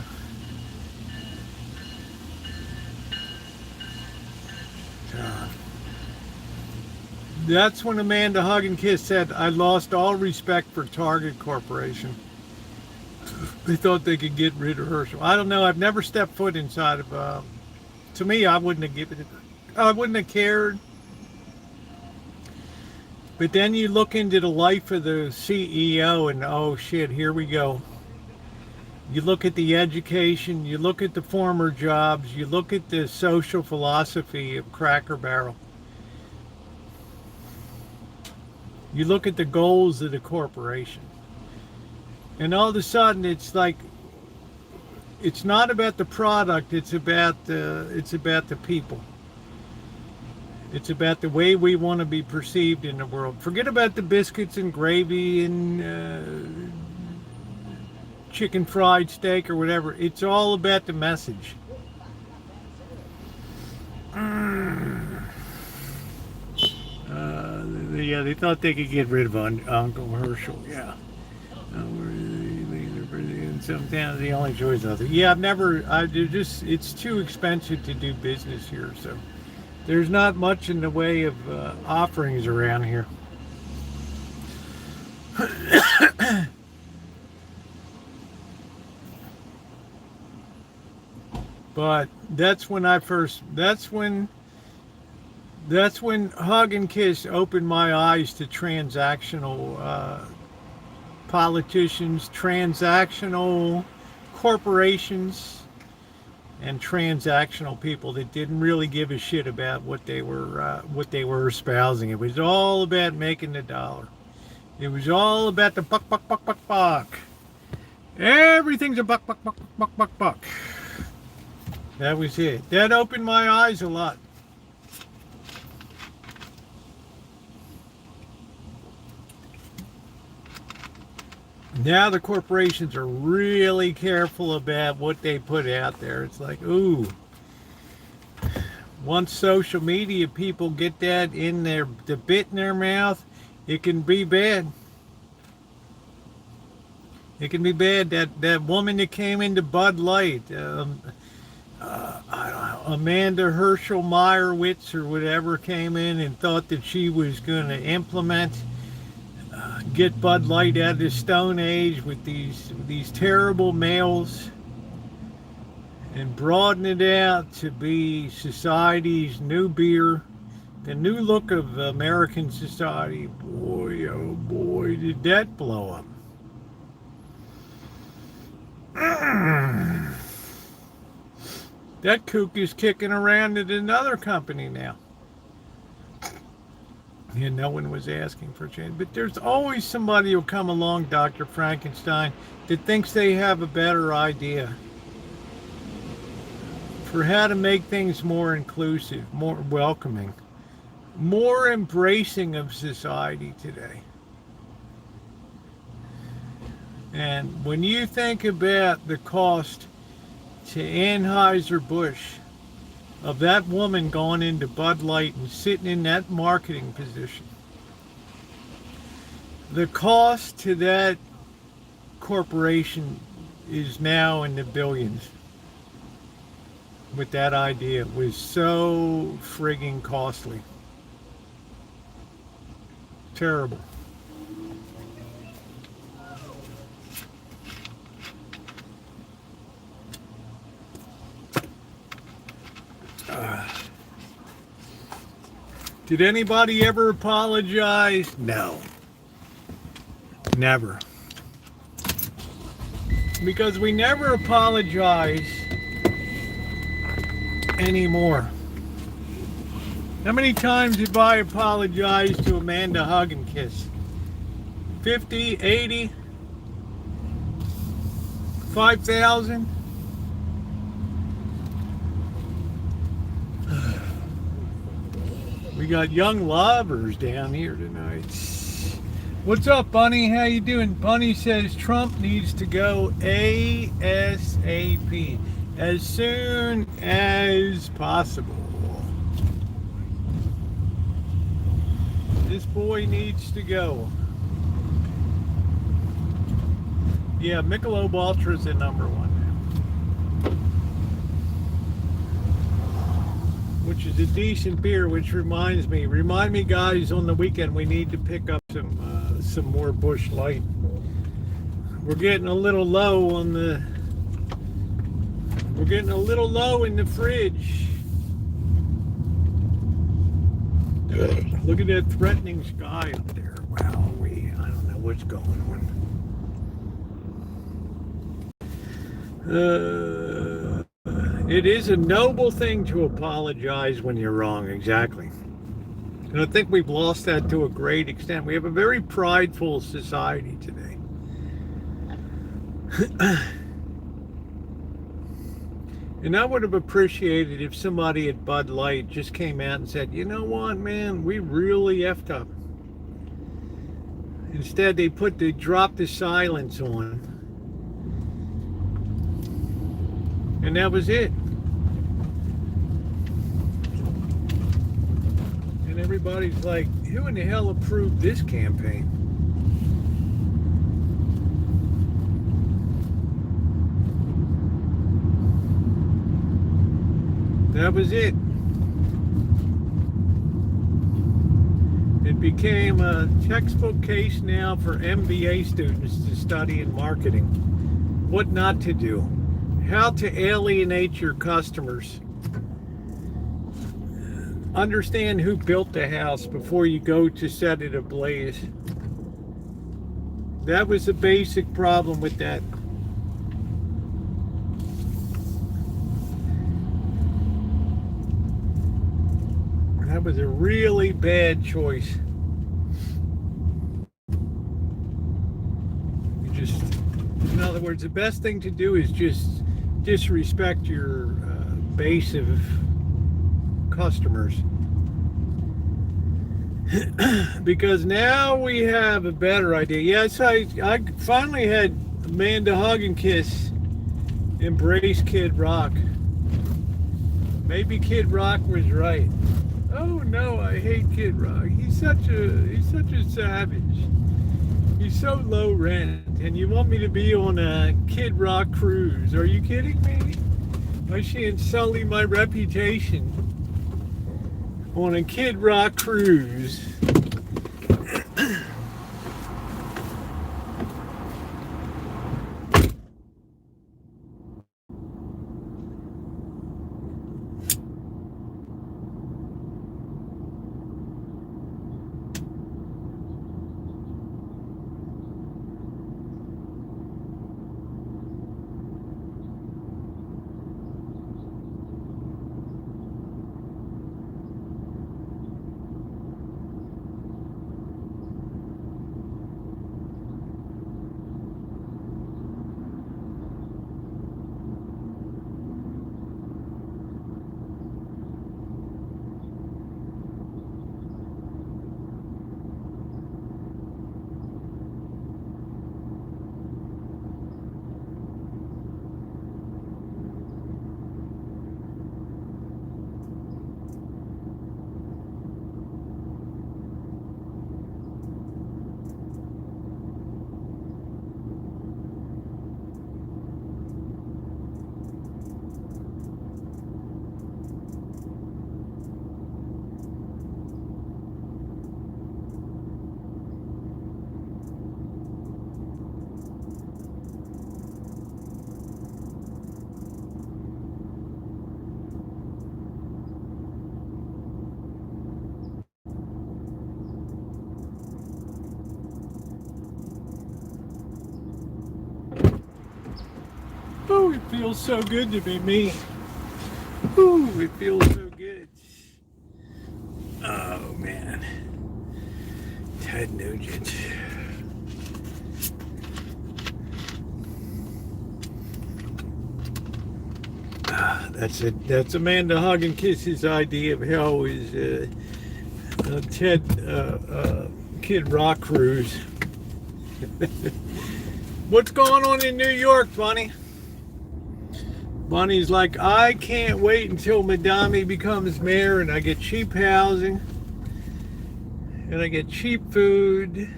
A: That's when Amanda Hug and Kiss said, I lost all respect for Target Corporation. They thought they could get rid of Herschel. I don't know. I've never stepped foot inside of, to me, I wouldn't have given it, I wouldn't have cared. But then you look into the life of the CEO and, oh shit, here we go. You look at the education, you look at the former jobs, you look at the social philosophy of Cracker Barrel. You look at the goals of the corporation. And all of a sudden it's like, it's not about the product, it's about the people. It's about the way we want to be perceived in the world. Forget about the biscuits and gravy and chicken fried steak or whatever. It's all about the message. Yeah, they thought they could get rid of Uncle Herschel. Yeah. Sometimes the only choice out there. Yeah, it's too expensive to do business here, so there's not much in the way of offerings around here. But that's when Hug and Kiss opened my eyes to transactional politicians, transactional corporations, and transactional people that didn't really give a shit about what they were espousing. It was all about making the dollar. It was all about the buck, buck, buck, buck, buck. Everything's a buck, buck, buck, buck, buck, buck. That was it. That opened my eyes a lot. Now the corporations are really careful about what they put out there. It's like, ooh, once social media people get that in the bit in their mouth, it can be bad. It can be bad. That woman that came into Bud Light, I don't know, Amanda Herschel Meyerowitz or whatever, came in and thought that she was going to implement, get Bud Light out of the Stone Age with these terrible males and broaden it out to be society's new beer, the new look of American society. Boy, oh boy, did that blow up. That kook is kicking around at another company now. And no one was asking for change. But there's always somebody who'll come along, Dr. Frankenstein, that thinks they have a better idea for how to make things more inclusive, more welcoming, more embracing of society today. And when you think about the cost to Anheuser-Busch of that woman going into Bud Light and sitting in that marketing position, the cost to that corporation is now in the billions. With that idea, it was so frigging costly. Terrible. Did anybody ever apologize? No. Never. Because we never apologize anymore. How many times have I apologized to Amanda Hug and Kiss? 50, 80, 5,000? We got young lovers down here tonight. What's up, Bunny? How you doing? Bunny says Trump needs to go ASAP, as soon as possible. This boy needs to go. Yeah, Michelob Ultra is the number one now, which is a decent beer. Which remind me, guys, on the weekend we need to pick up some more Busch Light. We're getting a little low on the. We're getting a little low in the fridge. Look at that threatening sky up there. Wow, I don't know what's going on. It is a noble thing to apologize when you're wrong, exactly. And I think we've lost that to a great extent. We have a very prideful society today. And I would have appreciated if somebody at Bud Light just came out and said, you know what, man, we really effed up. Instead, they dropped the silence on. And that was it. And everybody's like, who in the hell approved this campaign? That was it. It became a textbook case now for MBA students to study in marketing. What not to do. How to alienate your customers. Understand who built the house before you go to set it ablaze. That was the basic problem with that. That was a really bad choice. You just, in other words, the best thing to do is just disrespect your base of customers. Because now we have a better idea. Yes, I finally had Amanda Hug and Kiss embrace Kid Rock. Maybe Kid Rock was right. Oh no, I hate Kid Rock. He's such a savage. He's so low rent, and you want me to be on a Kid Rock cruise? Are you kidding me? I shan't sully my reputation on a Kid Rock cruise. Oh, it feels so good to be me. Ooh, it feels so good. Oh, man. Ted Nugent. That's Amanda Hug and Kiss's idea of how is Ted Kid Rock cruise. What's going on in New York, Bunny? Bunny's like, I can't wait until Madami becomes mayor and I get cheap housing and I get cheap food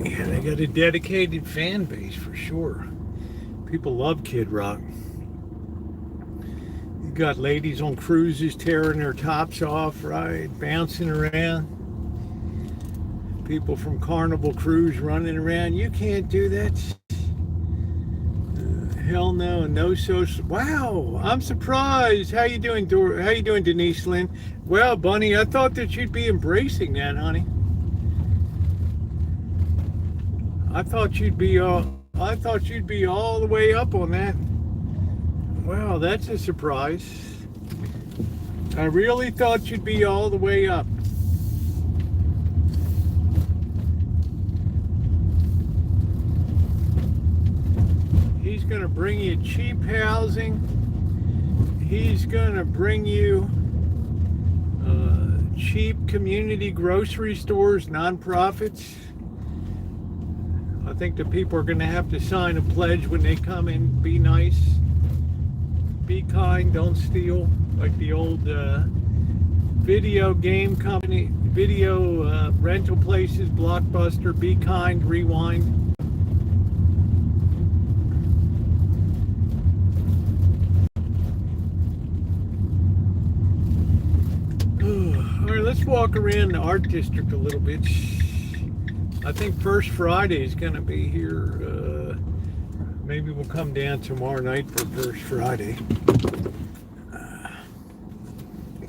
A: and I got a dedicated fan base for sure. People love Kid Rock. You got ladies on cruises tearing their tops off, right? Bouncing around. People from Carnival Cruise running around. You can't do that. Hell no, no social. Wow, I'm surprised. How you doing, How you doing, Denise Lynn? Well, Bunny, I thought that you'd be embracing that, honey. I thought you'd be all the way up on that. Wow, that's a surprise. I really thought you'd be all the way up. He's going to bring you cheap housing. He's going to bring you cheap community grocery stores, nonprofits. I think the people are going to have to sign a pledge when they come in. Be nice. Be kind. Don't steal. Like the old video game company, video rental places, Blockbuster. Be kind. Rewind. walk around the art district a little bit. I think First Friday is going to be here. Maybe we'll come down tomorrow night for First Friday.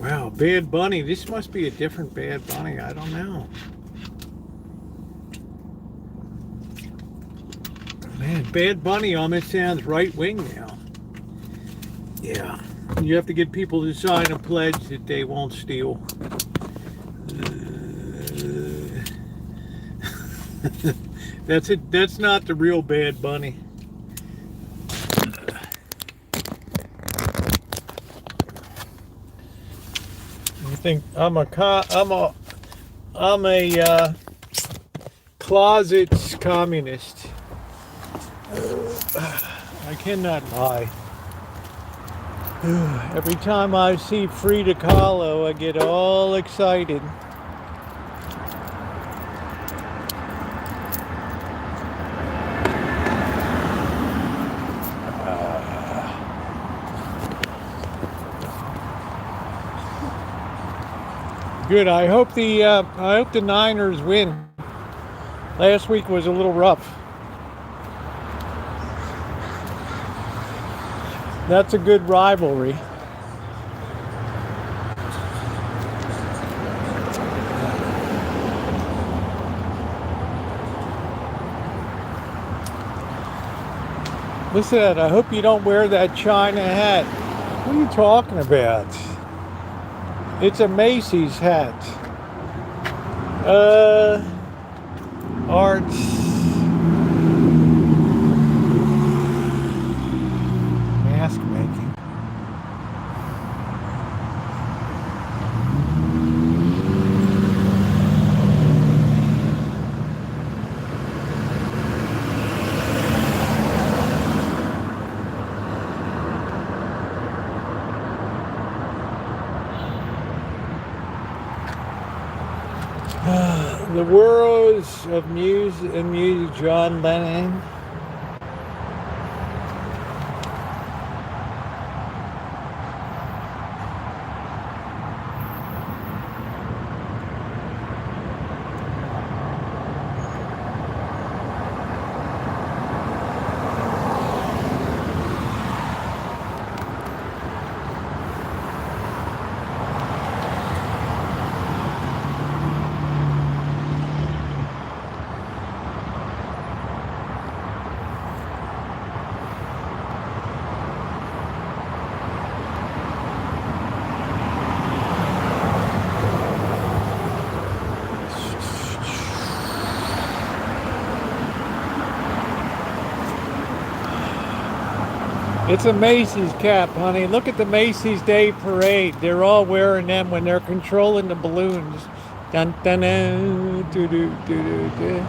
A: Wow, Bad Bunny. This must be a different Bad Bunny. I don't know. Man, Bad Bunny almost sounds right-wing now. Yeah. You have to get people to sign a pledge that they won't steal. That's not the real Bad Bunny. You think I'm a closet communist. I cannot lie. Every time I see Frida Kahlo, I get all excited. Good. I hope the Niners win. Last week was a little rough. That's a good rivalry. Listen, I hope you don't wear that China hat. What are you talking about? It's a Macy's hat. Arts. Mask making. The words of music, John Lennon. It's a Macy's cap, honey. Look at the Macy's Day Parade. They're all wearing them when they're controlling the balloons. Dun dun dun, doo doo doo doo doo.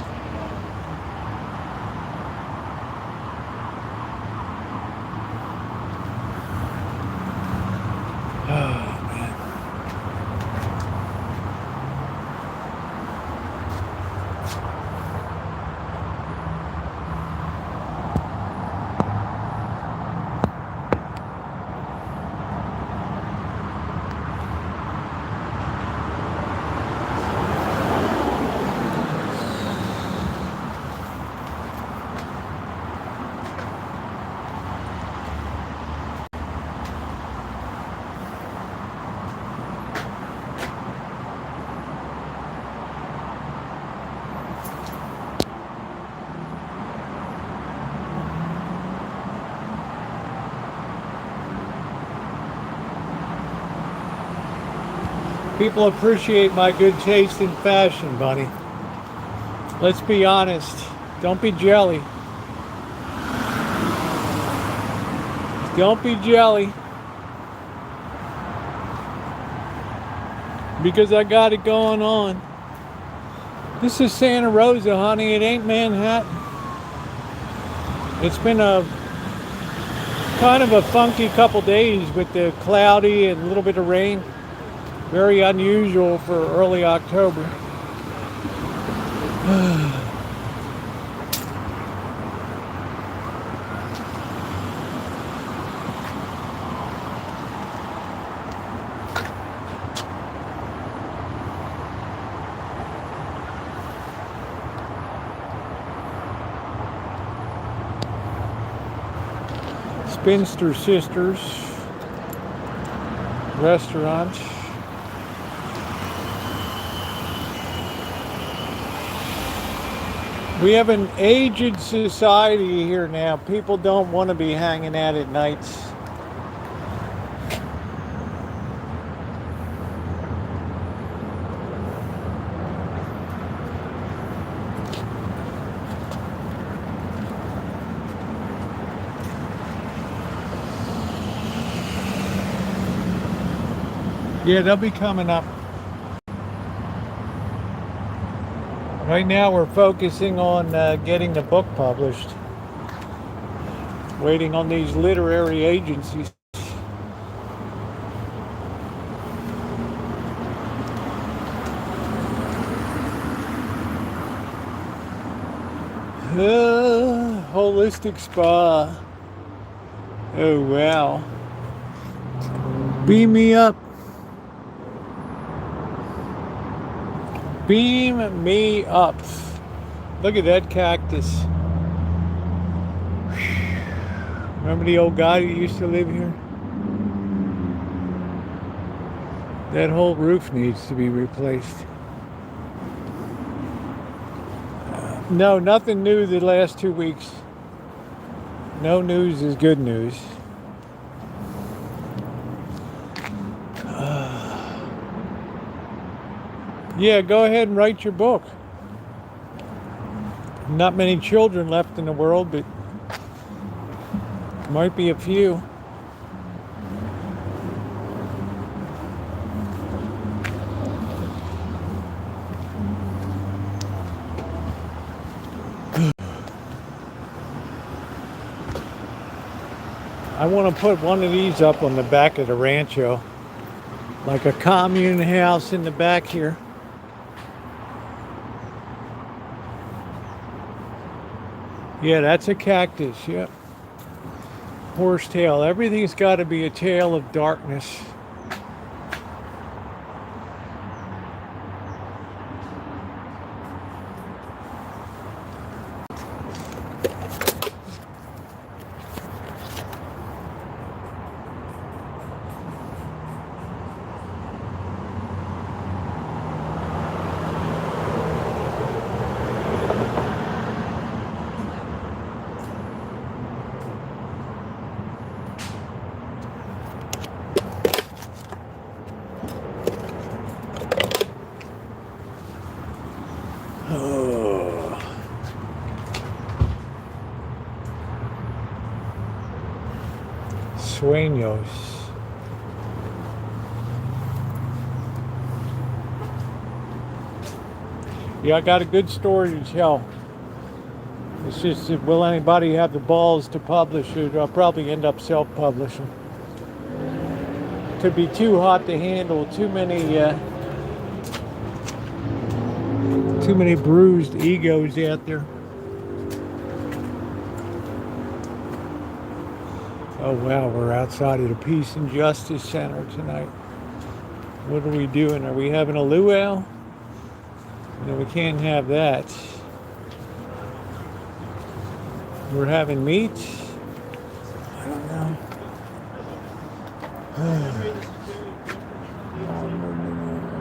A: People appreciate my good taste in fashion, Bunny. Let's be honest. Don't be jelly. Don't be jelly. Because I got it going on. This is Santa Rosa, honey. It ain't Manhattan. It's been a kind of a funky couple days with the cloudy and a little bit of rain. Very unusual for early October. Spinster Sisters restaurant. We have an aged society here now. People don't want to be hanging out at nights. Yeah, they'll be coming up. Right now we're focusing on getting the book published. Waiting on these literary agencies. Holistic spa. Oh wow. Beam me up. Beam me up. Look at that cactus. Remember the old guy who used to live here? That whole roof needs to be replaced. No, nothing new the last 2 weeks. No news is good news. Yeah, go ahead and write your book. Not many children left in the world, but might be a few. I want to put one of these up on the back of the Rancho, like a commune house in the back here. Yeah, that's a cactus, yep. Horsetail. Everything's got to be a tale of darkness. Sueños. Yeah, I got a good story to tell. It's just, will anybody have the balls to publish it? I'll probably end up self-publishing. Could be too hot to handle. Too many bruised egos out there. Oh wow, we're outside of the Peace and Justice Center tonight. What are we doing? Are we having a luau? No, we can't have that. We're having meat? I don't know.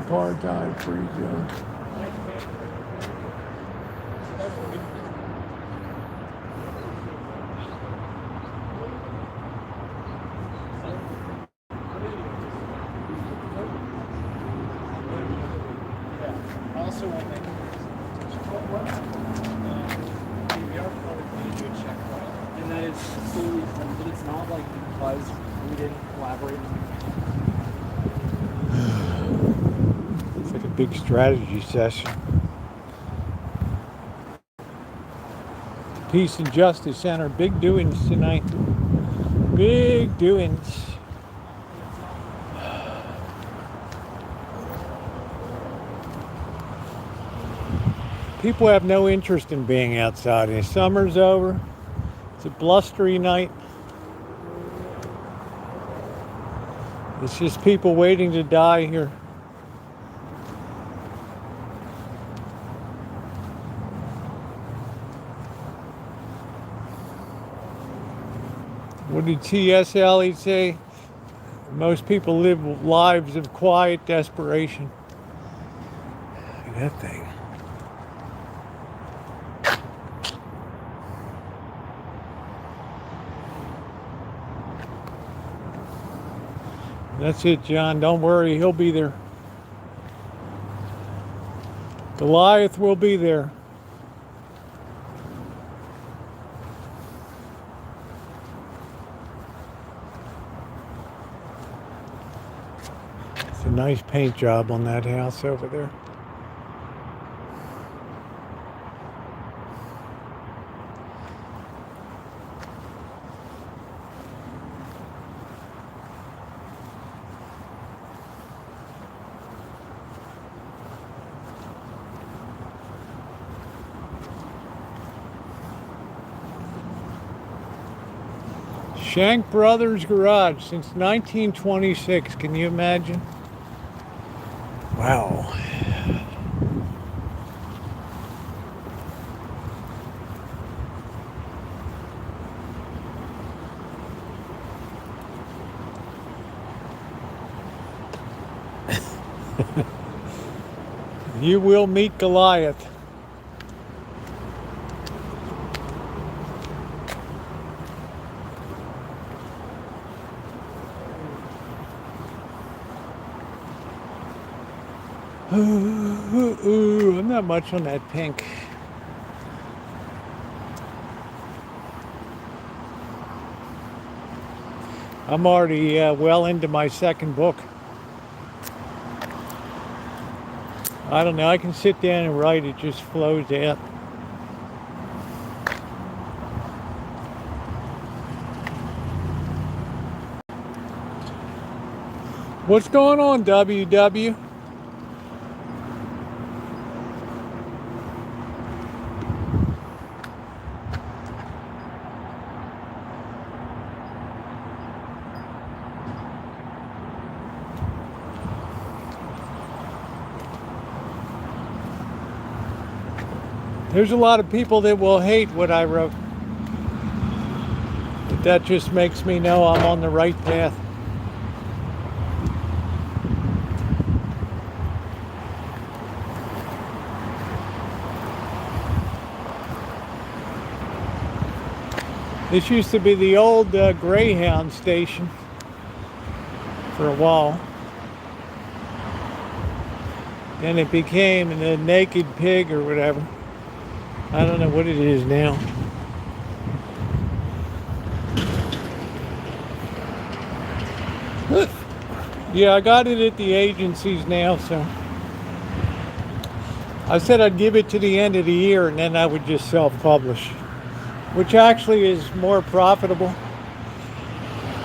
A: Apartheid free zone.
C: And that is solely, but it's not like because we didn't collaborate.
A: It's like a big strategy session. Peace and Justice Center, big doings tonight. Big doings. People have no interest in being outside. The summer's over. It's a blustery night. It's just people waiting to die here. What did T.S. Eliot say? Most people live lives of quiet desperation. Look at that thing. That's it, John. Don't worry, he'll be there. Goliath will be there. It's a nice paint job on that house over there. Shank Brothers Garage since 1926. Can you imagine? Wow. You will meet Goliath. Ooh, I'm not much on that pink. I'm already well into my second book. I don't know, I can sit down and write, it just flows out. What's going on, WW? There's a lot of people that will hate what I wrote. But that just makes me know I'm on the right path. This used to be the old Greyhound station for a while. Then it became the Naked Pig or whatever. I don't know what it is now. Yeah, I got it at the agencies now, so I said I'd give it to the end of the year and then I would just self-publish, which actually is more profitable.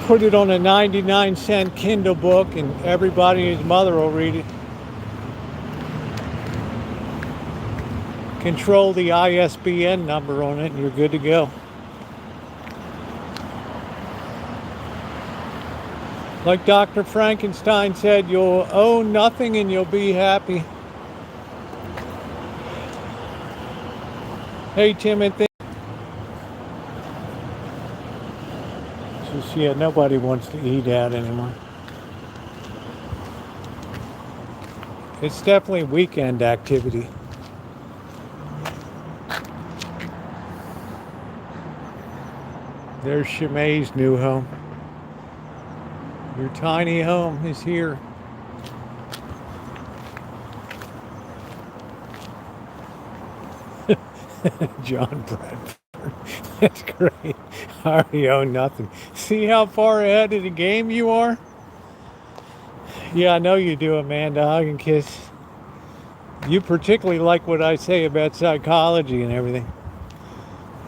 A: Put it on a 99-cent Kindle book and everybody and his mother will read it. Control the ISBN number on it and you're good to go. Like Dr. Frankenstein said, you'll own nothing and you'll be happy. Hey, Timothy. Just, yeah, nobody wants to eat out anymore. It's definitely a weekend activity. There's Shimei's new home. Your tiny home is here. John Bradford. That's great. I already own nothing. See how far ahead of the game you are? Yeah, I know you do, Amanda. Hug and kiss. You particularly like what I say about psychology and everything.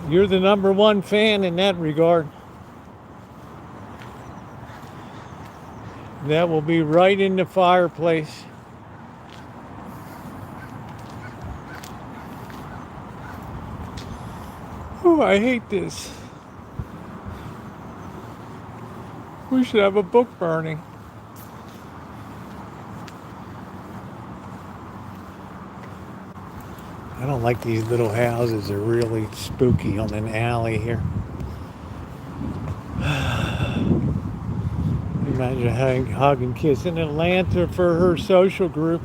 A: You're the #1 fan in that regard. That will be right in the fireplace. Oh, I hate this. We should have a book burning. I don't like these little houses. They're really spooky on an alley here. Imagine hug and kiss. In Atlanta for her social group,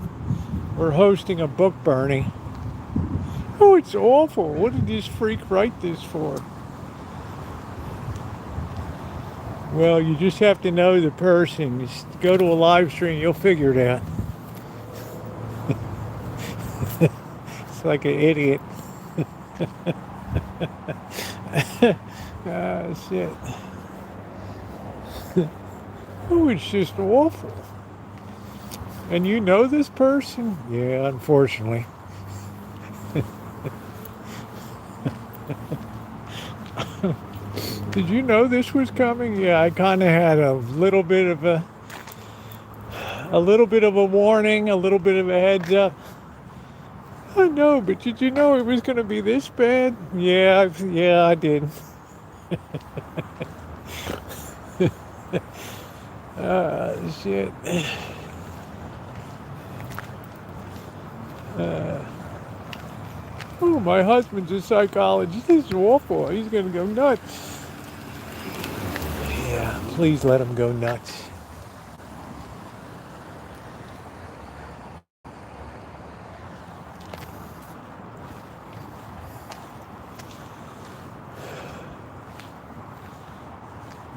A: we're hosting a book burning. Oh, it's awful. What did this freak write this for? Well, you just have to know the person. Just go to a live stream, you'll figure it out. It's like an idiot. Ah, shit. Oh, it's just awful. And you know this person? Yeah, unfortunately. Did you know this was coming? Yeah, I kind of had a little bit of a warning, a little bit of a heads up. I know, but did you know it was going to be this bad? Yeah, I did. Shit. Oh, my husband's a psychologist. This is awful. He's going to go nuts. Yeah, please let him go nuts.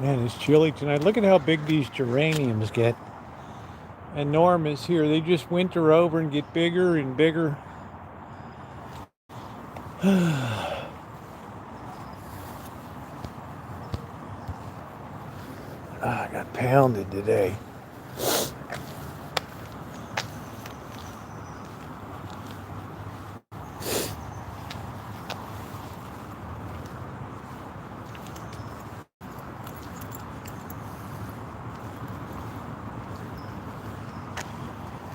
A: Man, it's chilly tonight. Look at how big these geraniums get. Enormous here. They just winter over and get bigger and bigger. I got pounded today.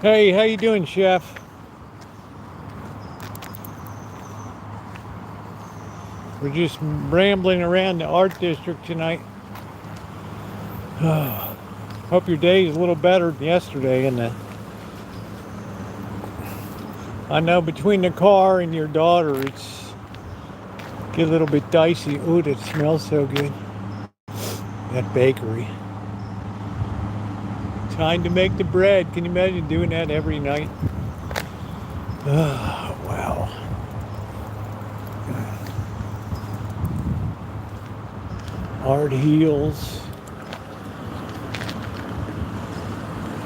A: Hey, how you doing, Chef? We're just rambling around the art district tonight. Hope your day is a little better than yesterday. And I know between the car and your daughter, it's get a little bit dicey. Ooh, that smells so good. That bakery. Time to make the bread. Can you imagine doing that every night? Oh, wow. Art Heels.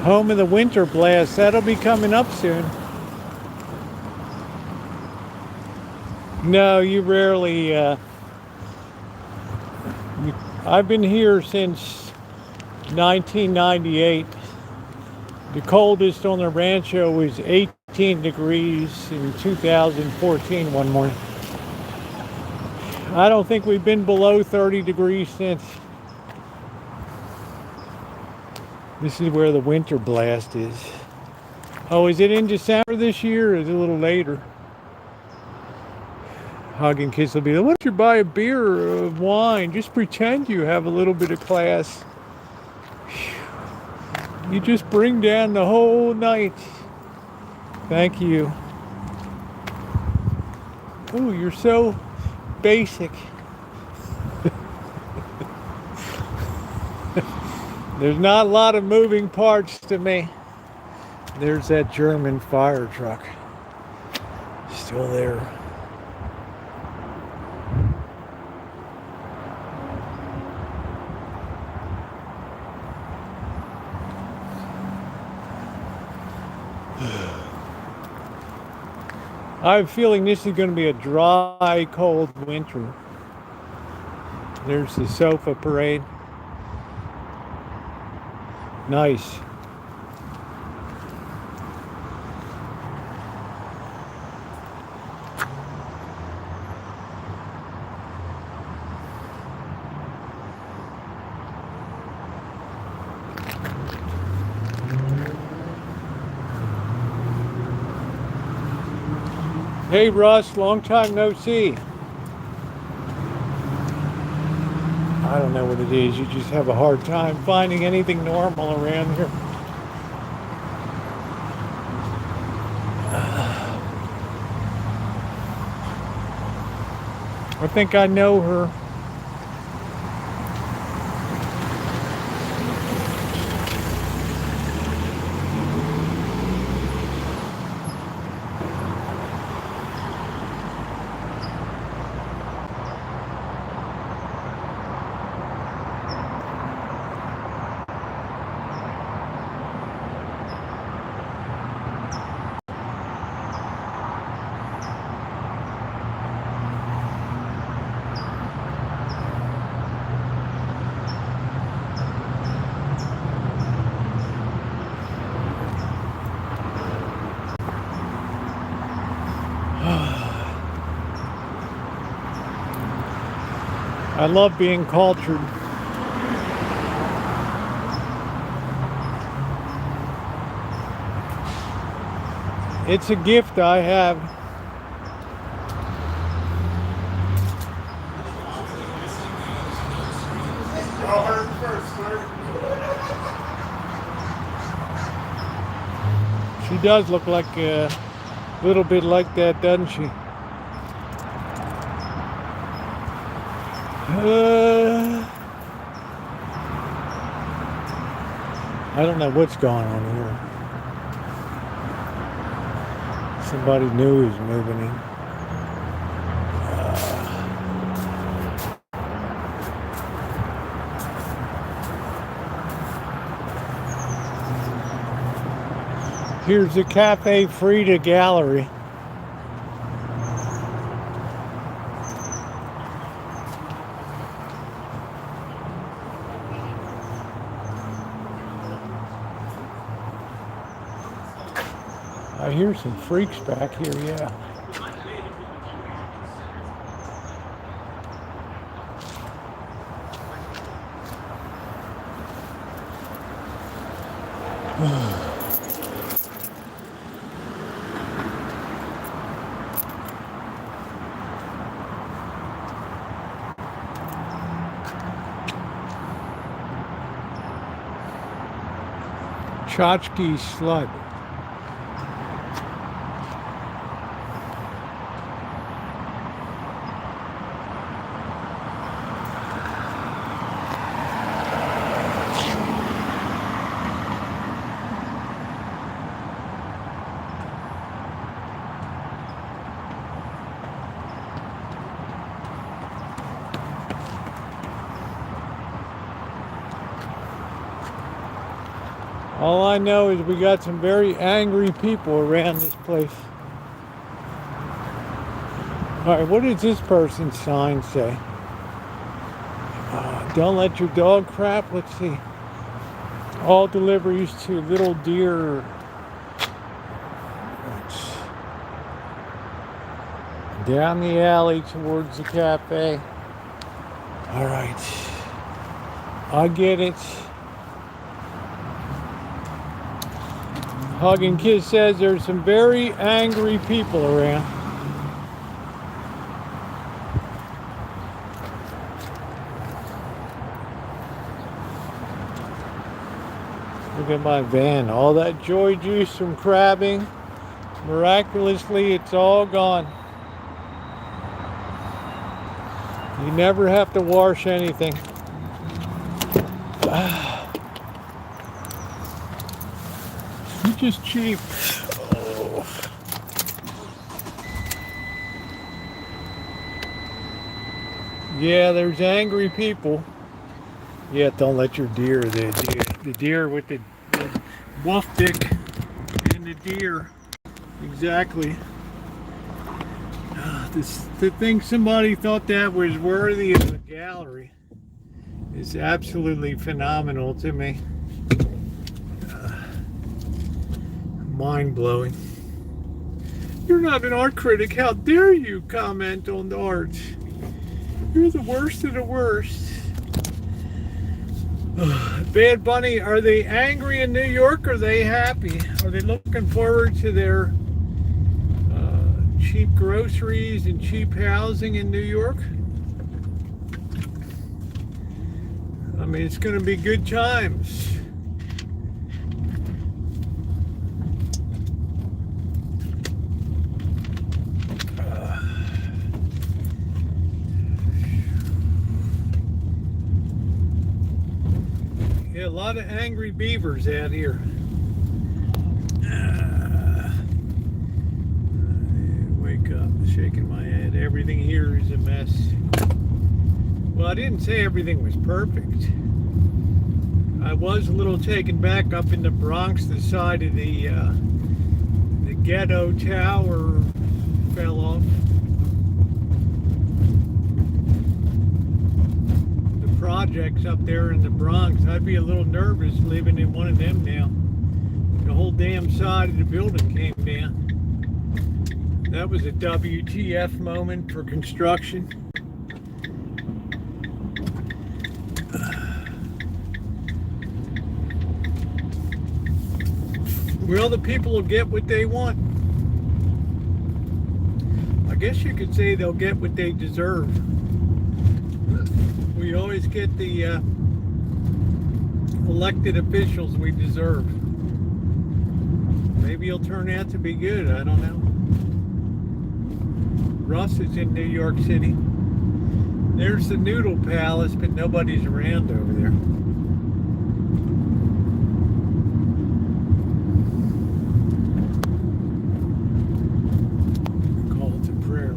A: Home of the Winter Blast. That'll be coming up soon. No, you rarely. I've been here since 1998. The coldest on the Rancho was 18 degrees in 2014 one morning. I don't think we've been below 30 degrees since. This is where the winter blast is. Oh, is it in December this year or is it a little later? Hug and kiss will be there. Why don't you buy a beer or wine? Just pretend you have a little bit of class. You just bring down the whole night. Thank you. Oh, you're so basic. There's not a lot of moving parts to me. There's that German fire truck. Still there. I have a feeling this is going to be a dry, cold winter. There's the sofa parade. Nice. Hey Russ, long time no see. I don't know what it is. You just have a hard time finding anything normal around here. I think I know her. I love being cultured. It's a gift I have.
B: Y'all heard it first, sir.
A: She does look like a little bit like that, doesn't she? I don't know what's going on here. Somebody new is moving in. Here's the Cafe Frida Gallery. I hear some freaks back here, yeah. Tchotchke slut. All I know is we got some very angry people around this place. All right, what does this person's sign say? Don't let your dog crap. Let's see. All deliveries to Little Deer. Down the alley towards the cafe. All right. I get it. Hug and Kiss says there's some very angry people around. Look at my van. All that joy juice from crabbing. Miraculously, it's all gone. You never have to wash anything. Just cheap. Oh. Yeah, there's angry people. Yeah, don't let your deer, the deer with the wolf dick and the deer. Exactly. To think somebody thought that was worthy of a gallery is absolutely phenomenal to me. Mind-blowing. You're not an art critic. How dare you comment on the art? You're the worst of the worst. Bad Bunny, are they angry in New York or are they happy? Are they looking forward to their cheap groceries and cheap housing in New York? I mean, it's going to be good times. Yeah, a lot of angry beavers out here. Wake up, shaking my head. Everything here is a mess. Well, I didn't say everything was perfect. I was a little taken back up in the Bronx. The side of the ghetto tower fell off. Projects up there in the Bronx. I'd be a little nervous living in one of them now. The whole damn side of the building came down. That was a WTF moment for construction. Well, the people will get what they want. I guess you could say they'll get what they deserve. We always get the elected officials we deserve. Maybe it'll turn out to be good. I don't know. Russ is in New York City. There's the Noodle Palace, but nobody's around over there. Call to prayer.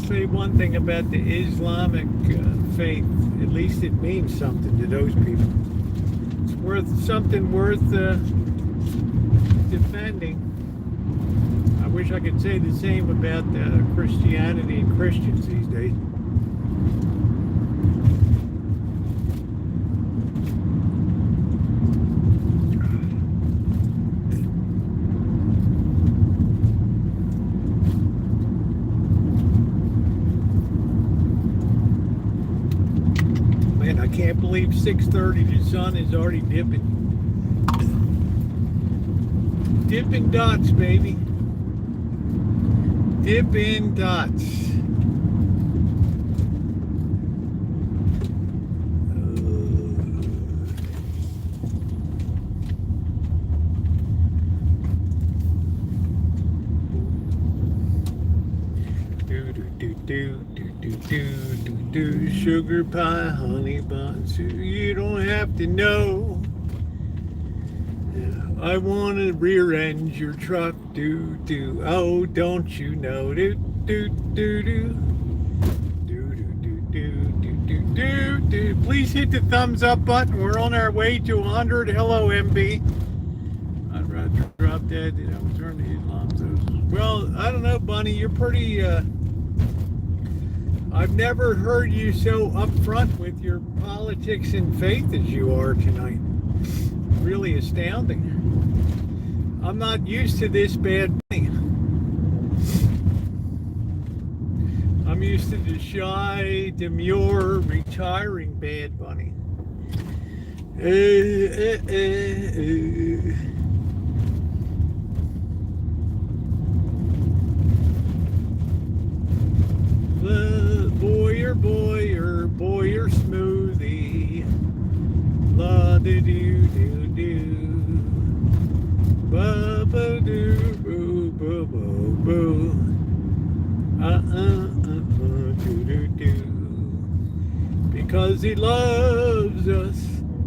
A: Say one thing about the Islamic faith, at least it means something to those people. It's something worth defending. I wish I could say the same about Christianity and Christians these days. I can't believe 6:30, the sun is already dipping. Dipping dots, baby. Dipping dots. Do sugar pie, honey bun, so you don't have to know. I want to rear-end your truck, oh, don't you know, do. Please hit the thumbs up button. We're on our way to 100. Hello, MB. I'd rather drop that than I'll turn to Islam. Well, I don't know, Bunny, you're pretty, I've never heard you so upfront with your politics and faith as you are tonight. Really astounding. I'm not used to this bad thing. I'm used to the shy, demure, retiring Bad Bunny. Boyer smoothie. La do do do do. Ba ba do boo boo boo boo. Do do do. Because he loves us.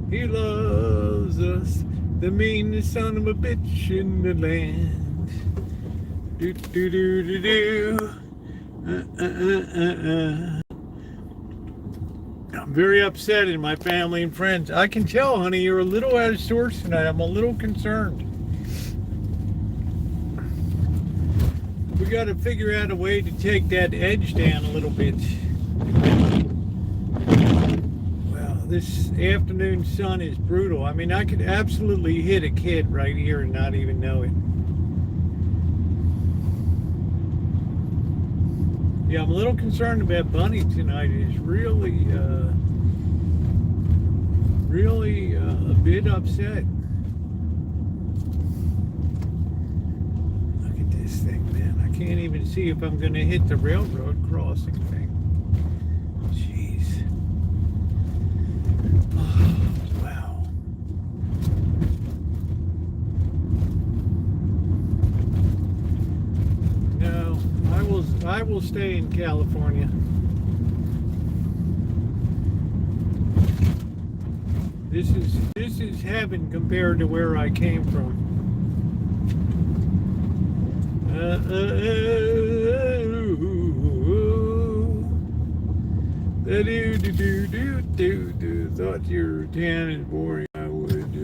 A: He loves us. The meanest son of a bitch in the land. Do do do do do. I'm very upset in my family and friends. I can tell, honey, you're a little out of sorts tonight. I'm a little concerned. We got to figure out a way to take that edge down a little bit. Well, this afternoon sun is brutal. I mean, I could absolutely hit a kid right here and not even know it. Yeah, I'm a little concerned about Bunny tonight. He's really a bit upset. Look at this thing, man. I can't even see if I'm going to hit the railroad crossing thing. Jeez. Oh, wow. No, I will stay in California. This is heaven compared to where I came from. Thought your tan is boring. I would.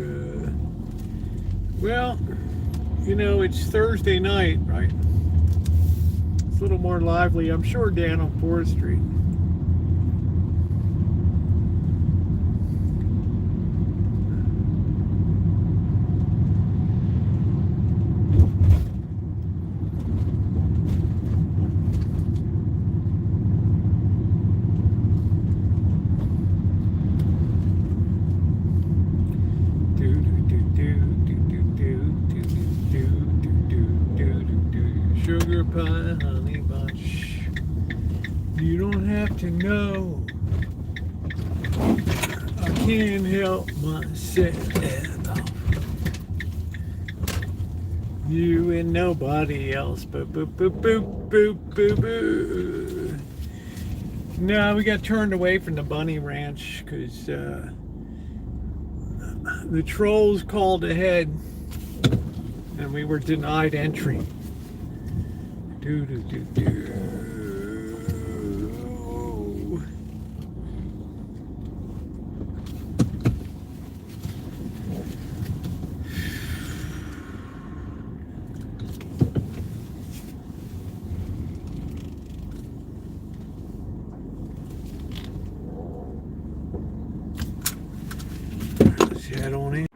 A: Well, you know, it's Thursday night, right? It's a little more lively, I'm sure, down on 4th Street. pie, honey bunch. You don't have to know. I can't help myself. You and nobody else. Boop, boop, boop, boop, boop, boop, boop. No, we got turned away from the bunny ranch because the trolls called ahead and we were denied entry. Do, do, do, do. Head on in.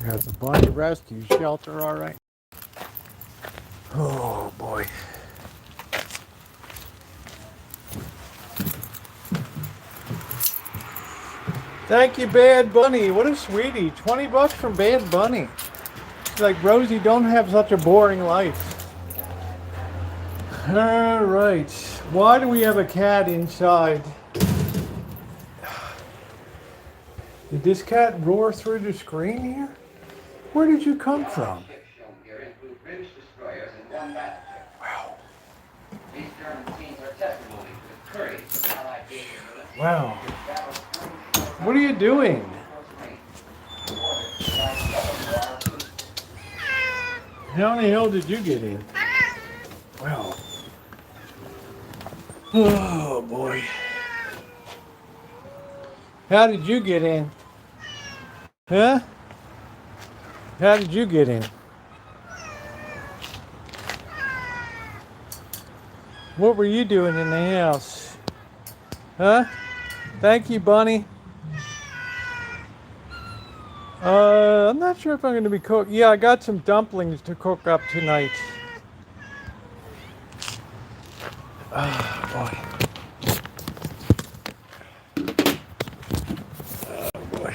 A: Got the bunny rescue shelter, all right. Oh boy. Thank you, Bad Bunny. What a sweetie. 20 bucks from Bad Bunny. It's like, Rosie, don't have such a boring life. All right. Why do we have a cat inside? Did this cat roar through the screen here? Where did you come from? Wow. Wow. What are you doing? How in the hell did you get in? Wow. Oh boy. How did you get in? Huh? How did you get in? What were you doing in the house? Huh? Thank you, Bunny. I'm not sure if I'm going to be cooking. Yeah, I got some dumplings to cook up tonight. Oh, boy. Oh, boy.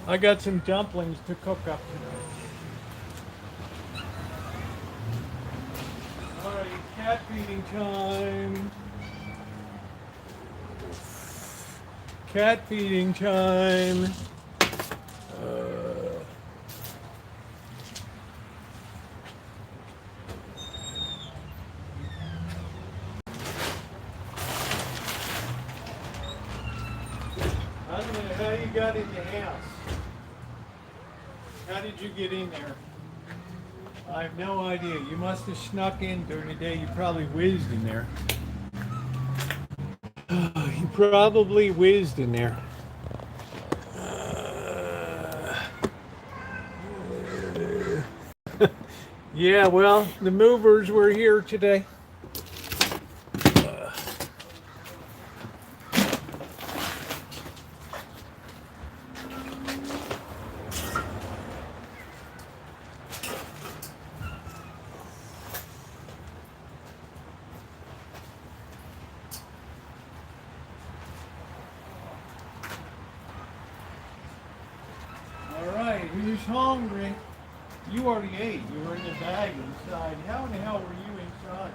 A: I got some dumplings to cook up tonight. All right, cat feeding time. Cat feeding time. I don't know how you got in the house. How did you get in there? I have no idea. You must have snuck in during the day. You probably whizzed in there. You probably whizzed in there. Yeah, well, the movers were here today. Who's hungry? You already ate. You were in the bag inside. How in the hell were you inside?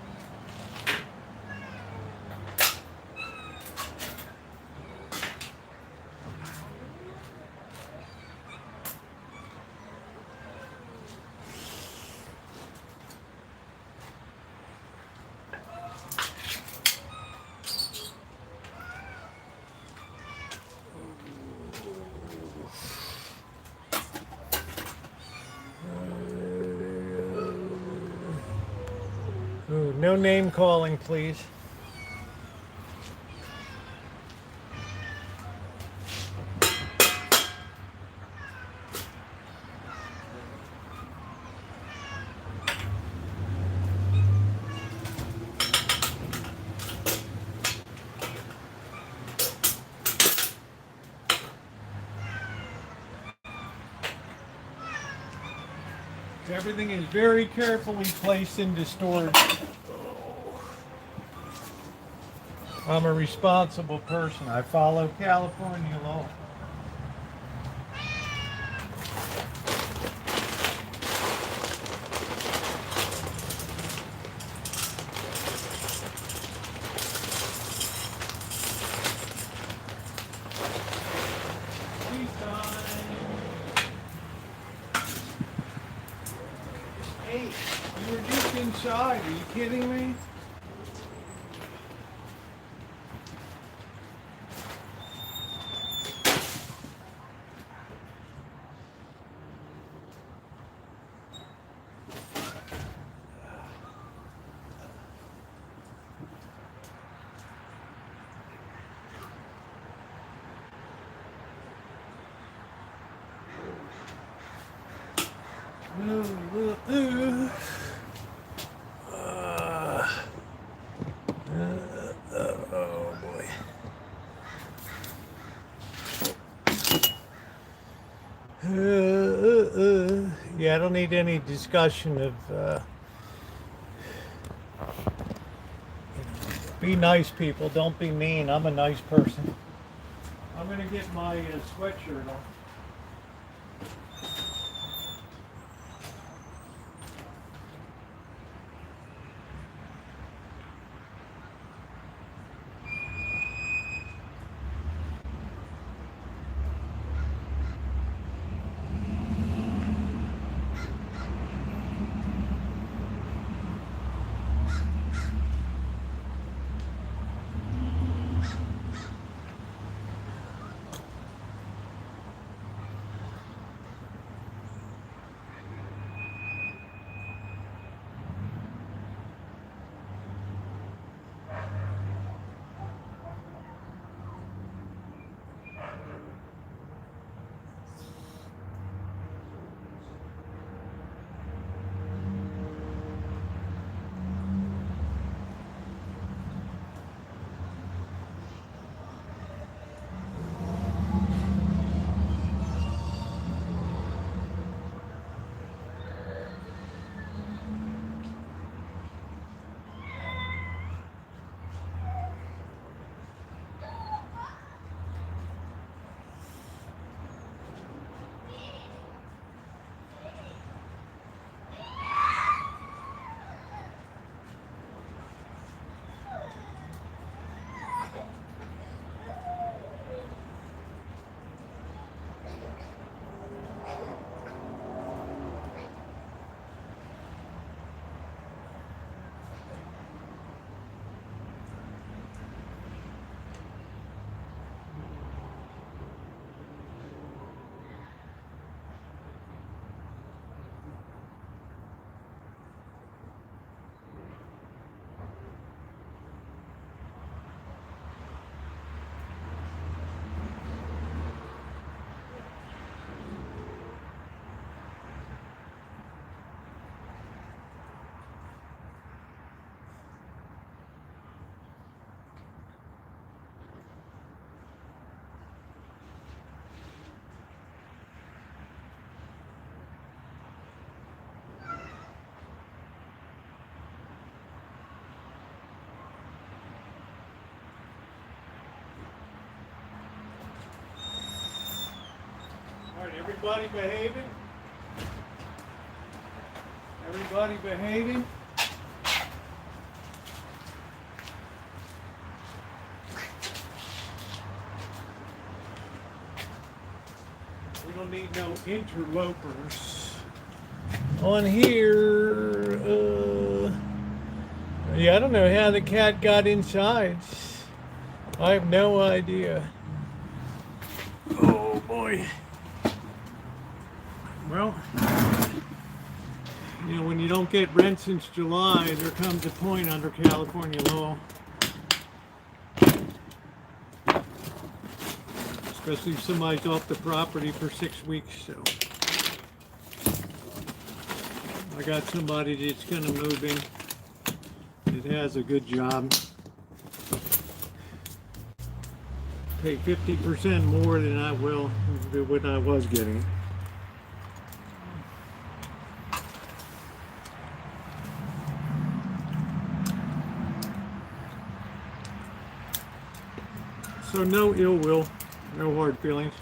A: Ooh, no name calling, please. Everything is very carefully placed into storage. I'm a responsible person. I follow California law. Hey, you were just inside. Are you kidding me? Oh boy. Yeah, I don't need any discussion of. Be nice, people. Don't be mean. I'm a nice person. I'm gonna get my sweatshirt on. All right, everybody behaving? Everybody behaving? We don't need no interlopers on here. Yeah, I don't know how the cat got inside. I have no idea. Oh boy. Well, you know, when you don't get rent since July, there comes a point under California law, especially if somebody's off the property for 6 weeks. So I got somebody that's going to move in. It has a good job. Pay 50% more than I will what I was getting. So no ill will, no hard feelings.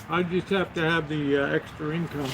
A: I just have to have the extra income.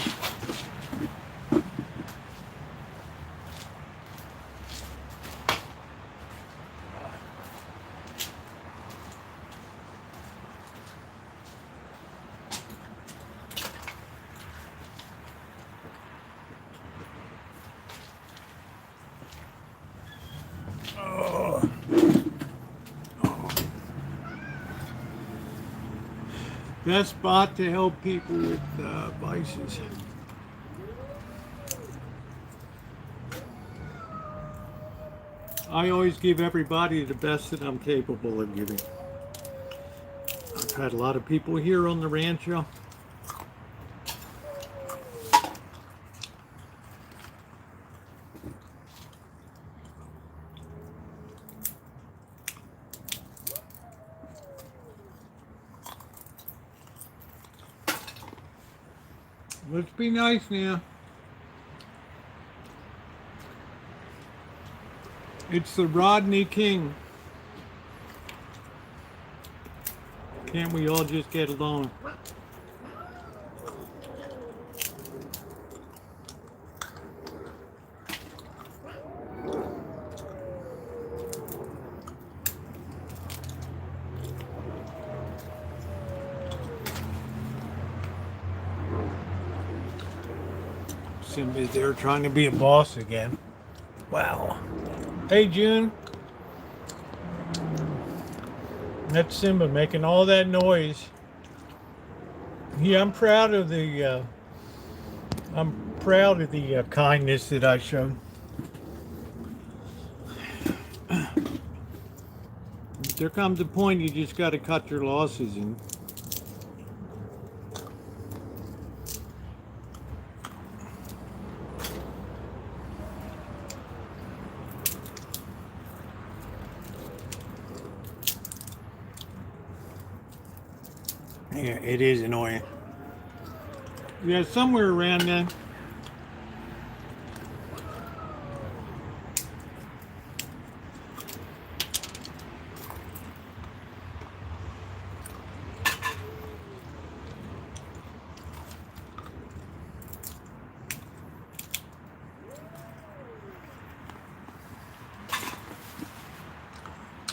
A: Best spot to help people with vices. I always give everybody the best that I'm capable of giving. I've had a lot of people here on the Rancho. Let's be nice now. It's the Rodney King. Can't we all just get along? Simba's there trying to be a boss again. Wow. Hey, June. That's Simba making all that noise. Yeah, I'm proud of the kindness that I showed. There comes a point you just got to cut your losses and yeah, it is annoying. Yeah, somewhere around then.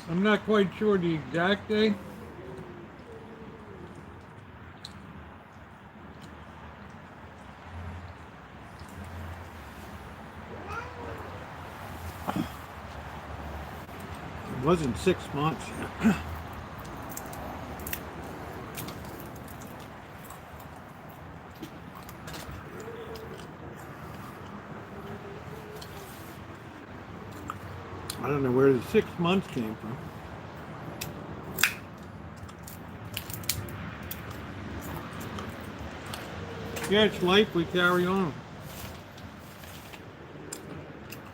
A: I'm not quite sure the exact day. It wasn't 6 months. I don't know where the 6 months came from. Yeah, it's life, we carry on.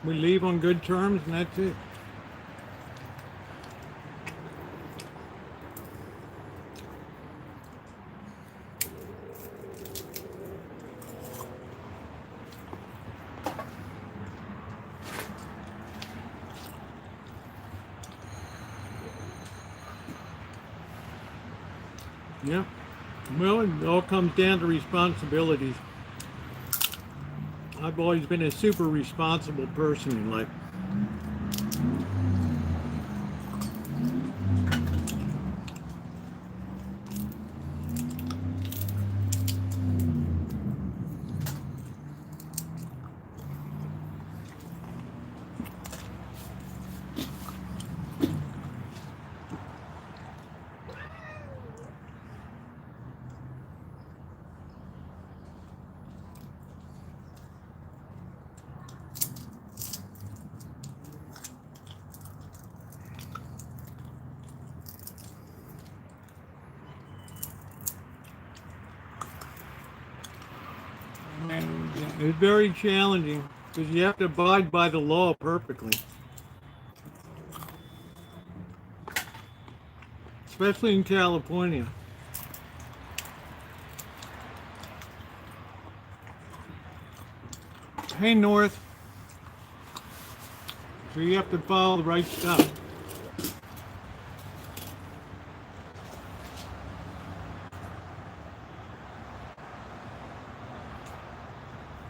A: We leave on good terms and that's it. Yeah. Well, it all comes down to responsibilities. I've always been a super responsible person in life. And it's very challenging because you have to abide by the law perfectly. Especially in California. Hey, North. So you have to follow the right stuff.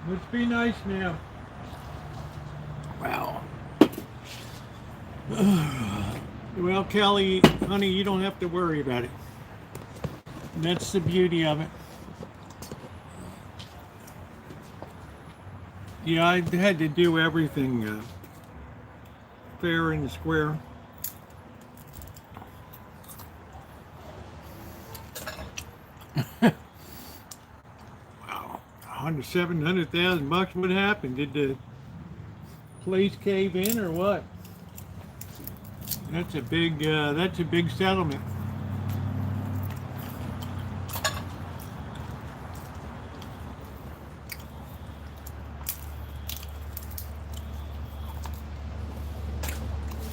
A: Let's be nice now. Wow. Well, Kelly, honey, you don't have to worry about it. That's the beauty of it. Yeah, I had to do everything fair and square. Wow, 700,000 bucks. What happened? Did the place cave in or what? That's a big settlement.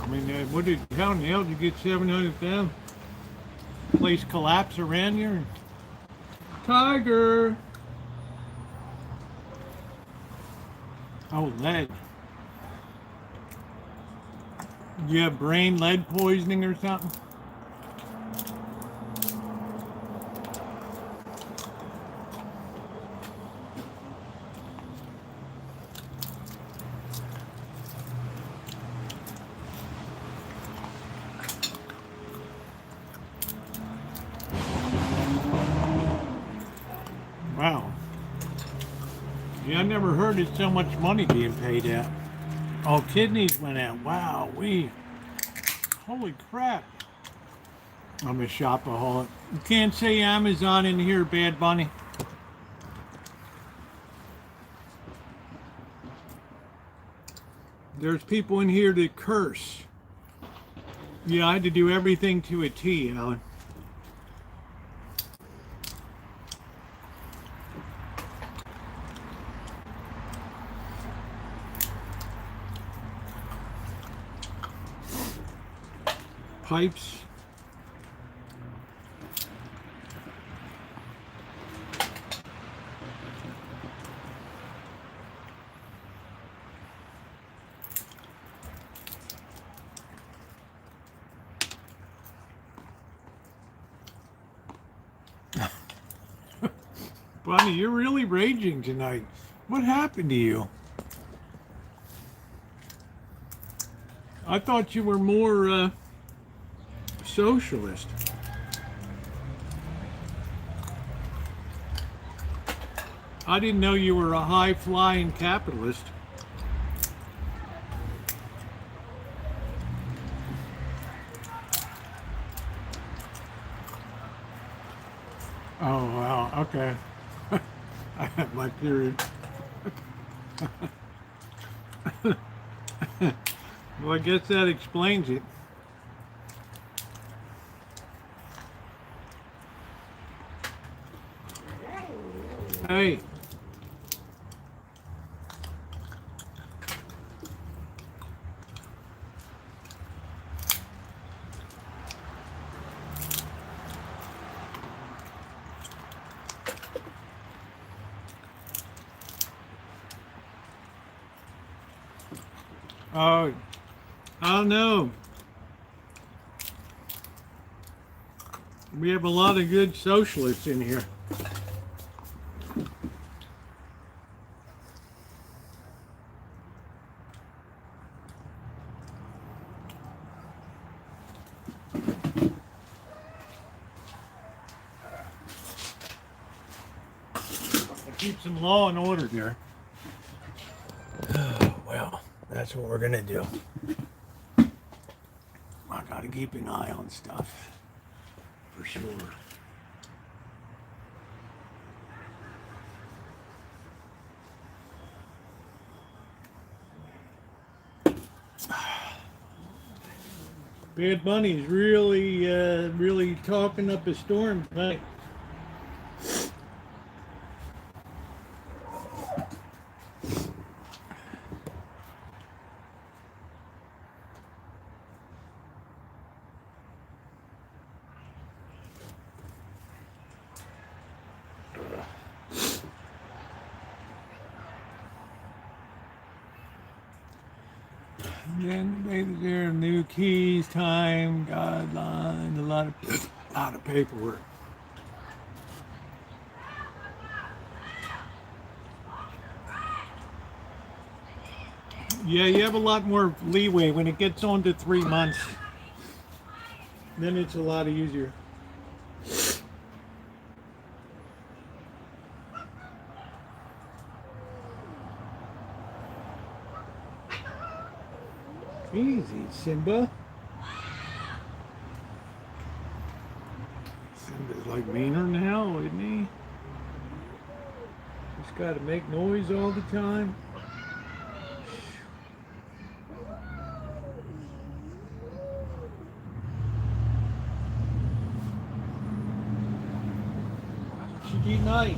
A: I mean, how in the hell did you get 700,000? Place collapse around here? Tiger! Oh, lead. Do you have brain lead poisoning or something? Wow. Yeah, I never heard of so much money being paid out. Oh, kidneys went out. Wow, holy crap. I'm a shopaholic. You can't say Amazon in here, Bad Bunny. There's people in here that curse. Yeah, I had to do everything to a T, Alan. Pipes. Bunny, you're really raging tonight. What happened to you? I thought you were more socialist. I didn't know you were a high-flying capitalist. Oh, wow, okay. I have my period. Well, I guess that explains it. Hey. Oh, I don't know. We have a lot of good socialists in here. Keep some law and order here. Well, that's what we're gonna do. I gotta keep an eye on stuff, for sure. Bad Bunny's really talking up a storm tonight. Then there are new keys, time, guidelines, a lot of paperwork. Yeah, you have a lot more leeway when it gets on to 3 months. Then it's a lot easier. Easy, Simba. Simba's like meaner now, isn't he? Just got to make noise all the time. Should be nice.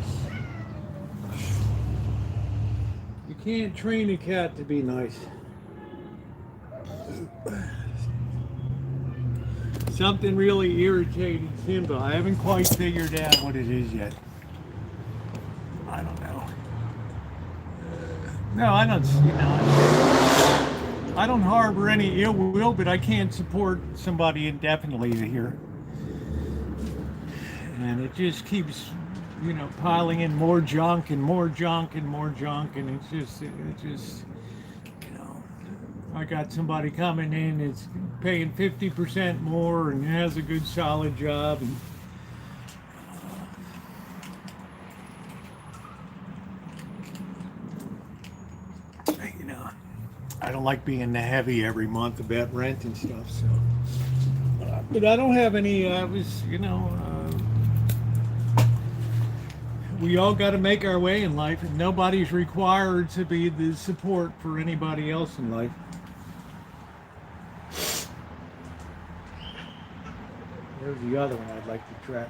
A: You can't train a cat to be nice. Something really irritating Simba. I haven't quite figured out what it is yet. I don't know. No, I don't. I don't harbor any ill will, but I can't support somebody indefinitely here, and it just keeps, piling in more junk and more junk and more junk, and it's just. I got somebody coming in that's paying 50% more and has a good solid job, and I don't like being the heavy every month about rent and stuff. So, but I don't have any. We all got to make our way in life, and nobody's required to be the support for anybody else in life. There's the other one I'd like to track.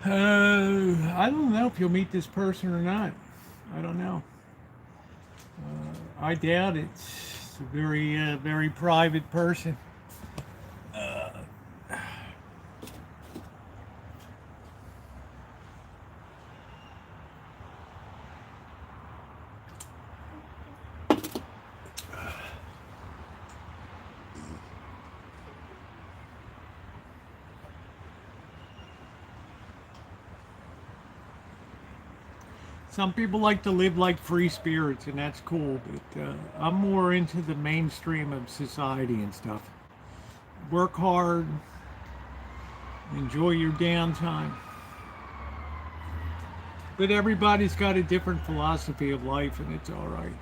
A: I don't know if you'll meet this person or not. I don't know. I doubt it. It's a very private person. Some people like to live like free spirits, and that's cool, but I'm more into the mainstream of society and stuff. Work hard, enjoy your downtime. But everybody's got a different philosophy of life, and it's all right.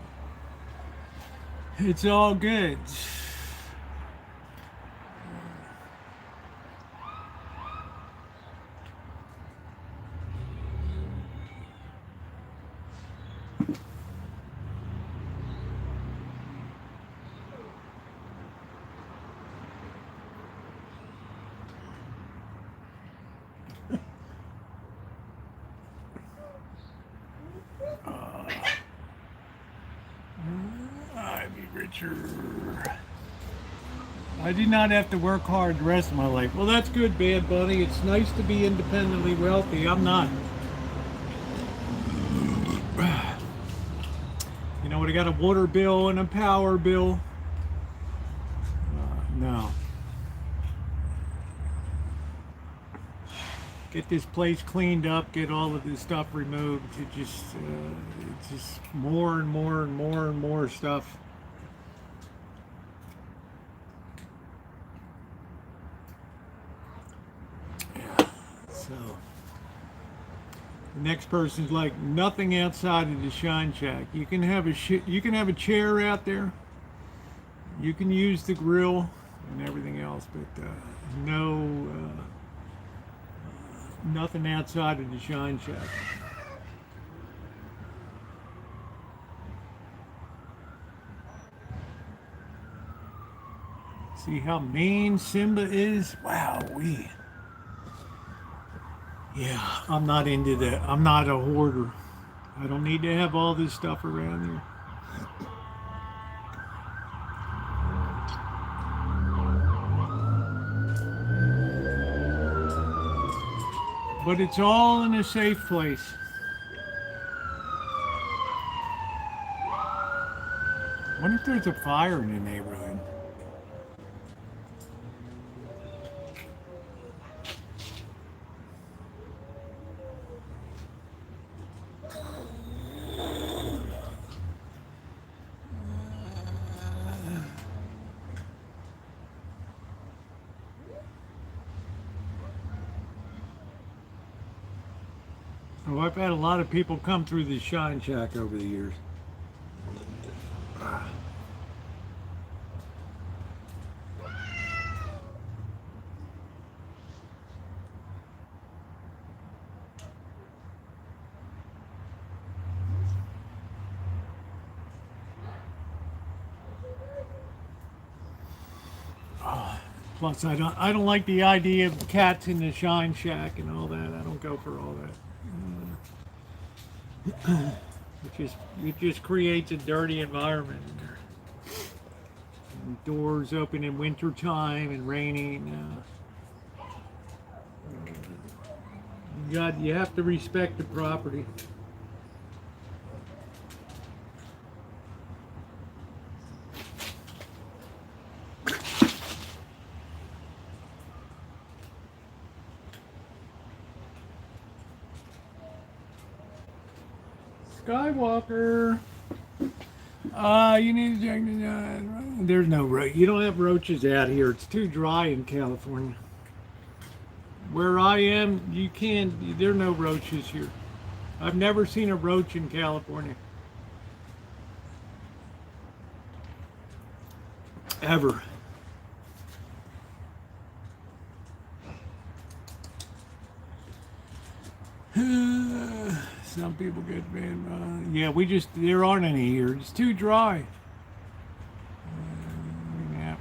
A: It's all good. I do not have to work hard the rest of my life. Well, that's good, Bad Bunny. It's nice to be independently wealthy. I'm not. You know what? I got a water bill and a power bill. No. Get this place cleaned up. Get all of this stuff removed. It's just more and more and more and more stuff. So the next person's like, nothing outside of the shine shack. You can have a chair out there. You can use the grill and everything else, but nothing outside of the shine shack. See how mean Simba is? Wow-wee. Yeah, I'm not into that. I'm not a hoarder. I don't need to have all this stuff around here. But it's all in a safe place. wonder if there's a fire in the neighborhood. Oh, I've had a lot of people come through the Shine Shack over the years. Plus, I don't like the idea of cats in the Shine Shack and all that. I don't go for all that. It just creates a dirty environment in there. And doors open in winter time and raining. You have to respect the property. Skywalker. You need to check the there's no roach. You don't have roaches out here. It's too dry in California. Where I am, you can't. There are no roaches here. I've never seen a roach in California. Ever. Some people get mad. Yeah, there aren't any here. It's too dry. Yeah.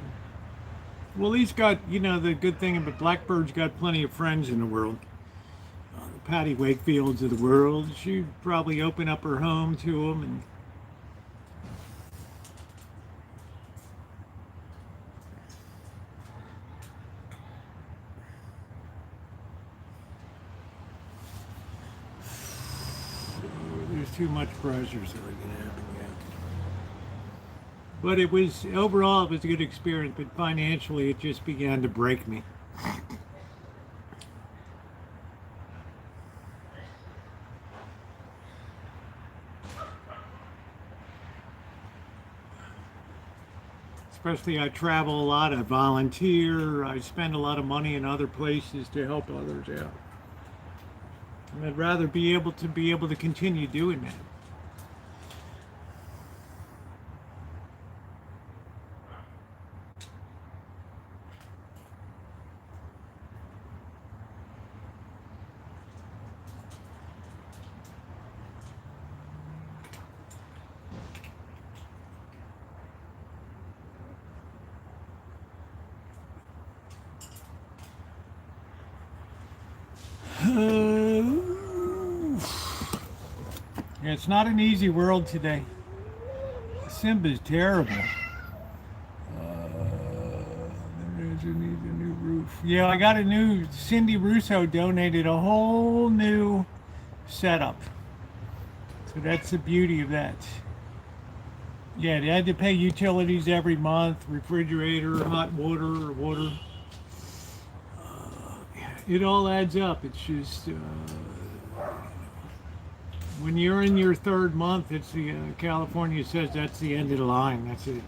A: Well, he's got, the good thing about Blackbird's got plenty of friends in the world. The Patty Wakefields of the world. She'd probably open up her home to them and too much pressure, so it can happen. Yeah. But overall it was a good experience, but financially it just began to break me. Especially I travel a lot, I volunteer, I spend a lot of money in other places to help others out. And I'd rather be able to continue doing that. It's not an easy world today. Simba's terrible. Needs a new roof. Yeah, I got Cindy Russo donated a whole new setup. So that's the beauty of that. Yeah, they had to pay utilities every month, refrigerator, hot water. It all adds up. It's just... when you're in your third month, it's California says that's the end of the line. That's it.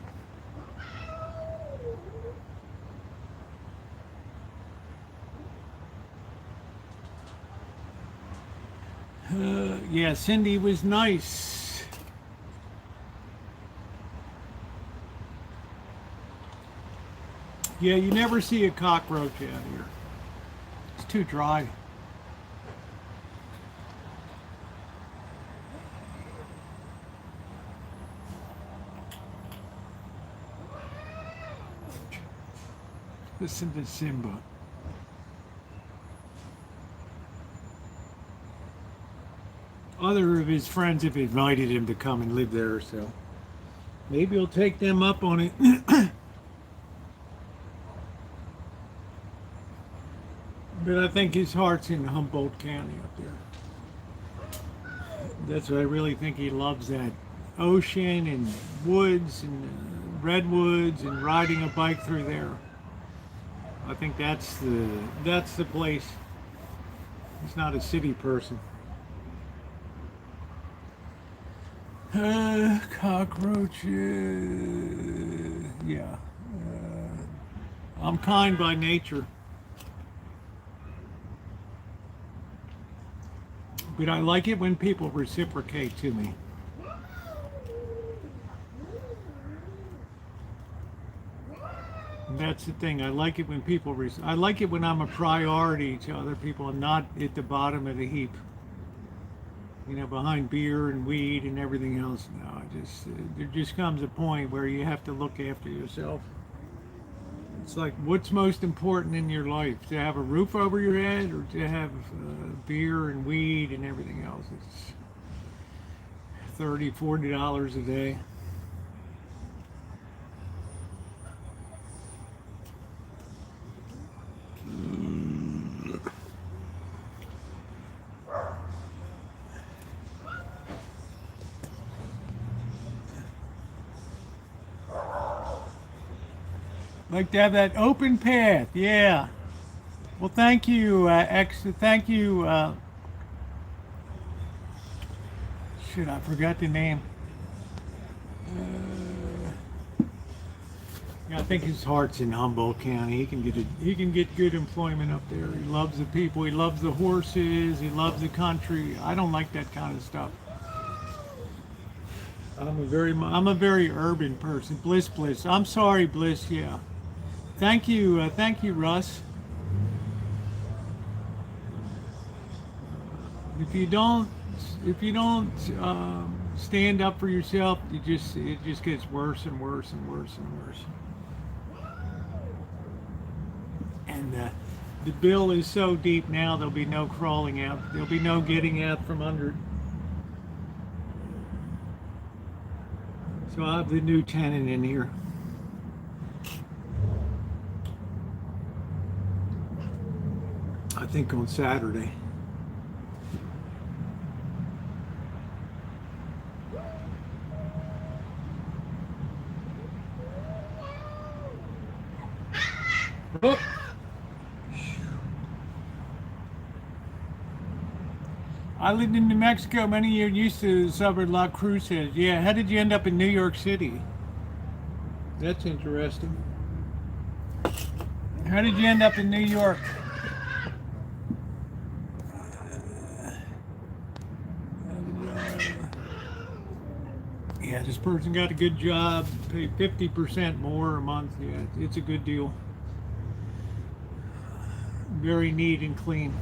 A: Yeah, Cindy was nice. Yeah, you never see a cockroach out here. It's too dry. Listen to Simba. Other of his friends have invited him to come and live there, so maybe he'll take them up on it. But I think his heart's in Humboldt County up there. That's what I really think he loves that ocean and woods and redwoods and riding a bike through there. I think that's the place. He's not a city person. Cockroaches. Yeah. I'm kind by nature. But I like it when people reciprocate to me. And that's the thing. I like it when people. I like it when I'm a priority to other people and not at the bottom of the heap. You know, behind beer and weed and everything else. No, there just comes a point where you have to look after yourself. It's like, what's most important in your life? To have a roof over your head or to have beer and weed and everything else? It's $30, $40 a day. Like to have that open path, yeah. Well, thank you, thank you, shit, I forgot the name. Yeah, I think his heart's in Humboldt County. He can get good employment up there. He loves the people, he loves the horses, he loves the country. I don't like that kind of stuff. I'm a very urban person. Bliss. I'm sorry, Bliss, yeah. Thank you, Russ. If you don't stand up for yourself, it just gets worse and worse and worse and worse. And the bill is so deep now, there'll be no crawling out. There'll be no getting out from under it. So I have the new tenant in here. I think on Saturday. Oh. I lived in New Mexico many years, used to the suburb La Cruces. Yeah, how did you end up in New York City? That's interesting. How did you end up in New York? Yeah, this person got a good job, paid 50% more a month. Yeah, it's a good deal. Very neat and clean.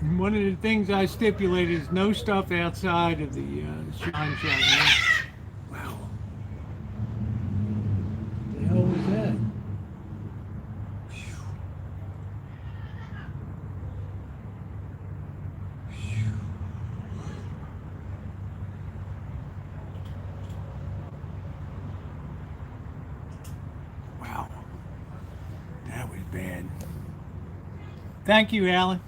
A: And one of the things I stipulated is no stuff outside of the shine shop. Wow. What the hell was that? Wow. That was bad. Thank you, Alan.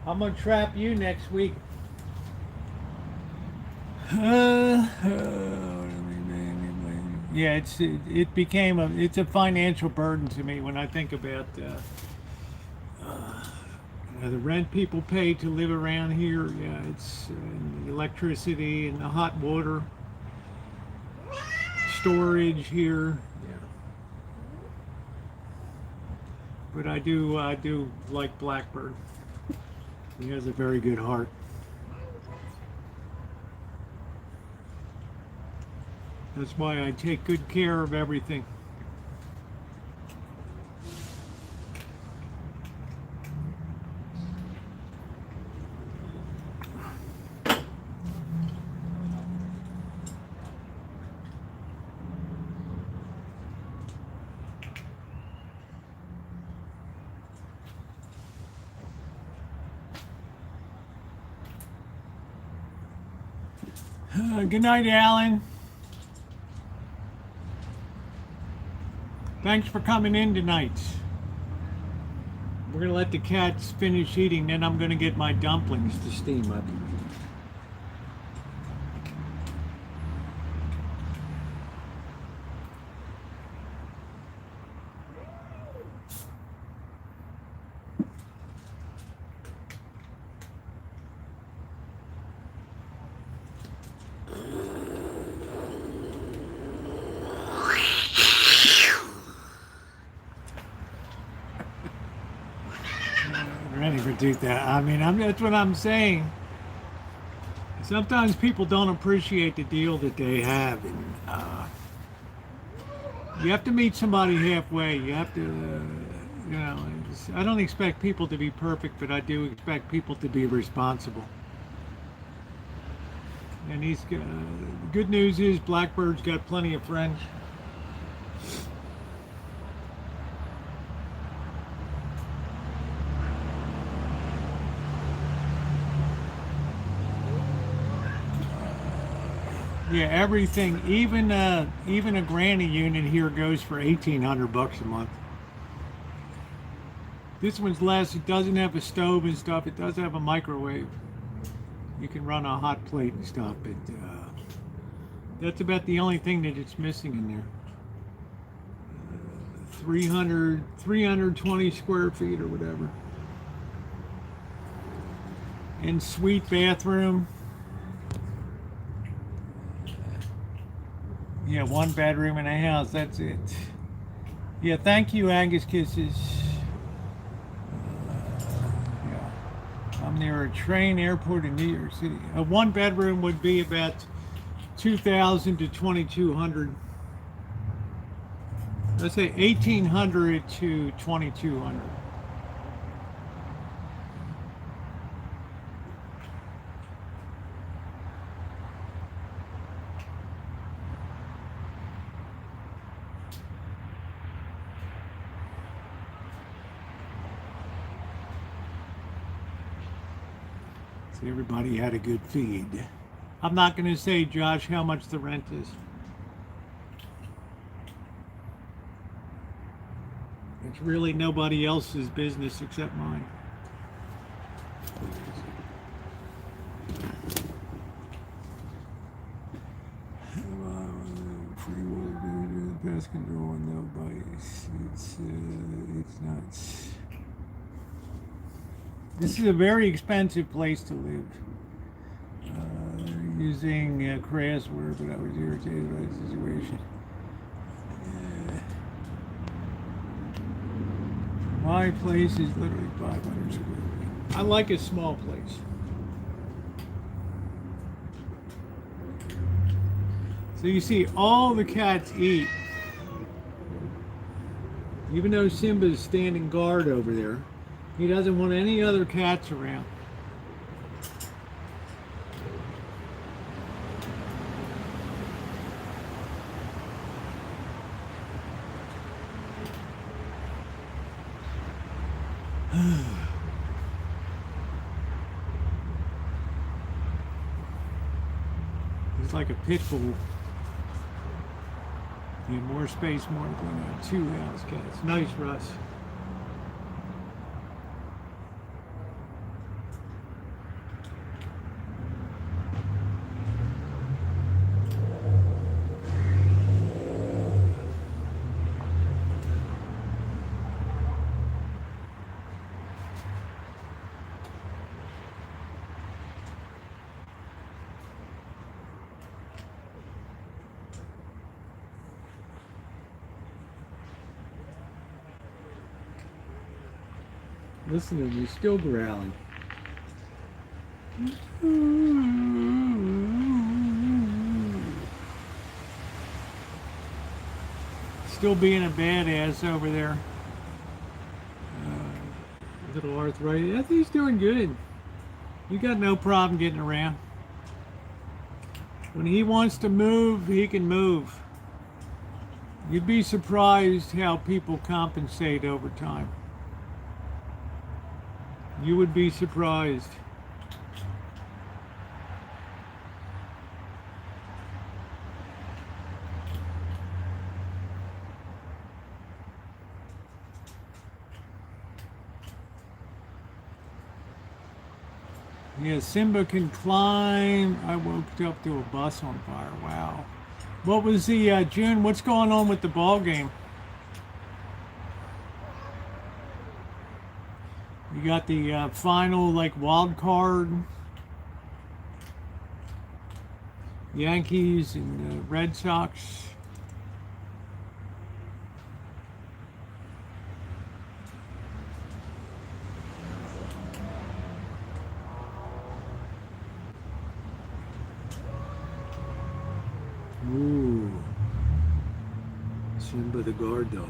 A: I'm gonna trap you next week. Yeah, it's a financial burden to me when I think about the rent people pay to live around here. Yeah, it's the electricity and the hot water, storage here. Yeah. But I do like Blackbird. He has a very good heart. That's why I take good care of everything. Good night, Alan. Thanks for coming in tonight. We're gonna let the cats finish eating, then I'm gonna get my dumplings to steam up. Ready for tooth that. I mean, that's what I'm saying. Sometimes people don't appreciate the deal that they have, and you have to meet somebody halfway. You have to, I don't expect people to be perfect, but I do expect people to be responsible. And the good news is Blackbird's got plenty of friends. Yeah, everything, even a granny unit here goes for $1,800 a month. This one's less. It doesn't have a stove and stuff. It does have a microwave. You can run a hot plate and stuff. But that's about the only thing that it's missing in there. 320 square feet or whatever. And suite bathroom. Yeah, 1 bedroom in a house, that's it. Yeah, thank you, Angus Kisses. Yeah. I'm near a train airport in New York City. A 1 bedroom would be about 2,000 to 2,200. Let's say 1,800 to 2,200. Everybody had a good feed. I'm not going to say, Josh, how much the rent is. It's really nobody else's business except mine. Pest control and no bites. It's nuts. This is a very expensive place to live. Using crass word, but I was irritated by the situation. My place is literally 500 square feet. I like a small place. So you see, all the cats eat. Even though Simba's standing guard over there, he doesn't want any other cats around. It's like a pit bull. You have more space, more than 2 house cats. Nice, Russ. Listen to him, he's still growling. Still being a badass over there. Little arthritis. I think he's doing good. You got no problem getting around. When he wants to move, he can move. You'd be surprised how people compensate over time. You would be surprised. Yeah, Simba can climb. I woke up to a bus on fire. Wow. What was the June? What's going on with the ball game? You got the final like wild card, Yankees and Red Sox. Ooh, Simba the guard dog.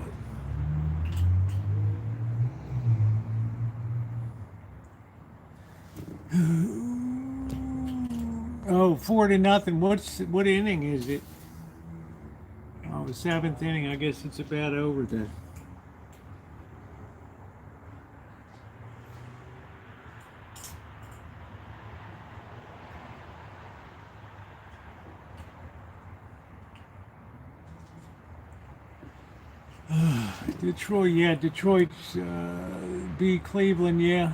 A: Oh, 4-0. What inning is it? Oh, seventh inning. I guess it's about over then. Detroit, yeah, Detroit's beat Cleveland, yeah.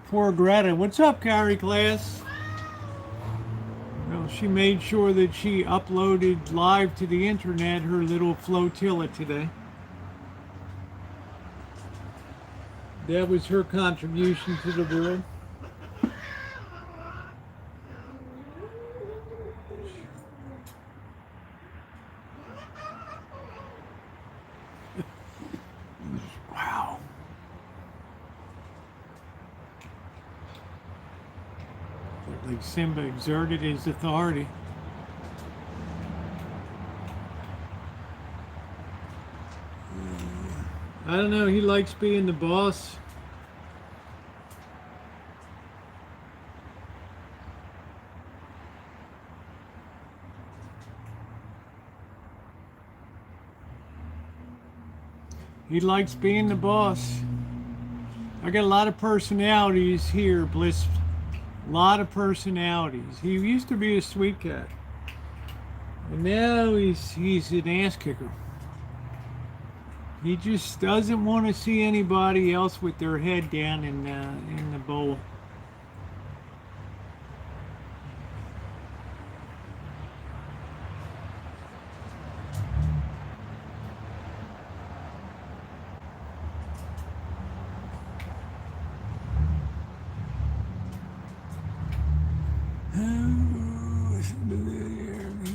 A: Poor Greta. What's up, Carrie class? Well, she made sure that she uploaded live to the internet her little flotilla today. That was her contribution to the world. Wow. Like Simba exerted his authority. I don't know, he likes being the boss. He likes being the boss. I got a lot of personalities here, Bliss. A lot of personalities. He used to be a sweet cat. And now he's an ass kicker. He just doesn't want to see anybody else with their head down in the bowl.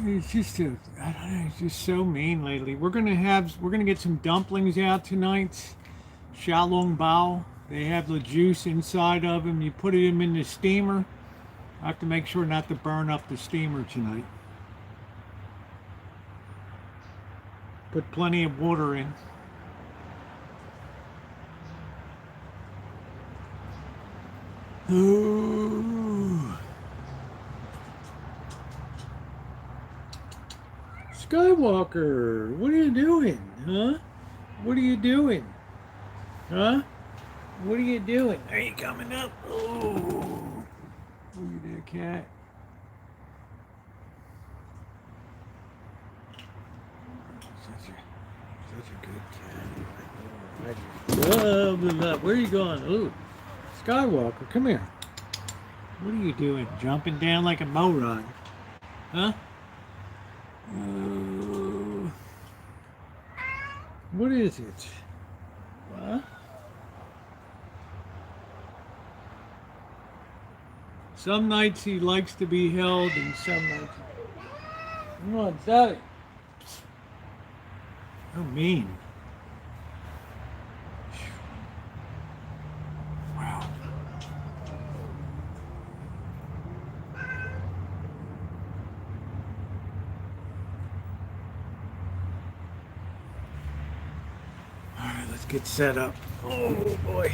A: It's just I don't know, it's just so mean lately. We're gonna get some dumplings out tonight. Xiaolong bao. They have the juice inside of them. You put them in the steamer. I have to make sure not to burn up the steamer tonight. Put plenty of water in. Ooh. Skywalker, what are you doing? Huh? What are you doing? Huh? What are you doing? Are you coming up? Oh, look at that cat. Such a good cat. Blah, blah, blah. Where are you going? Ooh, Skywalker, come here. What are you doing? Jumping down like a moron? Huh? What is it? What? Some nights he likes to be held, and some nights. Come on, Sally. So mean. Wow. All right, let's get set up. Oh boy.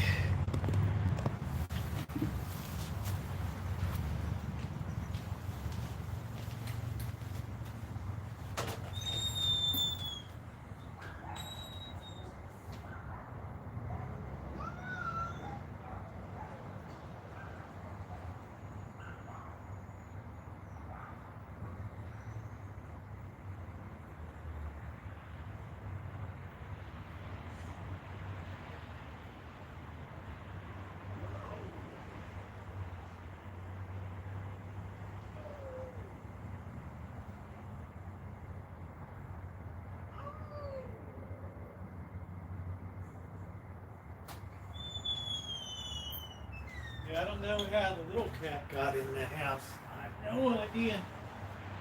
A: I don't know how the little cat got in the house. I have no idea.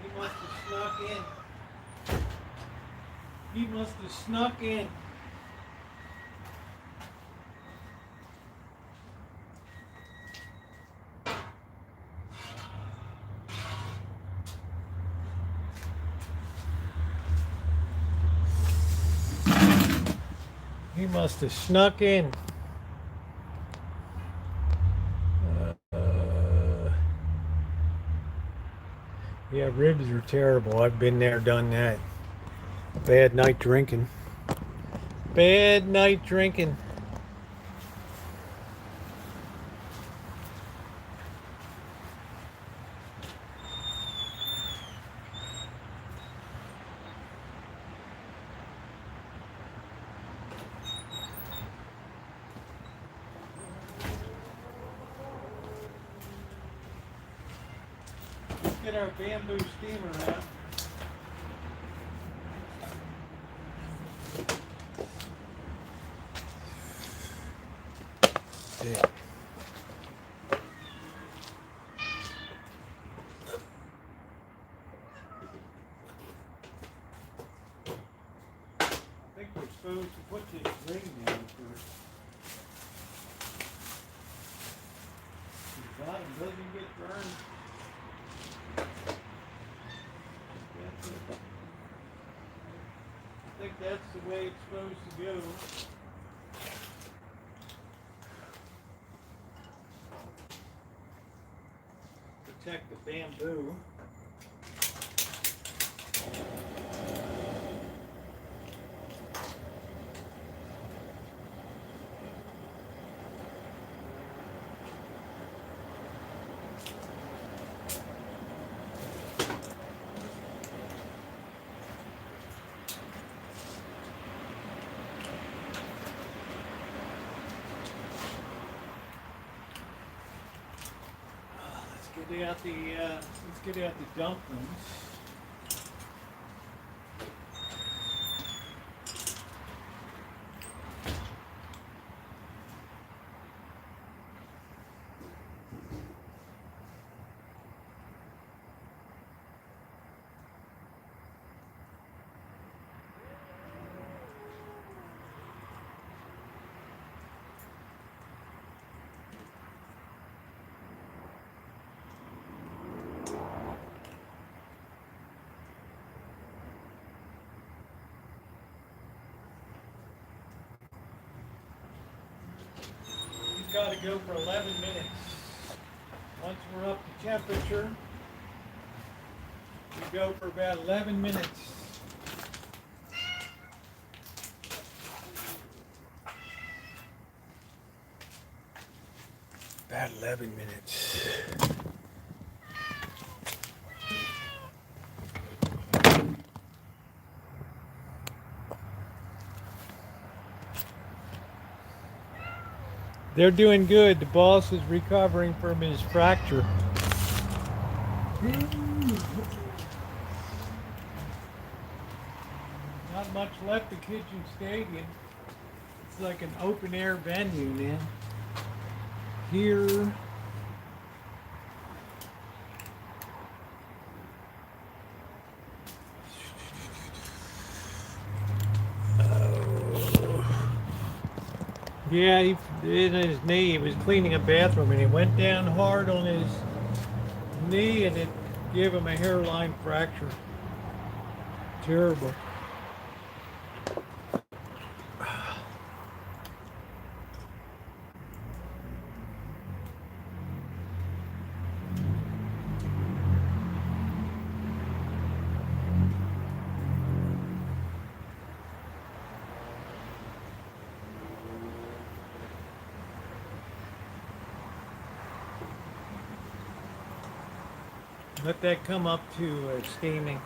A: He must have snuck in. He must have snuck in. He must have snuck in. Yeah, ribs are terrible. I've been there, done that. Bad night drinking. Bad night drinking. Let's get our bamboo steamer out. Yeah. I think we're supposed to put this ring down first. The bottom doesn't get burned. I think that's the way it's supposed to go. Protect the bamboo. Let's get out the dumplings. Got to go for 11 minutes. Once we're up to temperature, we go for about 11 minutes. About 11 minutes. They're doing good. The boss is recovering from his fracture. Not much left of Kitchen Stadium. It's like an open air venue now. Here. Yeah, in his knee, he was cleaning a bathroom and he went down hard on his knee and it gave him a hairline fracture. Terrible. Let that come up to steaming.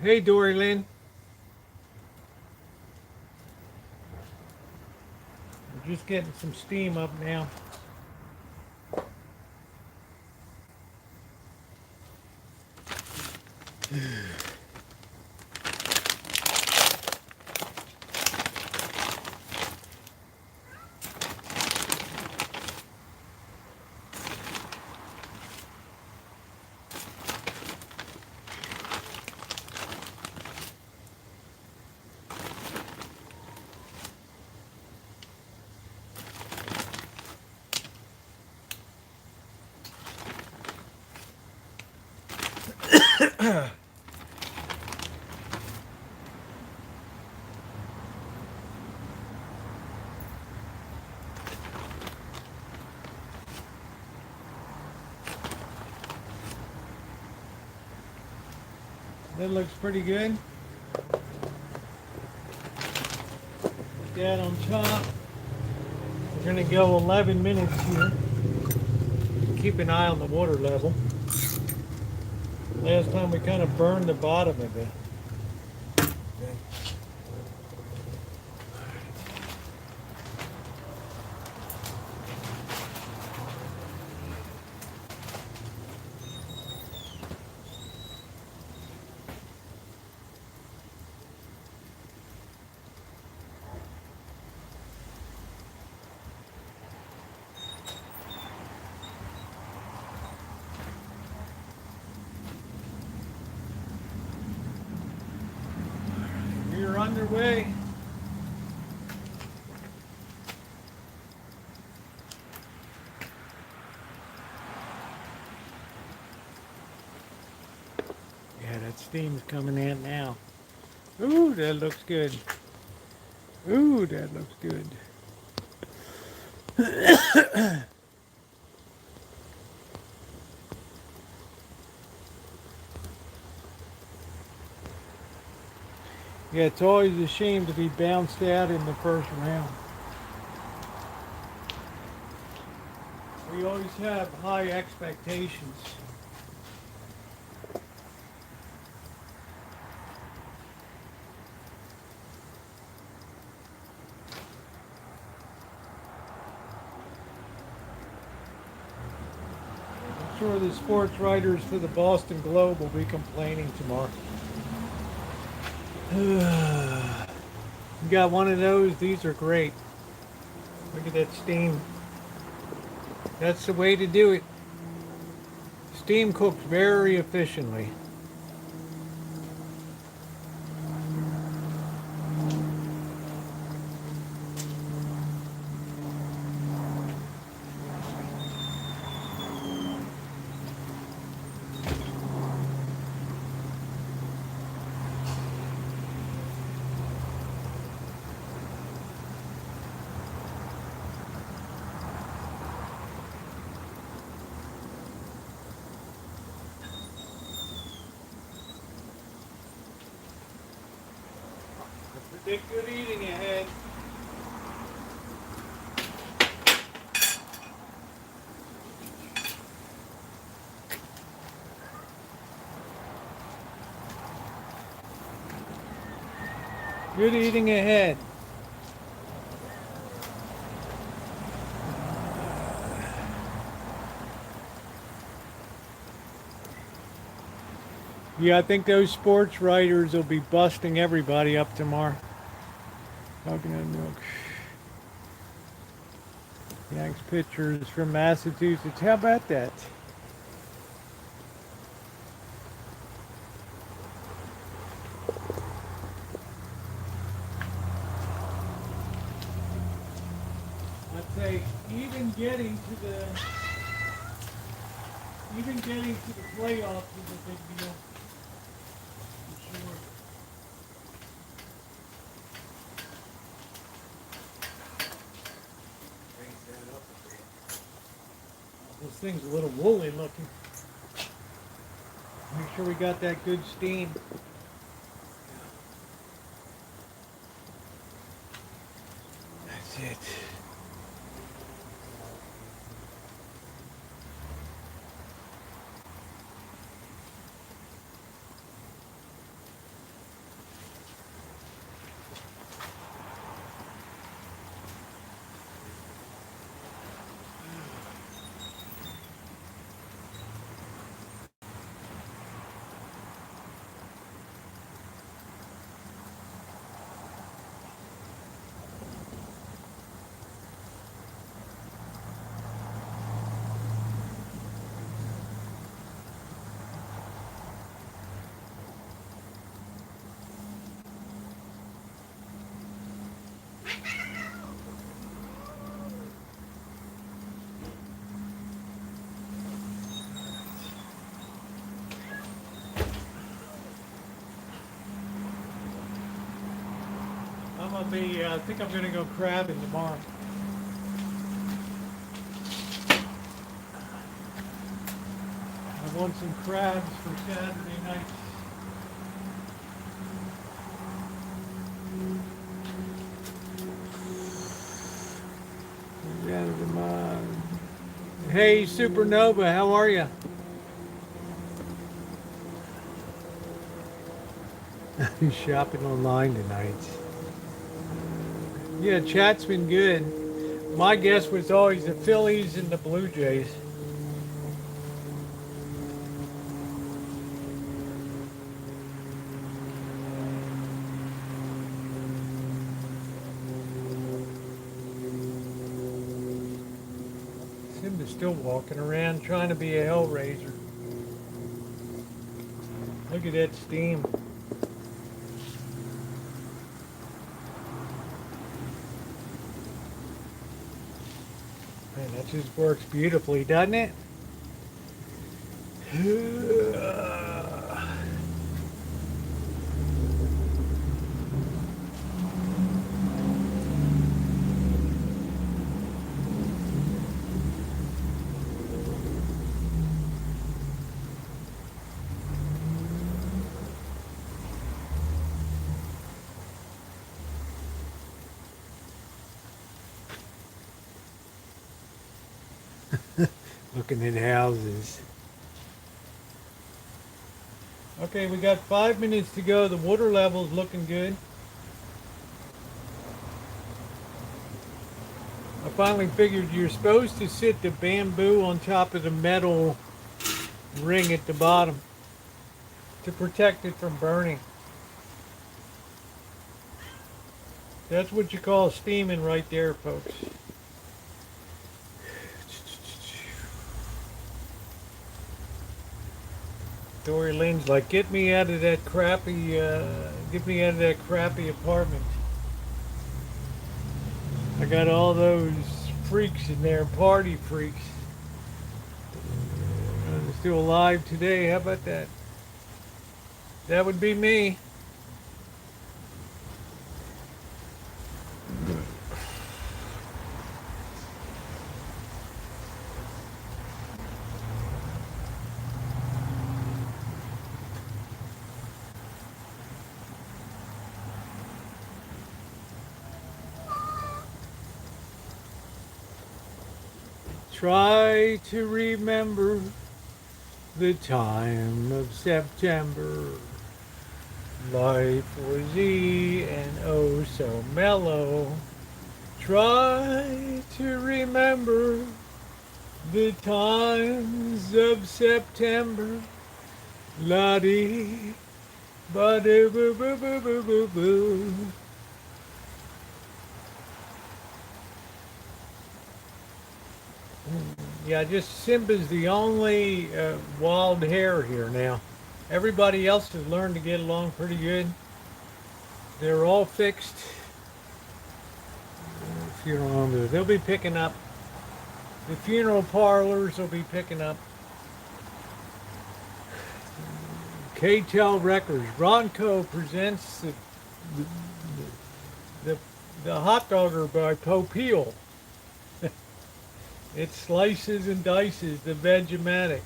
A: Hey, Dory Lynn. We're just getting some steam up now. That looks pretty good. Put that on top. We're gonna go 11 minutes here. Keep an eye on the water level. Last time we kind of burned the bottom of it. We're underway. Yeah, that steam's coming in now. Ooh, that looks good. Ooh, that looks good. Yeah, it's always a shame to be bounced out in the first round. We always have high expectations. I'm sure the sports writers for the Boston Globe will be complaining tomorrow. You got one of those? These are great. Look at that steam. That's the way to do it. Steam cooks very efficiently. Predict good eating ahead. Good eating ahead. Yeah, I think those sports writers will be busting everybody up tomorrow. Coconut milk. Yanks pitchers from Massachusetts. How about that? I'd say even getting to the playoffs is a big deal. For sure. Raise that up a bit. This thing's a little woolly looking. Make sure we got that good steam. That's it. I'm gonna be. I think I'm gonna go crabbing tomorrow. I want some crabs for Saturday night. Hey, Supernova, how are you? He's shopping online tonight. Yeah, chat's been good. My guess was always the Phillies and the Blue Jays. Simba's still walking around trying to be a hellraiser. Look at that steam. Man, that just works beautifully, doesn't it? Looking at houses. Okay, we got 5 minutes to go. The water level's looking good. I finally figured you're supposed to sit the bamboo on top of the metal ring at the bottom to protect it from burning. That's what you call steaming right there, folks. Dory Lynn's like, get me out of that crappy apartment. I got all those freaks in there, party freaks. They're still alive today. How about that? That would be me. Try to remember the time of September. Life was and oh so mellow. Try to remember the times of September. La-dee, ba-dee-boo-boo-boo-boo-boo. Yeah, just Simba's the only wild hair here now. Everybody else has learned to get along pretty good. They're all fixed. Funeral homes, they'll be picking up. The funeral parlors will be picking up. K-Tel Records. Rancho presents the hot dogger by Popeil. It slices and dices the Vegematic.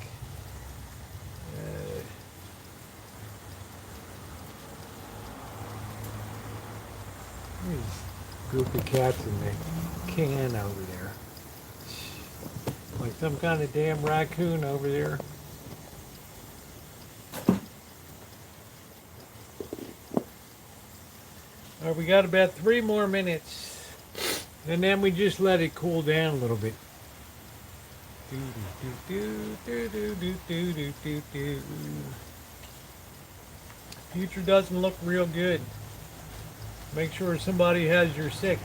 A: There's a group of cats in the can over there. Like some kind of damn raccoon over there. All right, we got about 3 more minutes. And then we just let it cool down a little bit. Future doesn't look real good. Make sure somebody has your 6.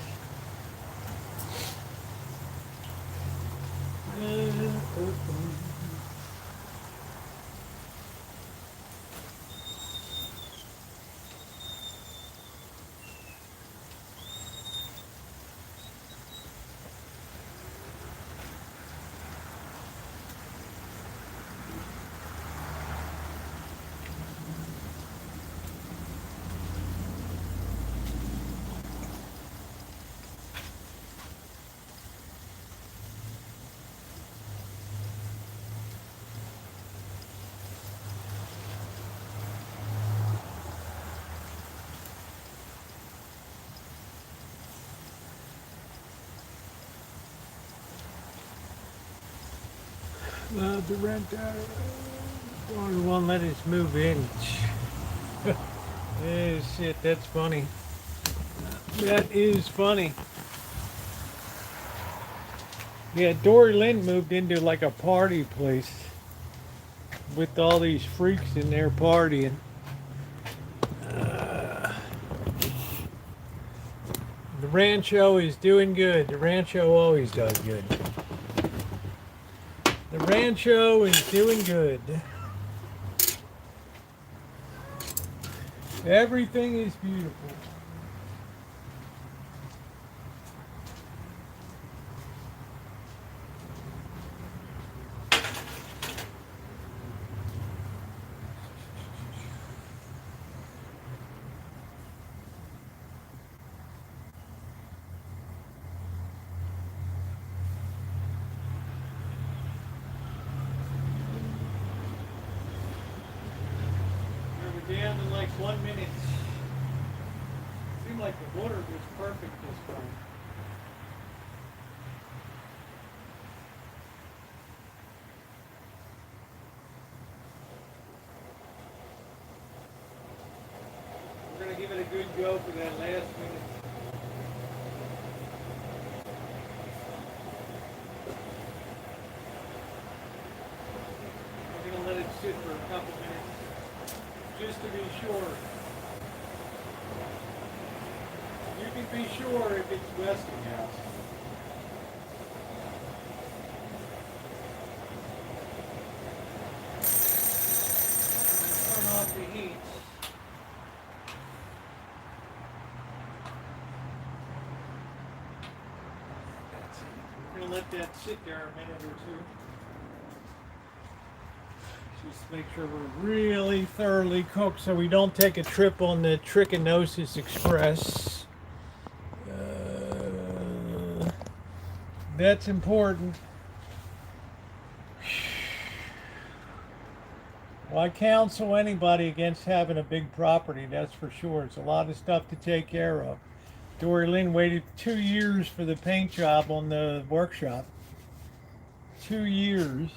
A: The rent won't let us move in. Oh shit, that's funny. That is funny. Yeah, Dory Lynn moved into like a party place with all these freaks in there partying. The Rancho is doing good. The Rancho always does good. The Rancho is doing good. Everything is beautiful. We're down to like 1 minute. Seemed like the water was perfect this time. We're going to give it a good go for that last minute. We're going to let it sit for a couple minutes, just to be sure. You can be sure if it's Westinghouse. Turn off the heat. We're going to let that sit there a minute or two. Just make sure we're really thoroughly cooked so we don't take a trip on the Trichinosis Express. That's important. Well, I counsel anybody against having a big property, that's for sure. It's a lot of stuff to take care of. Dory Lynn waited 2 years for the paint job on the workshop. 2 years.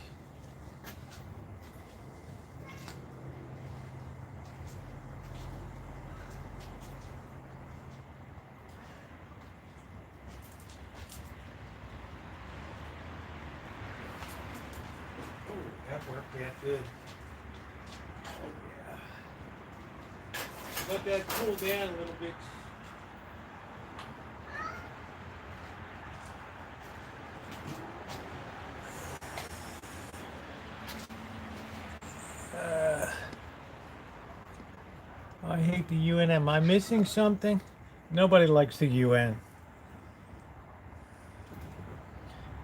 A: That worked that good. Oh yeah. Let that cool down a little bit. I hate the UN. Am I missing something? Nobody likes the UN.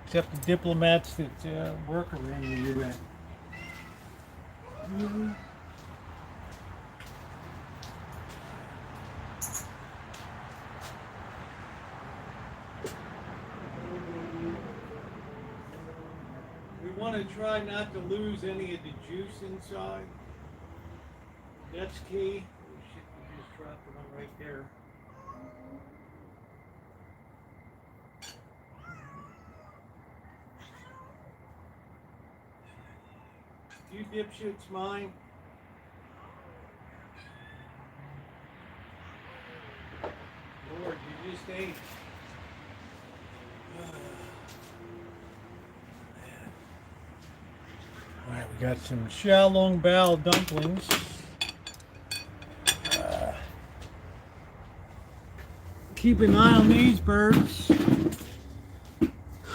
A: Except the diplomats that work around the UN. We want to try not to lose any of the juice inside. That's key. Oh shit, we just dropped the one right there. You dipshits mine. Lord, you just ate. Alright, we got some Xiaolong Bao dumplings. Keep an eye on these birds.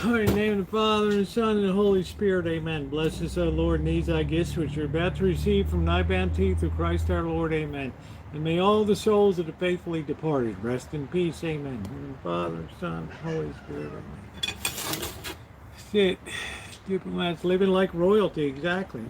A: In the name of the Father, and the Son, and the Holy Spirit, amen. Bless us, O Lord, and these thy gifts which you're about to receive from thy bounty through Christ our Lord, amen. And may all the souls of the faithfully departed rest in peace, amen. In the Father, Son, Holy Spirit, amen. Shit. Diplomats living like royalty, exactly.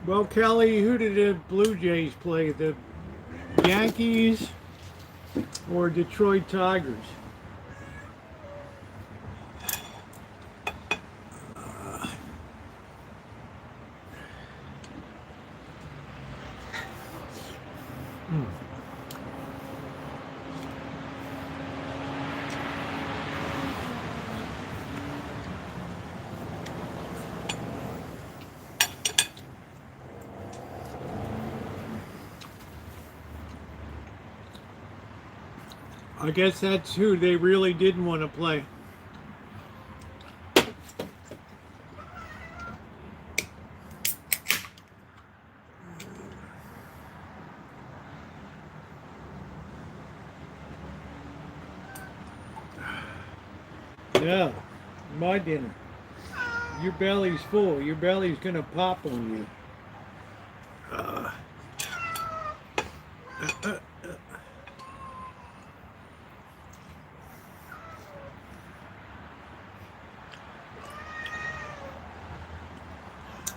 A: Well, Kelly, who did the Blue Jays play? The Yankees or Detroit Tigers? I guess that's who they really didn't want to play. Yeah, my dinner. Your belly's full. Your belly's gonna pop on you.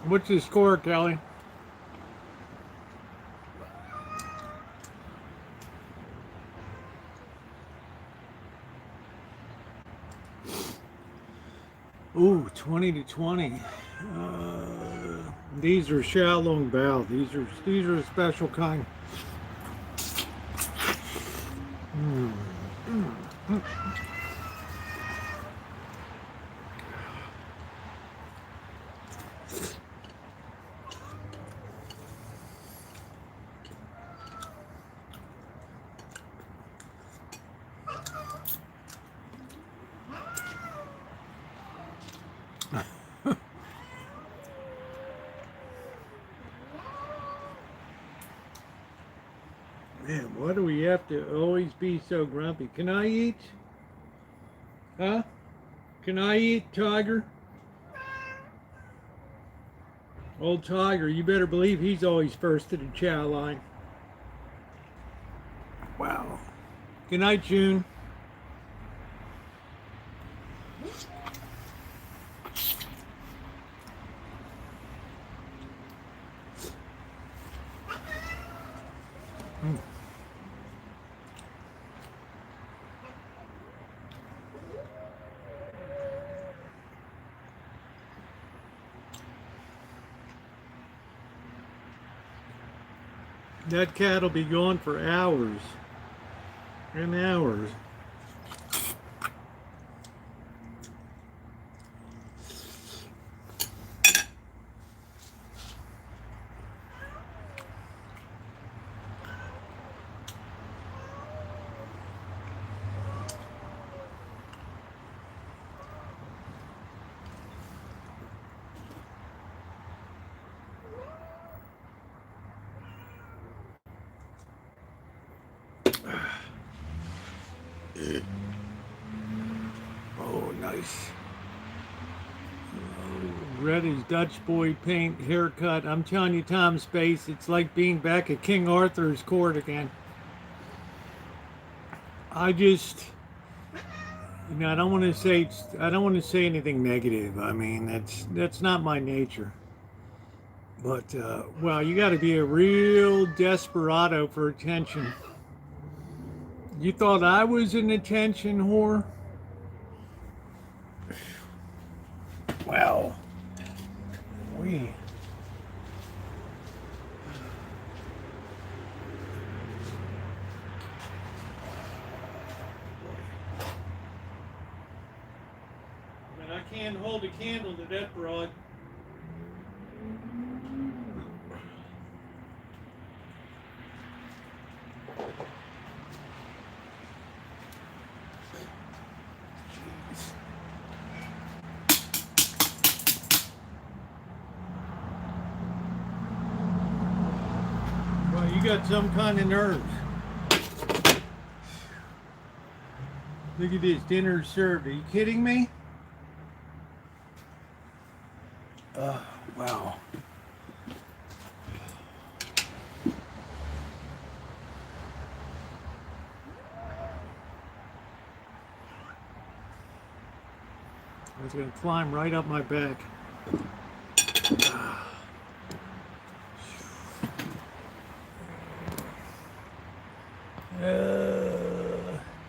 A: What's the score, Kelly? Ooh, 20-20. These are Xiaolong Bao. These are a special kind. Man, why do we have to always be so grumpy? Can I eat? Huh? Can I eat, Tiger? Old Tiger, you better believe he's always first to the chow line. Wow. Good night, June. That cat will be gone for hours and hours. Oh, nice. Greta's Dutch boy paint haircut. I'm telling you, Tom Space, it's like being back at King Arthur's court again. I just, I don't want to say anything negative. I mean, that's not my nature. But well, you got to be a real desperado for attention. You thought I was an attention whore? Well, we. But I can't hold a candle to that broad. Well, you got some kind of nerves. Look at this, dinner served. Are you kidding me? Wow. It's going to climb right up my back.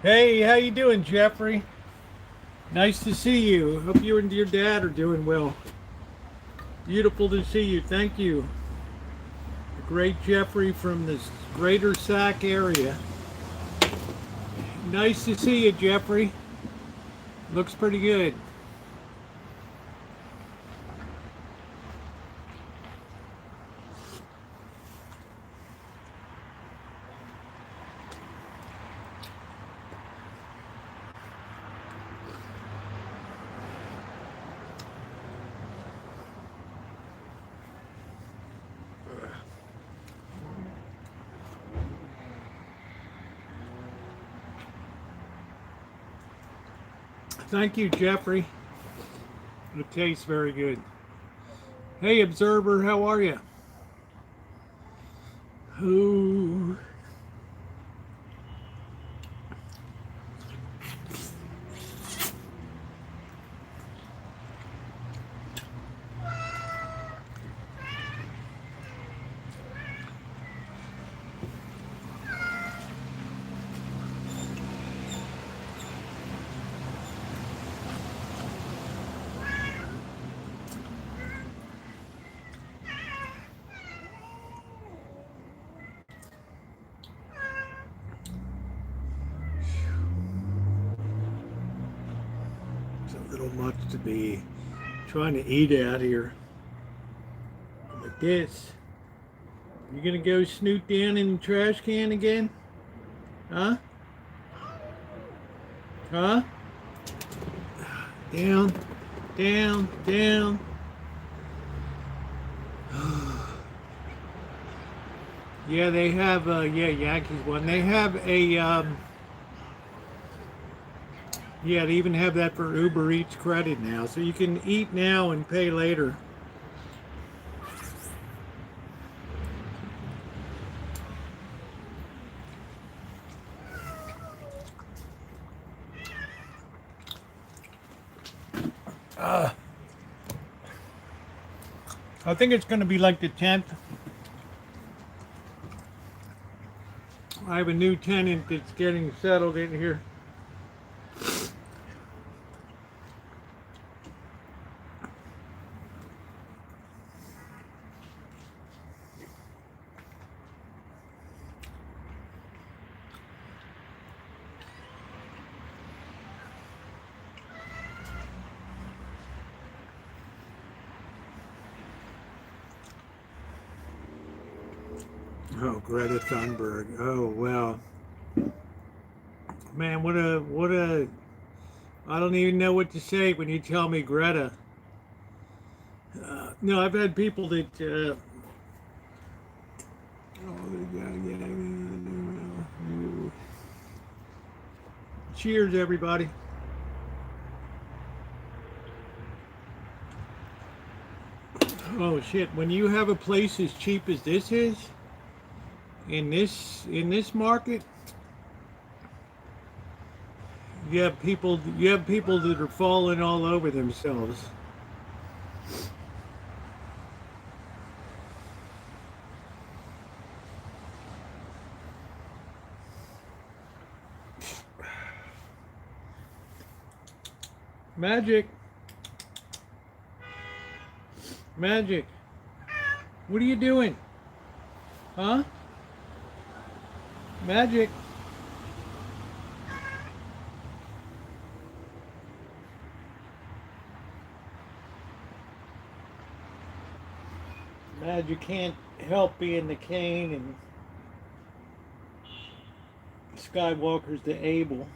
A: Hey, how you doing, Jeffrey? Nice to see you. Hope you and your dad are doing well. Beautiful to see you. Thank you. The great Jeffrey from the greater Sac area. Nice to see you, Jeffrey. Looks pretty good. Thank you, Jeffrey. It tastes very good. Hey, Observer, how are you? Ooh. It's a little much to be trying to eat out here. Like this. You gonna go snoot down in the trash can again? Huh? Huh? Down, down, down. Yeah, they have, yeah, Yankees one. They have a, yeah, they even have that for Uber Eats credit now. So you can eat now and pay later. I think it's going to be like the 10th. I have a new tenant that's getting settled in here. Oh, Greta Thunberg. Oh, well. Man, what a, I don't even know what to say when you tell me Greta. No, I've had people that, cheers, everybody. Oh, shit. When you have a place as cheap as this is, in this market, you have people that are falling all over themselves. Magic. Magic. What are you doing? Huh? Magic. Magic can't help being the Cain and Skywalker's the Abel.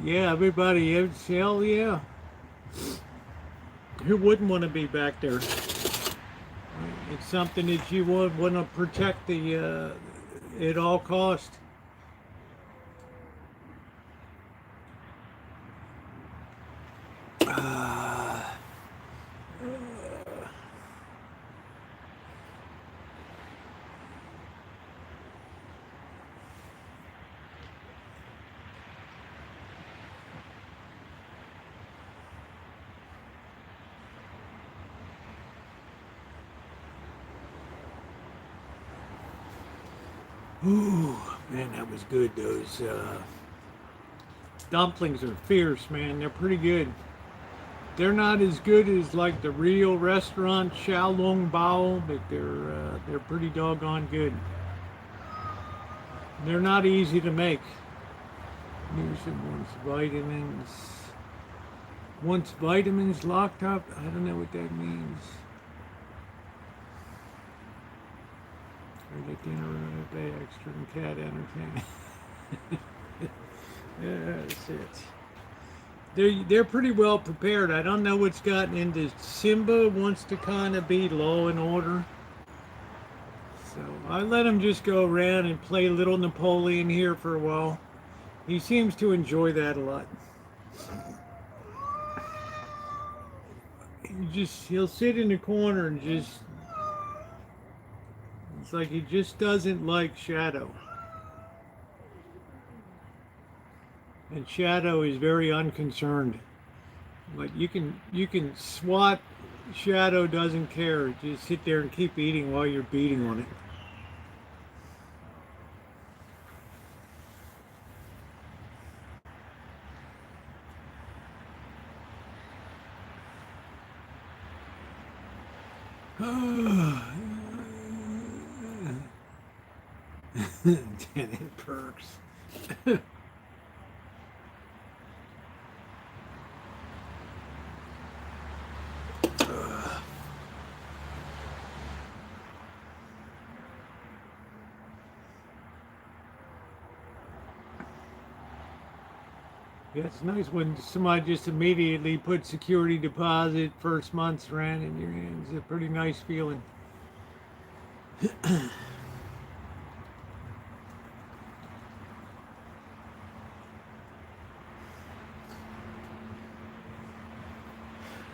A: Yeah, everybody, it's hell yeah. Who wouldn't want to be back there? It's something that you would want to protect at all cost. Ooh, man, that was good. Those dumplings are fierce, man. They're pretty good. They're not as good as like the real restaurant Xiaolong Bao, but they're pretty doggone good. They're not easy to make. Nutrition wants vitamins. Once vitamins locked up, I don't know what that means. Or the dinner day extra and cat entertainment. Yeah, that's it. They're pretty well prepared. I don't know what's gotten into Simba wants to kind of be law and order. So I let him just go around and play little Napoleon here for a while. He seems to enjoy that a lot. He'll sit in the corner and just, it's like he just doesn't like Shadow. And Shadow is very unconcerned. Like you can swat, Shadow doesn't care. Just sit there and keep eating while you're beating on it. Janet Perks. Yeah, it's nice when somebody just immediately puts security deposit, first month's rent in your hands. It's a pretty nice feeling.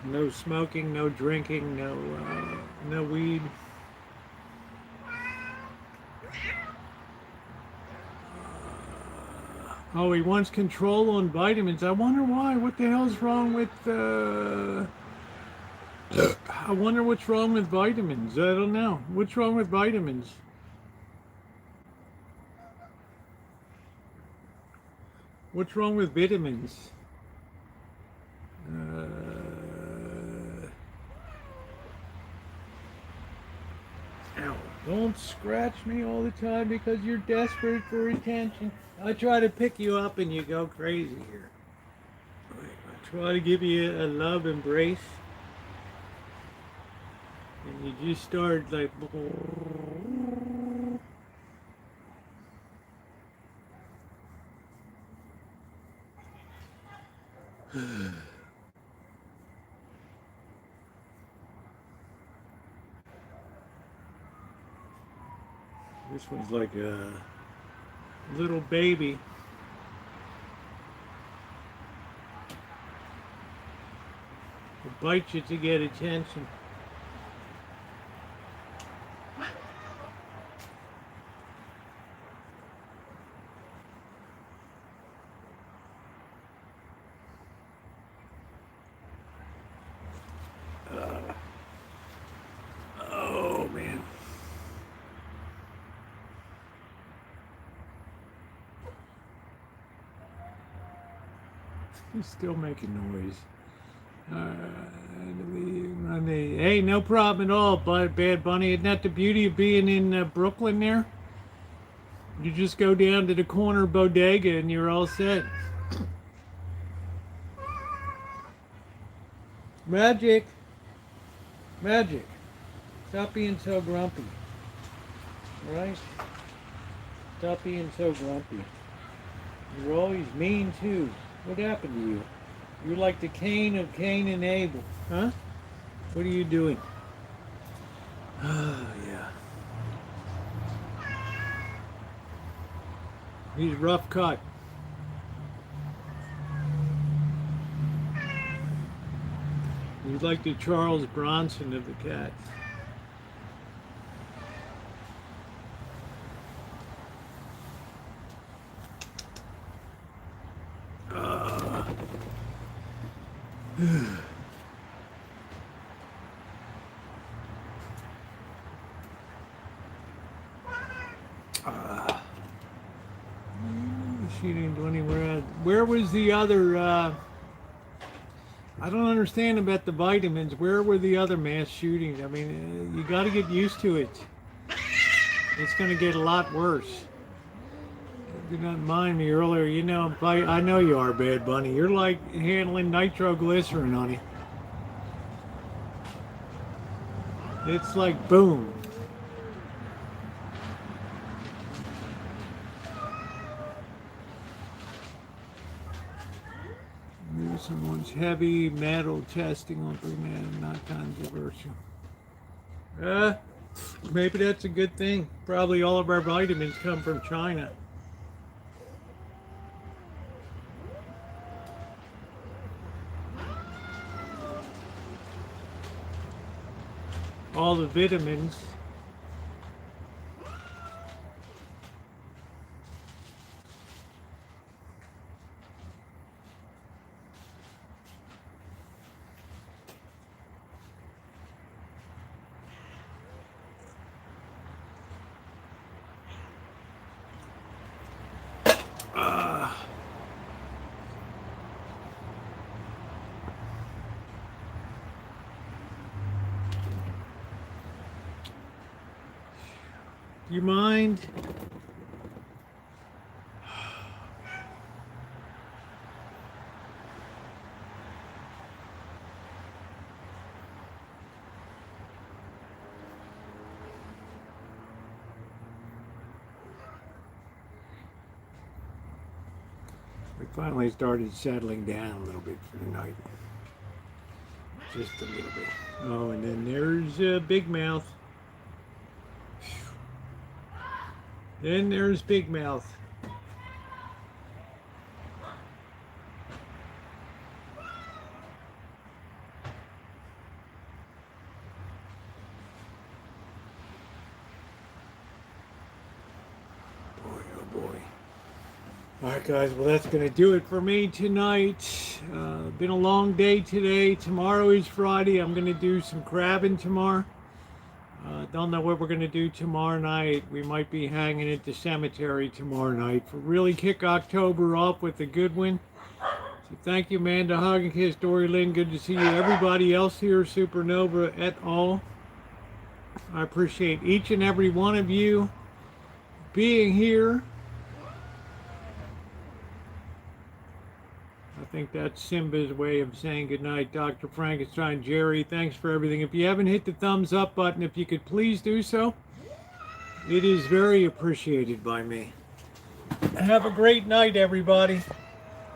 A: No smoking, no drinking, no weed. Oh, he wants control on vitamins. I wonder why. What the hell's wrong with? I wonder what's wrong with vitamins. I don't know. What's wrong with vitamins? What's wrong with vitamins? Ow. Don't scratch me all the time because you're desperate for attention. I try to pick you up and you go crazy here. I try to give you a love embrace. And you just start like... This one's like a little baby. It'll bite you to get attention. Oh man. He's still making noise. Hey, no problem at all, Bad Bunny. Isn't that the beauty of being in Brooklyn there? You just go down to the corner bodega and you're all set. Magic. Magic. Stop being so grumpy. Alright? Stop being so grumpy. You're always mean too. What happened to you? You're like the Cain of Cain and Abel. Huh? What are you doing? Oh, yeah. He's rough cut. He's like the Charles Bronson of the cats. She didn't do anywhere. Where was the other? I don't understand about the vitamins. Where were the other mass shootings? I mean, you got to get used to it. It's going to get a lot worse. You didn't mind me earlier. You know, I know you are, Bad Bunny. You're like handling nitroglycerin, honey. It's like boom. Someone's heavy metal testing on man, not controversial. Maybe that's a good thing. Probably all of our vitamins come from China. All the vitamins. Do you mind? We finally started settling down a little bit for the night. Just a little bit. Oh, and then there's Big Mouth. Then there's Big Mouth. Boy, oh boy. All right, guys. Well, that's going to do it for me tonight. Been a long day today. Tomorrow is Friday. I'm going to do some crabbing tomorrow. Don't know what we're going to do tomorrow night. We might be hanging at the cemetery tomorrow night for really kick October off with a good one. So thank you, Amanda, hug and kiss, Dory Lynn. Good to see you. Everybody else here, Supernova et al. I appreciate each and every one of you being here. I think that's Simba's way of saying goodnight. Dr. Frankenstein, Jerry, thanks for everything. If you haven't hit the thumbs up button, if you could please do so, it is very appreciated by me. Have a great night, everybody.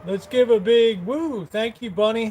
A: Let's give a big woo. Thank you, Bunny.